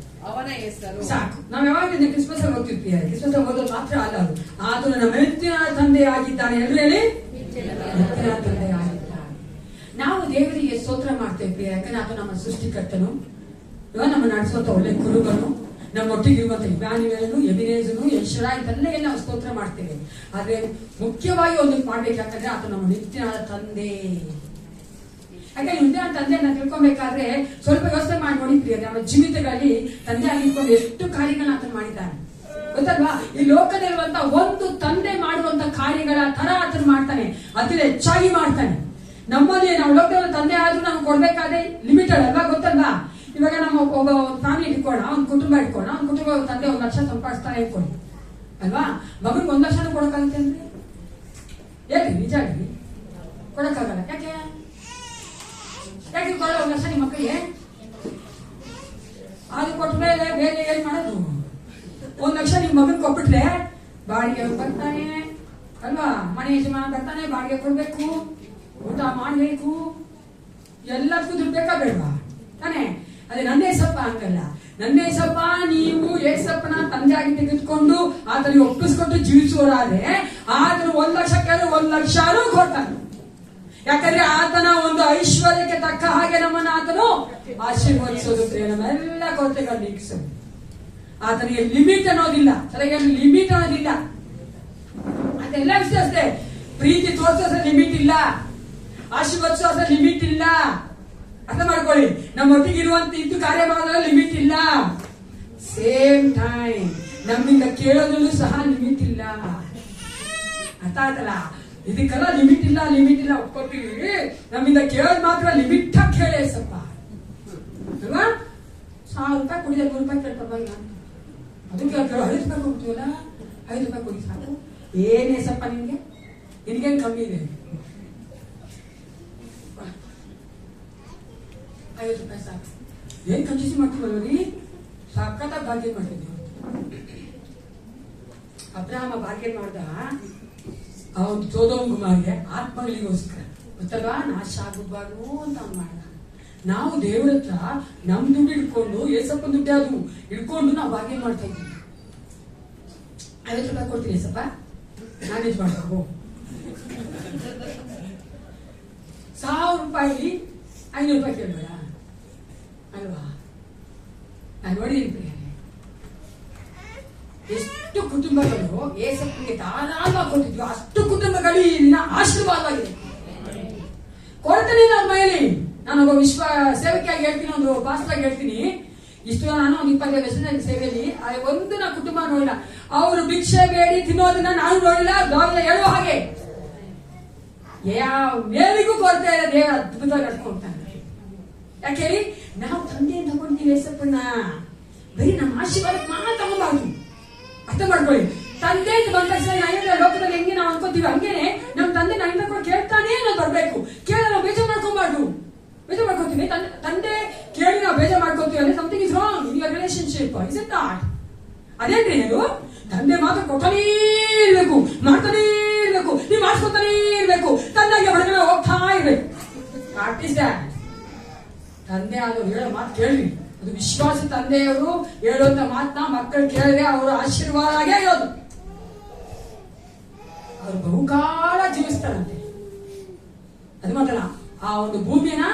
ಅವನ ಹೆಸರು. ಸಾಕು. ನಾವ್ ಯಾವಾಗ ಕ್ರಿಸ್ಮಸ್ ಅಲ್ಲಿ ಓದ್ತಿರ್ತೀವಿ. ಕ್ರಿಸ್ಮಸ್ ಓದೋದು ಮಾತ್ರ ಅಲ್ಲ, ಅದು ಆತನು ನಮ್ಮ ನಿತ್ಯನಾದ ತಂದೆ ಆಗಿದ್ದಾನೆ. ಎಲ್ಲರೂ ಹೇಳಿ, ನಿತ್ಯನಾದ ತಂದೆ ಆಗಿದ್ದಾನೆ. ನಾವು ದೇವರಿಗೆ ಸ್ತೋತ್ರ ಮಾಡ್ತೇವೆ, ಯಾಕಂದ್ರೆ ಆತ ನಮ್ಮ ಸೃಷ್ಟಿಕರ್ತನು, ನಮ್ಮ ನಡೆಸುವಂತ ಒಳ್ಳೆ ಕುರುಬನು, ನಮ್ಮ ಒಟ್ಟಿಗಿರುವಂತ ಇಮ್ಯಾನ್ಯುಯೇಲನು, ಎಬಿನೇಜನು, ಯೆಶುರಾ, ಇದೆಲ್ಲ ನಾವು ಸ್ತೋತ್ರ ಮಾಡ್ತೇವೆ. ಆದ್ರೆ ಮುಖ್ಯವಾಗಿ ಒಂದು ಮಾಡ್ಬೇಕು, ಯಾಕಂದ್ರೆ ಆತ ನಮ್ಮ ನಿತ್ಯನಾದ ತಂದೆ. ಯಾಕಂದ್ರೆ ನಿತ್ಯನಾದ ತಂದೆಯನ್ನ ತಿಳ್ಕೊಬೇಕಾದ್ರೆ ಸ್ವಲ್ಪ ಯೋಚನೆ ಮಾಡಿ ನೋಡಿದ್ರಿ. ನಮ್ಮ ಜೀವಿತಗಳಲ್ಲಿ ತಂದೆ ಆಗಿರ್ಕೊಂಡು ಎಷ್ಟು ಕಾರ್ಯಗಳನ್ನ ಆತನ ಮಾಡಿದ್ದಾನೆ ಗೊತ್ತಲ್ವಾ? ಈ ಲೋಕದಲ್ಲಿರುವಂತ ಒಂದು ತಂದೆ ಮಾಡುವಂತ ಕಾರ್ಯಗಳ ತರ ಆತನ ಮಾಡ್ತಾನೆ, ಅತಿ ಹೆಚ್ಚಾಗಿ ಮಾಡ್ತಾನೆ. ನಮ್ಮಲ್ಲಿ ನಾವು ಲೋಕದಲ್ಲಿ ತಂದೆ ಆದ್ರೂ ನಮ್ಗೆ ಕೊಡ್ಬೇಕಾದ್ರೆ ಲಿಮಿಟೆಡ್ ಅಲ್ವಾ? ಗೊತ್ತಲ್ವಾ? ಇವಾಗ ನಮ್ಮ ಒಬ್ಬ ಫ್ಯಾಮಿಲಿ ಇಟ್ಕೋಣ, ಒಂದು ಕುಟುಂಬ ಇಟ್ಕೋಣ, ಒಂದು ಕುಟುಂಬ ತಂದೆ 1 ಲಕ್ಷ ಸಂಪಾದಿಸ್ತಾನೆ ಇಟ್ಕೊಳ್ಳಿ ಅಲ್ವಾ? ಮಗನಿಗೆ 1 ಲಕ್ಷನೂ ಕೊಡಕ್ಕಾಗುತ್ತೆ ಅಂದ್ರೆ ಹೇಳಿ, ನಿಜ ಹೇಳಿ, ಕೊಡಕ್ಕಾಗಲ್ಲ. ಯಾಕೆ ಕೊಡ 1 ಲಕ್ಷ ನಿಮ್ಮ ಮಕ್ಕಳಿಗೆ? ಅದು ಕೊಟ್ಮೇಲೆ ಬೇರೆ ಏನ್ ಮಾಡೋದು? 1 ಲಕ್ಷ ನಿಮ್ ಮಗನ್ ಕೊಟ್ಬಿಟ್ರೆ ಬಾಡಿಗೆ ಬರ್ತಾನೆ ಅಲ್ವಾ? ಮನೆ ಯಜಮಾನ ಬರ್ತಾನೆ, ಬಾಡಿಗೆ ಕೊಡ್ಬೇಕು, ಊಟ ಮಾಡ್ಬೇಕು, ಎಲ್ಲದಕ್ಕೂ ದುಡ್ಡು ಬೇಕಾ ಬೇಡವಾ ತಾನೆ? ಅದೇ ನನ್ನ ಏಸಪ್ಪ ಹಂಗಲ್ಲ. ನನ್ನ ಏಸಪ್ಪ ನೀವು ಏಸಪ್ಪನ ತಂದೆಯಾಗಿ ತೆಗೆದುಕೊಂಡು ಆತನಿಗೆ ಒಪ್ಪಿಸ್ಕೊಟ್ಟು ಜೀವಿಸುವರಾದ್ರೆ ಆತನು 1 ಲಕ್ಷ ಕೇಳಿ 1 ಲಕ್ಷನೂ ಕೊಡ್ತಾನೆ. ಯಾಕಂದ್ರೆ ಆತನ ಒಂದು ಐಶ್ವರ್ಯಕ್ಕೆ ತಕ್ಕ ಹಾಗೆ ನಮ್ಮನ್ನ ಆತನು ಆಶೀರ್ವದಿಸೋದು, ನಮ್ಮೆಲ್ಲ ಕೊರತೆಗಳು ನೀಗಿಸೋದು. ಆತನಿಗೆ ಲಿಮಿಟ್ ಅನ್ನೋದಿಲ್ಲ, ಸರಿಯಾಗಿ ಲಿಮಿಟ್ ಅನ್ನೋದಿಲ್ಲ. ಅದೆಲ್ಲ ವಿಷಯ ಅಷ್ಟೇ. ಪ್ರೀತಿ ತೋರಿಸೋ ಲಿಮಿಟ್ ಇಲ್ಲ, ಆಶೀರ್ವದಿಸೋ ಲಿಮಿಟ್ ಇಲ್ಲ. ಅರ್ಥ ಮಾಡ್ಕೊಳ್ಳಿ. ನಮ್ಮ ಒಟ್ಟಿಗೆ ಇರುವಂತ ಇದ್ದು ಕಾರ್ಯ ಮಾಡೋದ್ರಲ್ಲಿ ಲಿಮಿಟ್ ಇಲ್ಲ. ಸೇಮ್ ಟೈಮ್ ನಮ್ಮಿಂದ ಕೇಳೋದ್ರಲ್ಲೂ ಸಹ ಲಿಮಿಟ್ ಇಲ್ಲ. ಅರ್ಥ ಆಯ್ತಲ್ಲ? ಇದಕ್ಕೆಲ್ಲ ಲಿಮಿಟ್ ಇಲ್ಲ, ಲಿಮಿಟ್ ಇಲ್ಲ ಒಪ್ಕೊತೀವಿ. ನಮ್ಮಿಂದ ಕೇಳೋದು ಮಾತ್ರ ಲಿಮಿಟ್ ಆಗಿ ಕೇಳಿ ಸ್ವಲ್ಪ ಅಲ್ವಾ? 1000 ರೂಪಾಯಿ ಕೊಡಿದೆ, 100 ರೂಪಾಯಿ ಕೇಳ್ಕೊಬಾಗ ಅದಕ್ಕೆ 5 ರೂಪಾಯಿ ಕೊಡ್ತೀವಲ್ಲ, 5 ರೂಪಾಯಿ ಕೊಡಿ ಸಾಕು. ಏನೇ ಸ್ವಲ್ಪ ನಿನ್ಗೇನ್ ಕಮ್ಮಿ ಇದೆ? 5 ರೂಪಾಯಿ ಸಾಕು. ಏನ್ ಕಂಜೂಸಿ ಮಾಡ್ತೀವಲ್ವ ನೀ? ಸಖತ್ತಾಗಿ ಬಾರ್ಗೇನ್ ಮಾಡ್ತಿದ್ವಿ. ಅಬ್ರಹಾಮ ಬಾರ್ಗೇನ್ ಮಾಡ್ದ ಅವನು ಸೊದೋಮ್ ಗುಮಾರಿಗೆ ಆತ್ಮಗಳಿಗೋಸ್ಕರ ಗೊತ್ತಲ್ವಾ? ನಾಶ ಆಗಬಾರ್ದು ಅಂತ ಅವ್ನು ಮಾಡ್ದ. ನಾವು ದೇವ್ರ ಹತ್ರ ನಮ್ ದುಡ್ಡು ಇಟ್ಕೊಂಡು, ಏಸಪ್ಪನ ದುಡ್ಡು ಅದು ಇಟ್ಕೊಂಡು ನಾವು ಬಾರ್ಗೇನ್ ಮಾಡ್ತಾ ಇದ್ವಿ. 50 ರೂಪಾಯಿ ಕೊಡ್ತೀನಿ ಏಸಪ್ಪ, ನಾನ್ ಇದು ಮಾಡ್ಬೇಕು. 1000 ರೂಪಾಯಿ 500 ರೂಪಾಯಿ ಕೇಳಬೇಡ ಅಲ್ವಾ? ನಾನು ನೋಡಿದ್ದೀನಿ ಎಷ್ಟು ಕುಟುಂಬಗಳು ಏಸಪ್ಪನಿಗೆ ಧಾರಾಳವಾಗಿ ಕೊಟ್ಟಿದ್ವು, ಅಷ್ಟು ಕುಟುಂಬಗಳು ಇಲ್ಲಿನ ಆಶೀರ್ವಾದವಾಗಿದೆ. ಕೊಡ್ತೀನಿ ನನ್ನ ಮೈಲಿ. ನಾನೊಬ್ಬ ವಿಶ್ವ ಸೇವಕಿಯಾಗಿ ಹೇಳ್ತೀನಿ, ಒಂದು ಪಾಸ್ಟಾಗಿ ಹೇಳ್ತೀನಿ. ಇಷ್ಟು ನಾನು ಒಂದು 25 ವರ್ಷದ ಸೇವೆಯಲ್ಲಿ ಒಂದು ನಾ ಕುಟುಂಬ ನೋಡಿಲ್ಲ. ಅವರು ಭಿಕ್ಷೆ ಬೇಡಿ ತಿನ್ನೋದನ್ನ ನಾನು ನೋಡಿಲ್ಲ. ಹೇಳುವ ಹಾಗೆ ಯಾವ ಮೇಲಿಗೂ ಕೊರತೆ ಇಲ್ಲ, ದೇವರ ಅದ್ಭುತವಾಗಿ ನಡ್ಕೊಂತಾನೆ. ಯಾಕೆ ಹೇಳಿ? ನಾವು ತಂದೆಯಿಂದ ತಗೊಂತೀವಿ ಏಸಪ್ಪನ್ನ, ಬರೀ ನಮ್ಮ ಆಶೀರ್ವಾದಕ್ಕೆ ಮಾತ್ರ ತಗೋಬಾರ್ದು. ಅರ್ಥ ಮಾಡ್ಕೊಳ್ಳಿ. ತಂದೆ ಅಂತ ಬಂದ ತಕ್ಷಣ ಲೋಕದಲ್ಲಿ ಹೆಂಗೆ ನಾವು ಅನ್ಕೋತೀವಿ ಹಂಗೇನೆ ನಮ್ಮ ತಂದೆ ನನ್ನಿಂದ ಕೂಡ ಕೇಳ್ತಾನೆ ನಾವು ಬರ್ಬೇಕು. ಕೇಳ ನಾವು ಬೇಜಾರು ಮಾಡ್ಕೊಬಾರ್ದು. ಬೇಜಾರು ಮಾಡ್ಕೋತೀವಿ. ತಂದೆ ಕೇಳಿ ನಾವು ಬೇಜಾರು ಮಾಡ್ಕೋತೀವಿ ಅಂದ್ರೆ something is wrong in your relationship. Is it not? ಅದೇನ್ರಿ ಅದು? ತಂದೆ ಮಾತ್ರ ಕೊಟ್ಟನೇ ಇರ್ಬೇಕು, ಮಾಡ್ತಾನೇ ಇರ್ಬೇಕು, ನೀವು ಮಾಡಿಸ್ಕೊತಾನೇ ಇರ್ಬೇಕು, ತಂದೆಗೆ ಹೊರಗಡೆ ಹೋಗ್ತಾ ಇರ್ಬೇಕು. What is that? ತಂದೆ ಅದು ಹೇಳೋ ಮಾತು ಕೇಳ್ರಿ. ಅದು ವಿಶ್ವಾಸ ತಂದೆಯವರು ಹೇಳುವಂತ ಮಾತನ್ನ ಮಕ್ಕಳು ಕೇಳಿದ್ರೆ ಅವರ ಆಶೀರ್ವಾದ ಆಗೇ ಇರೋದು. ಅವರು ಬಹುಕಾಲ ಜೀವಿಸ್ತಾರಂತೆ. ಅದು ಮಾತ್ರ ಆ ಒಂದು ಭೂಮಿಯನ್ನ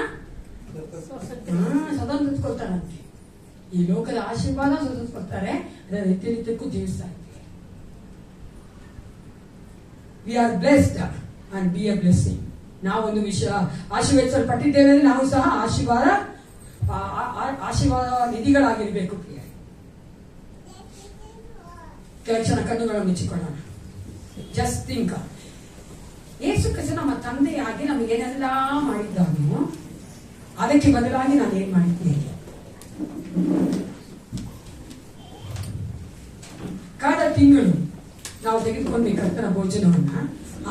ಸ್ವತಂತ್ರಕೊಳ್ತಾರಂತೆ. ಈ ಲೋಕದ ಆಶೀರ್ವಾದ ಸ್ವತಂತ್ರಕೊಳ್ತಾರೆ, ಅದರ ನಿತ್ಯಕ್ಕೂ ಜೀವಿಸ್ತಾರೆ. We are blessed and be a blessing. ನಾವೊಂದು ಆಶೀರ್ವದಿಸಲ್ಪಟ್ಟಿದ್ದೇವೆ ಅಂದ್ರೆ ನಾವು ಸಹ ಆಶೀರ್ವಾದ ನಿಧಿಗಳಾಗಿರ್ಬೇಕು. ಕೆಲವು ಕ್ಷಣ ಕಣ್ಣುಗಳನ್ನು ಮುಚ್ಚಿಕೊಳ್ಳೋಣ. ಜಸ್ಟ್ ಥಿಂಕ್, ಯೇಸು ಕ್ರಿಸ್ತ ನಮ್ಮ ತಂದೆಯಾಗಿ ನಮಗೇನೆಲ್ಲ ಮಾಡಿದ್ದಾನೋ ಅದಕ್ಕೆ ಬದಲಾಗಿ ನಾನು ಏನ್ ಮಾಡಿದ್ದೇನೆ? ಕಳೆದ ತಿಂಗಳು ನಾವು ತೆಗೆದುಕೊಂಡ ಕರ್ತನ ಭೋಜನವನ್ನ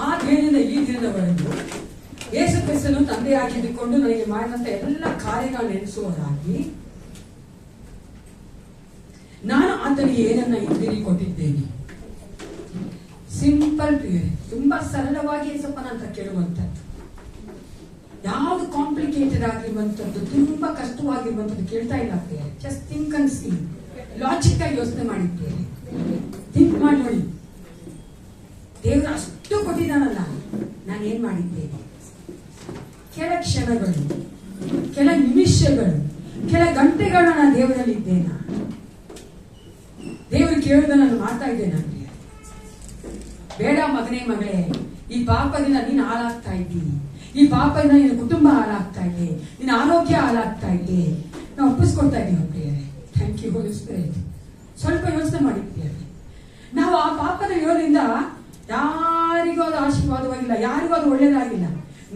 ಆ ದಿನದಿಂದ ಈ ದಿನದವರೆಗೂ ಯೇಸು ಕ್ರಿಸ್ತನು ತಂದೆಯಾಗಿದ್ದುಕೊಂಡು ನನಗೆ ಮಾಡಿದಂತ ಎಲ್ಲ ಕಾರ್ಯಗಳನ್ನು ನೆನೆಸುವುದಾಗಿ ನಾನು ಆತನಿಗೆ ಏನನ್ನ ಹಿಂದಿರುಗಿ ಕೊಟ್ಟಿದ್ದೇನೆ. ಸಿಂಪಲ್ ಪ್ರಿಯರೇ, ತುಂಬಾ ಸರಳವಾಗಿ ಯೇಸಪ್ಪನ ಅಂತ ಕೇಳುವಂಥದ್ದು, ಯಾವುದು ಕಾಂಪ್ಲಿಕೇಟೆಡ್ ಆಗಿರುವಂಥದ್ದು, ತುಂಬಾ ಕಷ್ಟವಾಗಿರುವಂಥದ್ದು ಕೇಳ್ತಾ ಇಲ್ಲ ಪ್ರಿಯರೇ. Just think and C. Logic ಆಗಿ ಯೋಚನೆ ಮಾಡಿದ್ದೇನೆ. ಥಿಂಕ್ ಮಾಡಿ ನೋಡಿ. ದೇವರು ಅಷ್ಟು ಕೊಟ್ಟಿದ್ದಾನಲ್ಲ, ನಾನು ಏನ್ ಮಾಡಿದ್ದೇನೆ? ಕೆಲ ಕ್ಷಣಗಳು, ಕೆಲ ನಿಮಿಷಗಳು, ಕೆಲ ಗಂಟೆಗಳು ನಾನು ದೇವರಲ್ಲಿ ಇದ್ದೇನಾ? ದೇವರು ಕೇಳಿದ ನಾನು ಮಾಡ್ತಾ ಇದ್ದೇನೆ. ಬೇಡ ಮಗನೇ ಮಗಳೇ, ಈ ಪಾಪದಿಂದ ನೀನು ಹಾಳಾಗ್ತಾ ಇದ್ದೀನಿ, ಈ ಪಾಪದಿಂದ ನಿನ್ನ ಕುಟುಂಬ ಹಾಳಾಗ್ತಾ ಇದೆ, ನಿನ್ನ ಆರೋಗ್ಯ ಹಾಳಾಗ್ತಾ ಇದೆ, ನಾವು ಒಪ್ಪಿಸ್ಕೊಡ್ತಾ ಇದ್ದೀವಿ ಪ್ರಿಯರೇ. Thank you Holy Spirit. ಸ್ವಲ್ಪ ಯೋಚನೆ ಮಾಡಿದ್ದೇವೆ. ನಾವು ಆ ಪಾಪದ ಯೋಗದಿಂದ ಯಾರಿಗೂ ಅದು ಆಶೀರ್ವಾದವಾಗಿಲ್ಲ, ಯಾರಿಗೂ ಅದು ಒಳ್ಳೇದಾಗಿಲ್ಲ,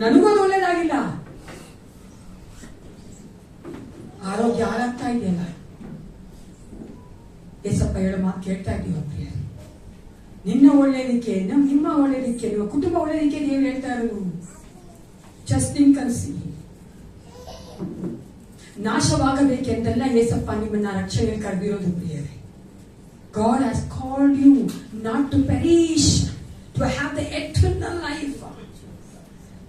ನನಗೂ ಅದು ಒಳ್ಳೇದಾಗಿಲ್ಲ. ಆರೋಗ್ಯ ಹಾಳಾಗ್ತಾ ಇದೆಯಲ್ಲ, ಏಸಪ್ಪ ಹೇಳೋ ಮಾತು ಕೇಳ್ತಾ ಇದ್ದೀವ ಪ್ರಿಯ. ನಿನ್ನ ಒಳ್ಳೇದಕ್ಕೆ, ನಿಮ್ಮ ಒಳ್ಳೇದಕ್ಕೆ, ನಿಮ್ಮ ಕುಟುಂಬ ಒಳ್ಳೇದಕ್ಕೆ ನೀವು ಹೇಳ್ತಾ ಇರೋದು. Just think and see. ನಾಶವಾಗಬೇಕೆಂದೆಲ್ಲ ಏಸಪ್ಪ ನಿಮ್ಮನ್ನ ರಕ್ಷಣೆ ಕರೆದಿರೋದು ಪ್ರಿಯರೇ. God has called you not to perish, to have the eternal life,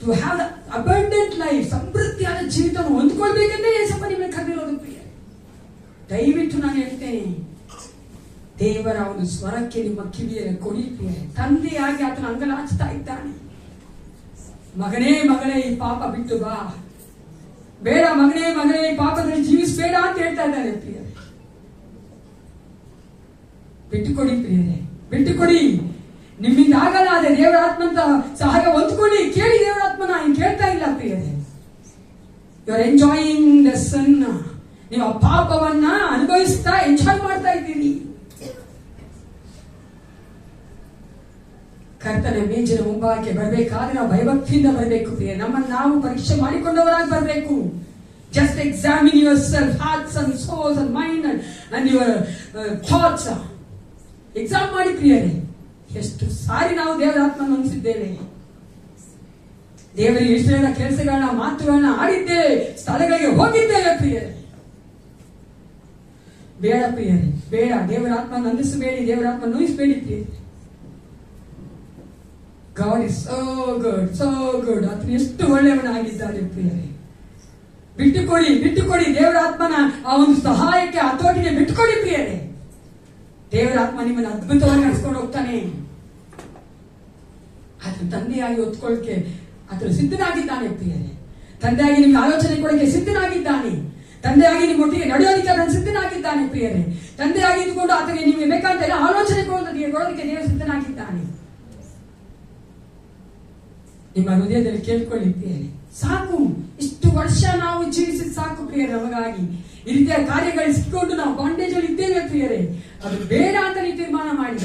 to have the abundant life, ಸಮೃದ್ಧಿಯಾದ ಜೀವಿತವನ್ನು ಹೊಂದ್ಕೊಳ್ಬೇಕೆಂದೇ ಏಸಪ್ಪ ನಿಮ್ಮನ್ನು ಕರೆದಿರೋದು ಪ್ರಿಯರೇ. ದಯವಿಟ್ಟು ನಾನು ಹೇಳ್ತೇನೆ, ದೇವರ ಒಂದು ಸ್ವರಕ್ಕೆ ನಿಮ್ಮ ಕಿವಿಯನ್ನು ಕೊಡಿ ಪ್ರಿಯರೇ. ತಂದೆಯಾಗಿ ಆತನ ಅಂಗಲಾಚ್ತಾ ಇದ್ದಾನೆ. ಮಗನೇ ಮಗಳೇ, ಈ ಪಾಪ ಬಿಟ್ಟು ಬಾ, ಬೇಡ ಮಗನೇ ಮಗಳೇ, ಈ ಪಾಪದಲ್ಲಿ ಜೀವಿಸಬೇಡ ಅಂತ ಹೇಳ್ತಾ ಇದ್ದಾನೆ ಪ್ರಿಯರೇ. ಬಿಟ್ಟುಕೊಡಿ ಪ್ರಿಯರೇ, ಬಿಟ್ಟುಕೊಡಿ. ನಿಮ್ಮಿಂದ ಆಗಲ್ಲ, ಅದೇ ದೇವರ ಆತ್ಮಂತ ಸಹಾಯ ಹೊಂದ್ಕೊಳ್ಳಿ. ಕೇಳಿ ದೇವರ ಆತ್ಮನ. ಇನ್ ಕೇಳ್ತಾ ಇಲ್ಲ ಪ್ರಿಯರೇ. ಯು ಆರ್ ಎಂಜಾಯಿಂಗ್ ದ ಸನ್. ನೀವು ಆ ಪಾಪವನ್ನ ಅನುಭವಿಸ್ತಾ ಎಂಜಾಯ್ ಮಾಡ್ತಾ ಇದ್ದೀರಿ. ಕರ್ತನ ಮೇಜಿನ ಮುಂಭಾಗಕ್ಕೆ ಬರಬೇಕಾದ್ರೆ ನಾವು ಭಯಭಕ್ತಿಯಿಂದ ಬರಬೇಕು ಪ್ರಿಯ. ನಮ್ಮನ್ನು ನಾವು ಪರೀಕ್ಷೆ ಮಾಡಿಕೊಂಡವರಾಗಿ ಬರಬೇಕು. Just examine yourself, hearts and souls and mind and your thoughts. Exam ಮಾಡಿ ಪ್ರಿಯರೇ. ಎಷ್ಟು ಸಾರಿ ನಾವು ದೇವರ ಆತ್ಮನ ಹೊಂದಿಸಿದ್ದೇವೆ, ದೇವರ ಇಷ್ಟೆಲ್ಲ ಕೆಲಸಗಳನ್ನ ಮಾತುಗಳನ್ನ ಆಡಿದ್ದೇವೆ, ಸ್ಥಳಗಳಿಗೆ ಹೋಗಿದ್ದೇವೆ ಪ್ರಿಯರೇ. ಬೇಡ ಪ್ರಿಯರೇ, ಬೇಡ. ದೇವರ ಆತ್ಮ ನಂದಿಸಬೇಡಿ, ದೇವರ ಆತ್ಮ ನೋಯಿಸಬೇಡಿ ಪ್ರಿಯರೇ. God is so good, so good. ಆತನು ಎಷ್ಟು ಒಳ್ಳೆಯವನಾಗಿದ್ದಾನೆ ಪ್ರಿಯರೇ. ಬಿಟ್ಟುಕೊಡಿ, ಬಿಟ್ಟುಕೊಡಿ. ದೇವರ ಆತ್ಮನ ಆ ಒಂದು ಸಹಾಯಕ್ಕೆ, ಹತೋಟಿಗೆ ಬಿಟ್ಟುಕೊಡಿ ಪ್ರಿಯರೇ. ದೇವರ ಆತ್ಮ ನಿಮ್ಮನ್ನು ಅದ್ಭುತವಾಗಿ ನಡೆಸ್ಕೊಂಡು ಹೋಗ್ತಾನೆ. ಆತನ ತಂದೆಯಾಗಿ ಒತ್ಕೊಳ್ಳಕ್ಕೆ ಆತನು ಸಿದ್ಧನಾಗಿದ್ದಾನೆ ಪ್ರಿಯರೇ. ತಂದೆಯಾಗಿ ನಿಮ್ಗೆ ಆಲೋಚನೆ ಕೊಡಕ್ಕೆ ಸಿದ್ಧನಾಗಿದ್ದಾನೆ. ತಂದೆಯಾಗಿ ನಿಮ್ಮೊಟ್ಟಿಗೆ ನಡೆಯೋದಕ್ಕೆ ಅದನ್ನು ಸಿದ್ಧನಾಗಿದ್ದಾನೆ ಪ್ರಿಯರೇ. ತಂದೆಯಾಗಿ ಇದ್ದುಕೊಂಡು ಆತನಿಗೆ ನಿಮಗೆ ಬೇಕಾದ ಎಲ್ಲ ಆಲೋಚನೆ ಕೊಡೋದಕ್ಕೆ ದೇವರು ಸಿದ್ಧನಾಗಿದ್ದಾನೆ. ನಿಮ್ಮ ಹೃದಯದಲ್ಲಿ ಕೇಳ್ಕೊಳ್ಳಿ ಪ್ರಿಯರೇ. ಸಾಕು, ಇಷ್ಟು ವರ್ಷ ನಾವು ಜೀವಿಸಿದ ಸಾಕು ಪ್ರಿಯರೇ. ನಮಗಾಗಿ ಈ ರೀತಿಯ ಕಾರ್ಯಗಳು ಸಿಕ್ಕೊಂಡು ನಾವು ಬಾಂಡೇಜ್ ಅಲ್ಲಿ ಇದ್ದೇವೆ ಪ್ರಿಯರೇ. ಅದು ಬೇಡ ಅಂತ ನೀವು ತೀರ್ಮಾನ ಮಾಡಿ.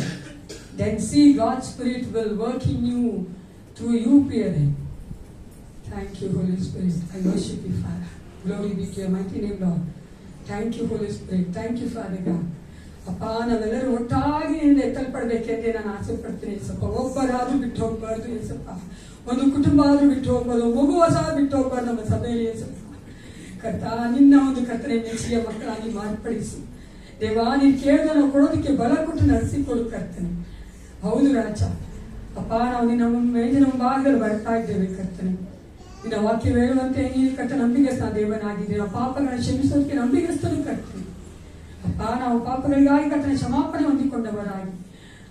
Then see God Spirit will work in you, through you ಪ್ರಿಯರೇ. Thank you Holy Spirit. I worship you father. Glory be to your mighty name Lord. Thank you Holy Spirit. Thank you father God. ಅಪ್ಪ, ನಾವೆಲ್ಲರೂ ಒಟ್ಟಾಗಿ ನಿಂದ ಎತ್ತಲ್ಪಡ್ಬೇಕೆಂದೇ ನಾನು ಆಸೆ ಪಡ್ತೀನಿ ಸ್ವಲ್ಪ. ಒಬ್ಬರಾದ್ರೂ ಬಿಟ್ಟು ಹೋಗ್ಬಾರ್ದು ಸ್ವಲ್ಪ. ಒಂದು ಕುಟುಂಬ ಆದ್ರೂ ಬಿಟ್ಟು ಹೋಗ್ಬಾರ್ದು, ಮಗು ಸಹ ಬಿಟ್ಟು ಹೋಗ್ಬಾರ್ದು ನಮ್ಮ ಸಭೆಯಲ್ಲಿ ಸ್ವಲ್ಪ. ಕರ್ತ ನಿನ್ನ ಒಂದು ಕರ್ತನೆ ಮೆಚ್ಚಿಯ ಮಕ್ಕಳಾಗಿ ಮಾರ್ಪಡಿಸು ದೇವಾ. ನೀನು ಕೇಳಿದನ್ನು ಕೊಡೋದಕ್ಕೆ ಬಲ ಕೊಟ್ಟು ನಡೆಸಿಕೊಡು ಕರ್ತನೆ. ಹೌದು ರಾಜ ಅಪ್ಪ, ನಾವು ನಿನ್ನ ಮೇಜಿನ ಮುಂಭಾಗದಲ್ಲಿ ಬರ್ತಾ ಇದ್ದೇವೆ ಕರ್ತನೆ. ನಿನ್ನ ವಾಕ್ಯ ಹೇಳುವಂತೆ ನೀನು ಕರ್ತ ನಂಬಿಗಸ್ತ ದೇವನಾಗಿದ್ದೀರ. ಪಾಪಗಳನ್ನು ಕ್ಷಮಿಸೋದಕ್ಕೆ ನಂಬಿಗಸ್ತನು ಕರ್ತನೆ. ಅಪ್ಪ, ನಾವು ಪಾಪಗಳಿಗಾಗಿ ಕರ್ತನೆ ಕ್ಷಮಾಪಣೆ ಹೊಂದಿಕೊಂಡವರಾಗಿ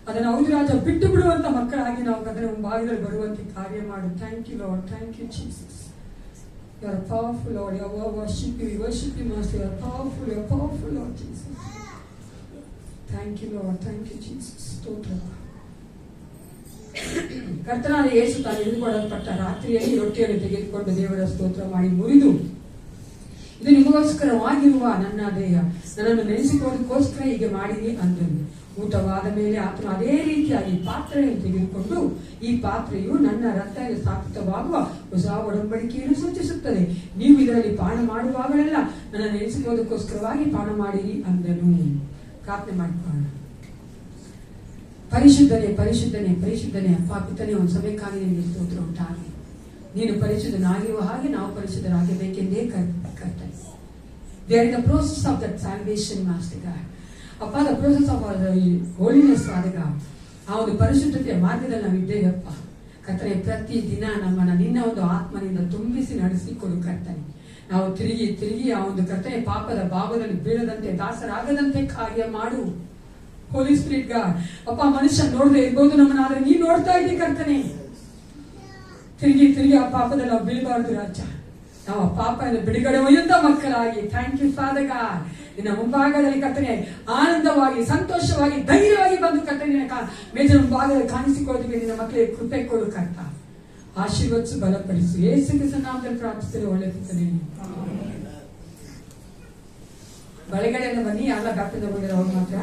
ಅದನ್ನು ಹೌದು ರಾಜ ಬಿಟ್ಟು ಬಿಡುವಂತ ಮಕ್ಕಳಾಗಿ ನಾವು ಕರ್ತನೆ ಮುಂಭಾಗದಲ್ಲಿ ಬರುವಂತೆ ಕಾರ್ಯ ಮಾಡು. Thank you Lord, thank you Jesus. You are powerful, Lord. You are worship you, Master. You are powerful, Lord Jesus. Thank you, Lord. Thank you, Jesus. ಸ್ತೋತ್ರ. ಕರ್ತನಾದ ಯೇಸು ತಾನು ಹಿಡಿದುಕೊಳ್ಳಲ್ಪಟ್ಟ ರಾತ್ರಿಯಲ್ಲಿ ರೊಟ್ಟಿಯನ್ನು ತೆಗೆದುಕೊಂಡು ದೇವರ ಸ್ತೋತ್ರ ಮಾಡಿ ಮುರಿದು, ಇದು ನಿಮಗೋಸ್ಕರವಾಗಿರುವ ನನ್ನ ದೇಹ, ನನ್ನನ್ನು ನೆನೆಸಿಕೊಳ್ಳೋದಕ್ಕೋಸ್ಕರ ಹೀಗೆ ಮಾಡಿದೆ ಅಂದನು. ಊಟವಾದ ಮೇಲೆ ಆತನು ಅದೇ ರೀತಿಯಾಗಿ ಪಾತ್ರೆಯನ್ನು ತೆಗೆದುಕೊಂಡು, ಈ ಪಾತ್ರೆಯು ನನ್ನ ರಕ್ತದಿಂದ ಸ್ಥಾಪಿತವಾಗುವ ಹೊಸ ಒಡಂಬಡಿಕೆಯನ್ನು ಸೂಚಿಸುತ್ತದೆ. ನೀವು ಇದರಲ್ಲಿ ಪಾನ ಮಾಡುವಾಗಲೆಲ್ಲ ನನ್ನ ನೆನೆಸಿಕೊಳ್ಳೋದಕ್ಕೋಸ್ಕರವಾಗಿ ಪಾನ ಮಾಡಿರಿ ಅಂದನು. ಪ್ರಾರ್ಥನೆ ಮಾಡಿಕೊಳ್ಳೋಣ. ಪರಿಶುದ್ಧನೇ ಪರಿಶುದ್ಧನೇ ಪರಿಶುದ್ಧನೇ ಅಪ್ಪ ಪಿತನೇ, ಒಂದು ಸಮಯಕ್ಕಾಗಿ ನಿಮಗೆ ಸ್ತೋತ್ರ ಉಂಟಾಗಿ. ನೀನು ಪರಿಶುದ್ಧನಾಗಿರುವ ಹಾಗೆ ನಾವು ಪರಿಶುದ್ಧರಾಗಬೇಕೆಂದೇ ಕರ್ತನೆ. They are in the process of that salvation, Master God. ಅಪ್ಪ, the process of our holiness, Father God. ಆ ಒಂದು ಪರಿಶುದ್ಧತೆಯ ಮಾರ್ಗದಲ್ಲಿ ನಾವು ಇದ್ದೇವಪ್ಪ ಕರ್ತನೆ. ಪ್ರತಿ ದಿನ ನಮ್ಮನ್ನ ನಿನ್ನ ಒಂದು ಆತ್ಮನಿಂದ ತುಂಬಿಸಿ ನಡೆಸಿಕೊಡು ಕರ್ತನೆ. ನಾವು ತಿರುಗಿ ಆ ಒಂದು ಕರ್ತನೆ ಪಾಪದ ಭಾವದಲ್ಲಿ ಬೀಳದಂತೆ, ದಾಸರಾಗದಂತೆ ಕಾರ್ಯ ಮಾಡು. ಹೋಲಿ ಸ್ಪಿರಿಟ್ ಗಾಡ್ ಅಪ್ಪ, ಮನುಷ್ಯ ನೋಡದೆ ಇರ್ಬೋದು ನಮ್ಮನ್ನ, ಆದ್ರೆ ನೀನ್ ನೋಡ್ತಾ ಇದ್ದೀ ಕರ್ತನೆ. ತಿರುಗಿ ಆ ಪಾಪದಲ್ಲಿ ನಾವು ಬೀಳಬಾರ್ದು ರಾಜ. ನಾವು ಆ ಪಾಪದಿಂದ ಬಿಡುಗಡೆ ಒಯ್ಯುವಂತ ಮಕ್ಕಳಾಗಿ. Thank you father God. ನಿನ್ನ ಮುಂಭಾಗದಲ್ಲಿ ಕರ್ತನೆ ಆನಂದವಾಗಿ, ಸಂತೋಷವಾಗಿ, ಧೈರ್ಯವಾಗಿ ಬಂದು ಕರ್ತನೆ ನಿನ್ನ ಮೇಜಿನ ಮುಂಭಾಗದಲ್ಲಿ ಕಾಣಿಸಿಕೊಳ್ಳೋದಕ್ಕೆ ನಿನ್ನ ಮಕ್ಕಳಿಗೆ ಕೃಪೆ ಕೊಡು ಕರ್ತ. ಆಶೀರ್ವದಿಸು, ಬಲಪಡಿಸು. ಯೇಸು ಕ್ರಿಸ್ತನ ನಾಮದಲ್ಲಿ ಪ್ರಾರ್ಥಿಸಲು ಒಳ್ಳೆ ಪಿತನೇ. ಬಲಗಡೆಯಿಂದ ಬನ್ನಿ, ಯಾರ ಬ್ಯಾಪ್ತಿಂದ ಬಂದಿರೋ ಅವ್ರು ಮಾತ್ರ.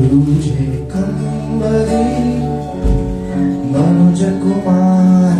तुझे कम्बरी मनुज कुमार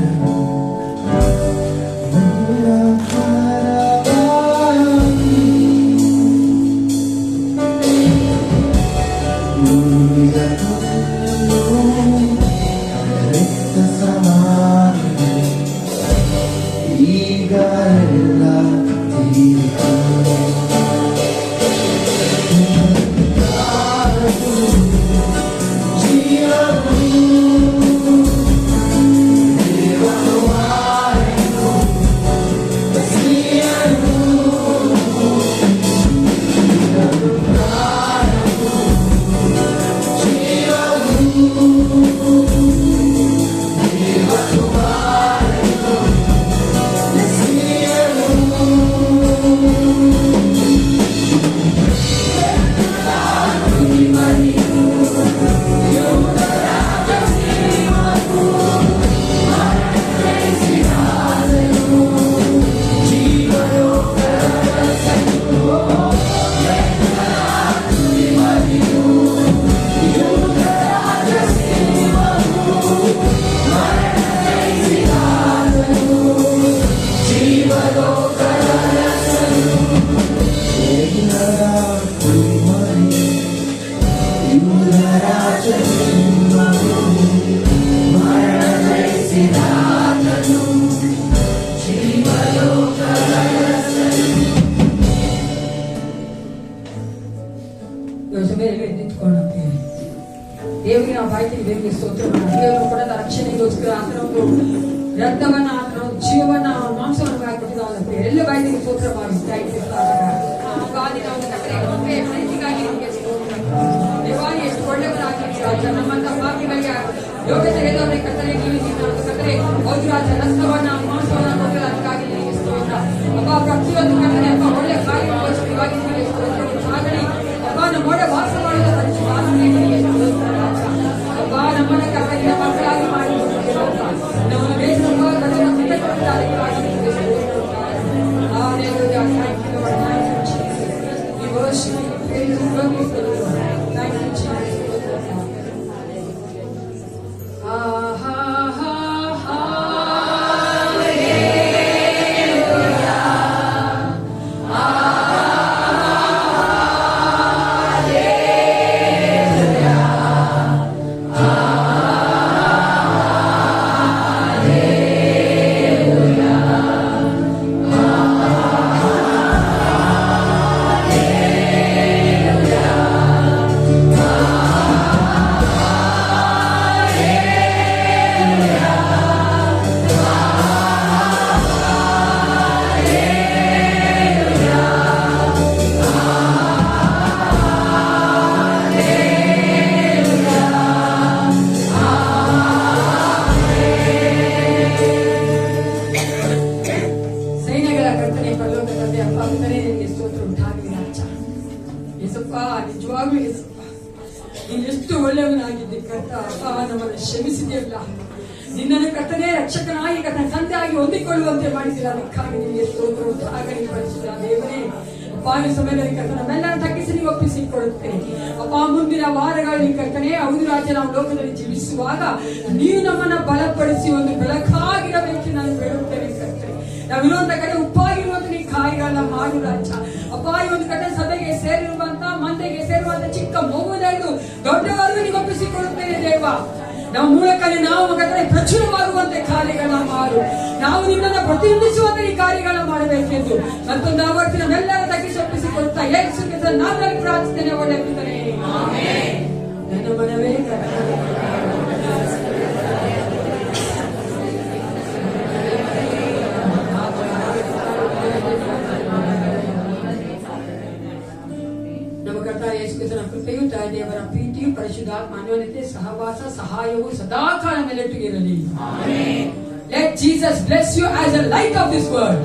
ದೇವರಿಗೆ ನಾವು ಬಾಯ್ತೀವಿ, ದೇವರಿಗೆ ಸ್ತೋತ್ರ ಮಾಡೋಣ. ದೇವರು ಕೊಡದ ರಕ್ಷಣೆಗೋಸ್ಕರ ಆತನ ಒಂದು ರಕ್ತವನ್ನ, ಆತನ ಒಂದು ಜೀವವನ್ನ, ಮಾಂಸವನ್ನು ಹಾಕಿಕೊಟ್ಟಿದ್ದಾನೆ. ಎಲ್ಲ ಬಾಯ್ತೀವಿ ಸ್ತೋತ್ರ ಮಾಡಿ ದೇವಾನಿ ಎಷ್ಟು ಒಳ್ಳೆಯವರಾಗಿ ರಾಜ, ನಮ್ಮಂತ ಪಾಪಿಗಳಿಗೆ ಯೋಗ್ಯತೆ ಇಲ್ಲದವರಿಗೆ ಕತ್ತಲೆ ಕತ್ತಲೆ ಹೌದು ರಾಜ, ರಕ್ತವನ್ನ ಮಾಂಸವನ್ನ ಕೊಟ್ಟಿಲ್ಲ. ಅದಕ್ಕಾಗಿ ನಿಮಗೆ ಸ್ತೋತ್ರ ಅಪ್ಪ. ಪ್ರತಿಯೊಂದು ಕತ್ತಲೆ ಅಪ್ಪ ಒಳ್ಳೆ ಕಾರ್ಯವಾಗಿ ನಿಮಗೆ ಸ್ತೋತ್ರ ಆಗಲಿ ಅಪ್ಪ. ನಮ್ಮ ಒಳ್ಳೆ ವಾಸ ಮಾಡಿದ ನಿಮಗೆ ಸ್ತೋತ್ರ ರಾಜ ಅಪ್ಪ. ನಮ್ಮನ್ನ ಕರ್ತನಿಗೆ ಮಕ್ಕಳಾಗಿ ಮಾಡಿ ನಮ್ಮ ದೇಶದ ನಿಮಗೆ ಸ್ತೋತ್ರ. Hallelujah. Thank you, Lord. Thank you, Jesus. We worship you, praise you, love you, Lord. Thank you, Jesus. ನಿಜವಾಗ್ಲೂ ಯೇಸಪ್ಪ, ನೀನು ಎಷ್ಟು ಒಳ್ಳೆಯವನಾಗಿದ್ದೆ ಕರ್ತ ಅಪ್ಪ. ನಮ್ಮನ್ನು ಕ್ಷಮಿಸಿದೆಯಲ್ಲ, ನಿನ್ನನ್ನು ಕರ್ತನೇ ರಕ್ಷಕನಾಗಿ ಕರ್ತನ ತಂದೆಯಾಗಿ ಹೊಂದಿಕೊಳ್ಳುವಂತೆ ಮಾಡಿದಿಲ್ಲ. ಅದಕ್ಕಾಗಿ ನಿಮಗೆ ಸ್ತೋತ್ರ. ಆಗಲಿ ಪರಿಶುದ್ಧ ದೇವರೇ ಅಪ್ಪ, ಈ ಸಮಯದಲ್ಲಿ ಕರ್ತನ ನಮ್ಮೆಲ್ಲರ ತಗ್ಗಿಸಿ ನೀವು ಒಪ್ಪಿಸಿಕೊಡುತ್ತೇನೆ ಅಪ್ಪ. ಮುಂದಿನ ವಾರಗಳಲ್ಲಿ ಕರ್ತನೇ ಹೌದು ರಾಜ, ನಾವು ಲೋಕದಲ್ಲಿ ಜೀವಿಸುವಾಗ ನೀವು ನಮ್ಮನ್ನ ಬಲಪಡಿಸಿ ಒಂದು ಬೆಳಕಾಗಿರಬೇಕು ನಾನು ಬೇಡುತ್ತೇನೆ ಕರ್ತನೆ. ನಾವಿರುವಂತ ಕಡೆ ಉಪ್ಪಾಗಿರುವಂತ ನೀವು ಕಾರ್ಯಗಳನ್ನ ಮಾಡು ರಾಜ ಅಪ್ಪ. ಈ ಒಂದು ಕಡೆ ಸಭೆಗೆ ಸೇರಿರುವಂತ ಮಂದೆಗೆ ಸೇರುವಂತ ಚಿಕ್ಕ ಮಗುವಿನಿಂದ ದೊಡ್ಡವರೆಗೂ ನೀವು ಒಪ್ಪಿಸಿಕೊಡುತ್ತೇನೆ ದೇವ. ನಮ್ಮ ಮೂಲಕನೇ ನಾವು ಕರ್ತನೆ ಪ್ರಚುರವಾಗುವಂತೆ ಕಾರ್ಯಗಳನ್ನ ಮಾಡು. ನಾವು ನಿಮ್ಮನ್ನ ಪ್ರತಿಬಿಂಬಿಸುವಂತೆ ಈ ಕಾರ್ಯಗಳನ್ನ ಮಾಡಬೇಕೆಂದು ಮತ್ತೊಂದು ಆವರ್ತಿ ನಮ್ಮೆಲ್ಲರ ತಗ್ಗಿಸಿ ಒಪ್ಪಿಸಿಕೊಡುತ್ತಾ ಯೇಸು ಕ್ರಿಸ್ತನ ನಾಮದಲ್ಲಿ ಪ್ರಾರ್ಥನೆ ಒಳ್ಳೆ ಪಿತನೇ, ಆಮೆನ್. ನನ್ನ ಮನವೇ ನಮ್ಮ ಕರ್ತ ಯೇಸು ಕ್ರಿಸ್ತನ ಕೃಪೆಯು, ದೇವರ ಪ್ರೀತಿಯು, ಪರಿಶುದ್ಧಾತ್ಮ ಅನ್ಯೋನ್ಯತೆ, ಸಹವಾಸ, ಸಹಾಯವು ಸದಾಕಾಲ ಮೇಲೆಟ್ಟಿಗಿರಲಿ. Let Jesus bless you as a light of this world.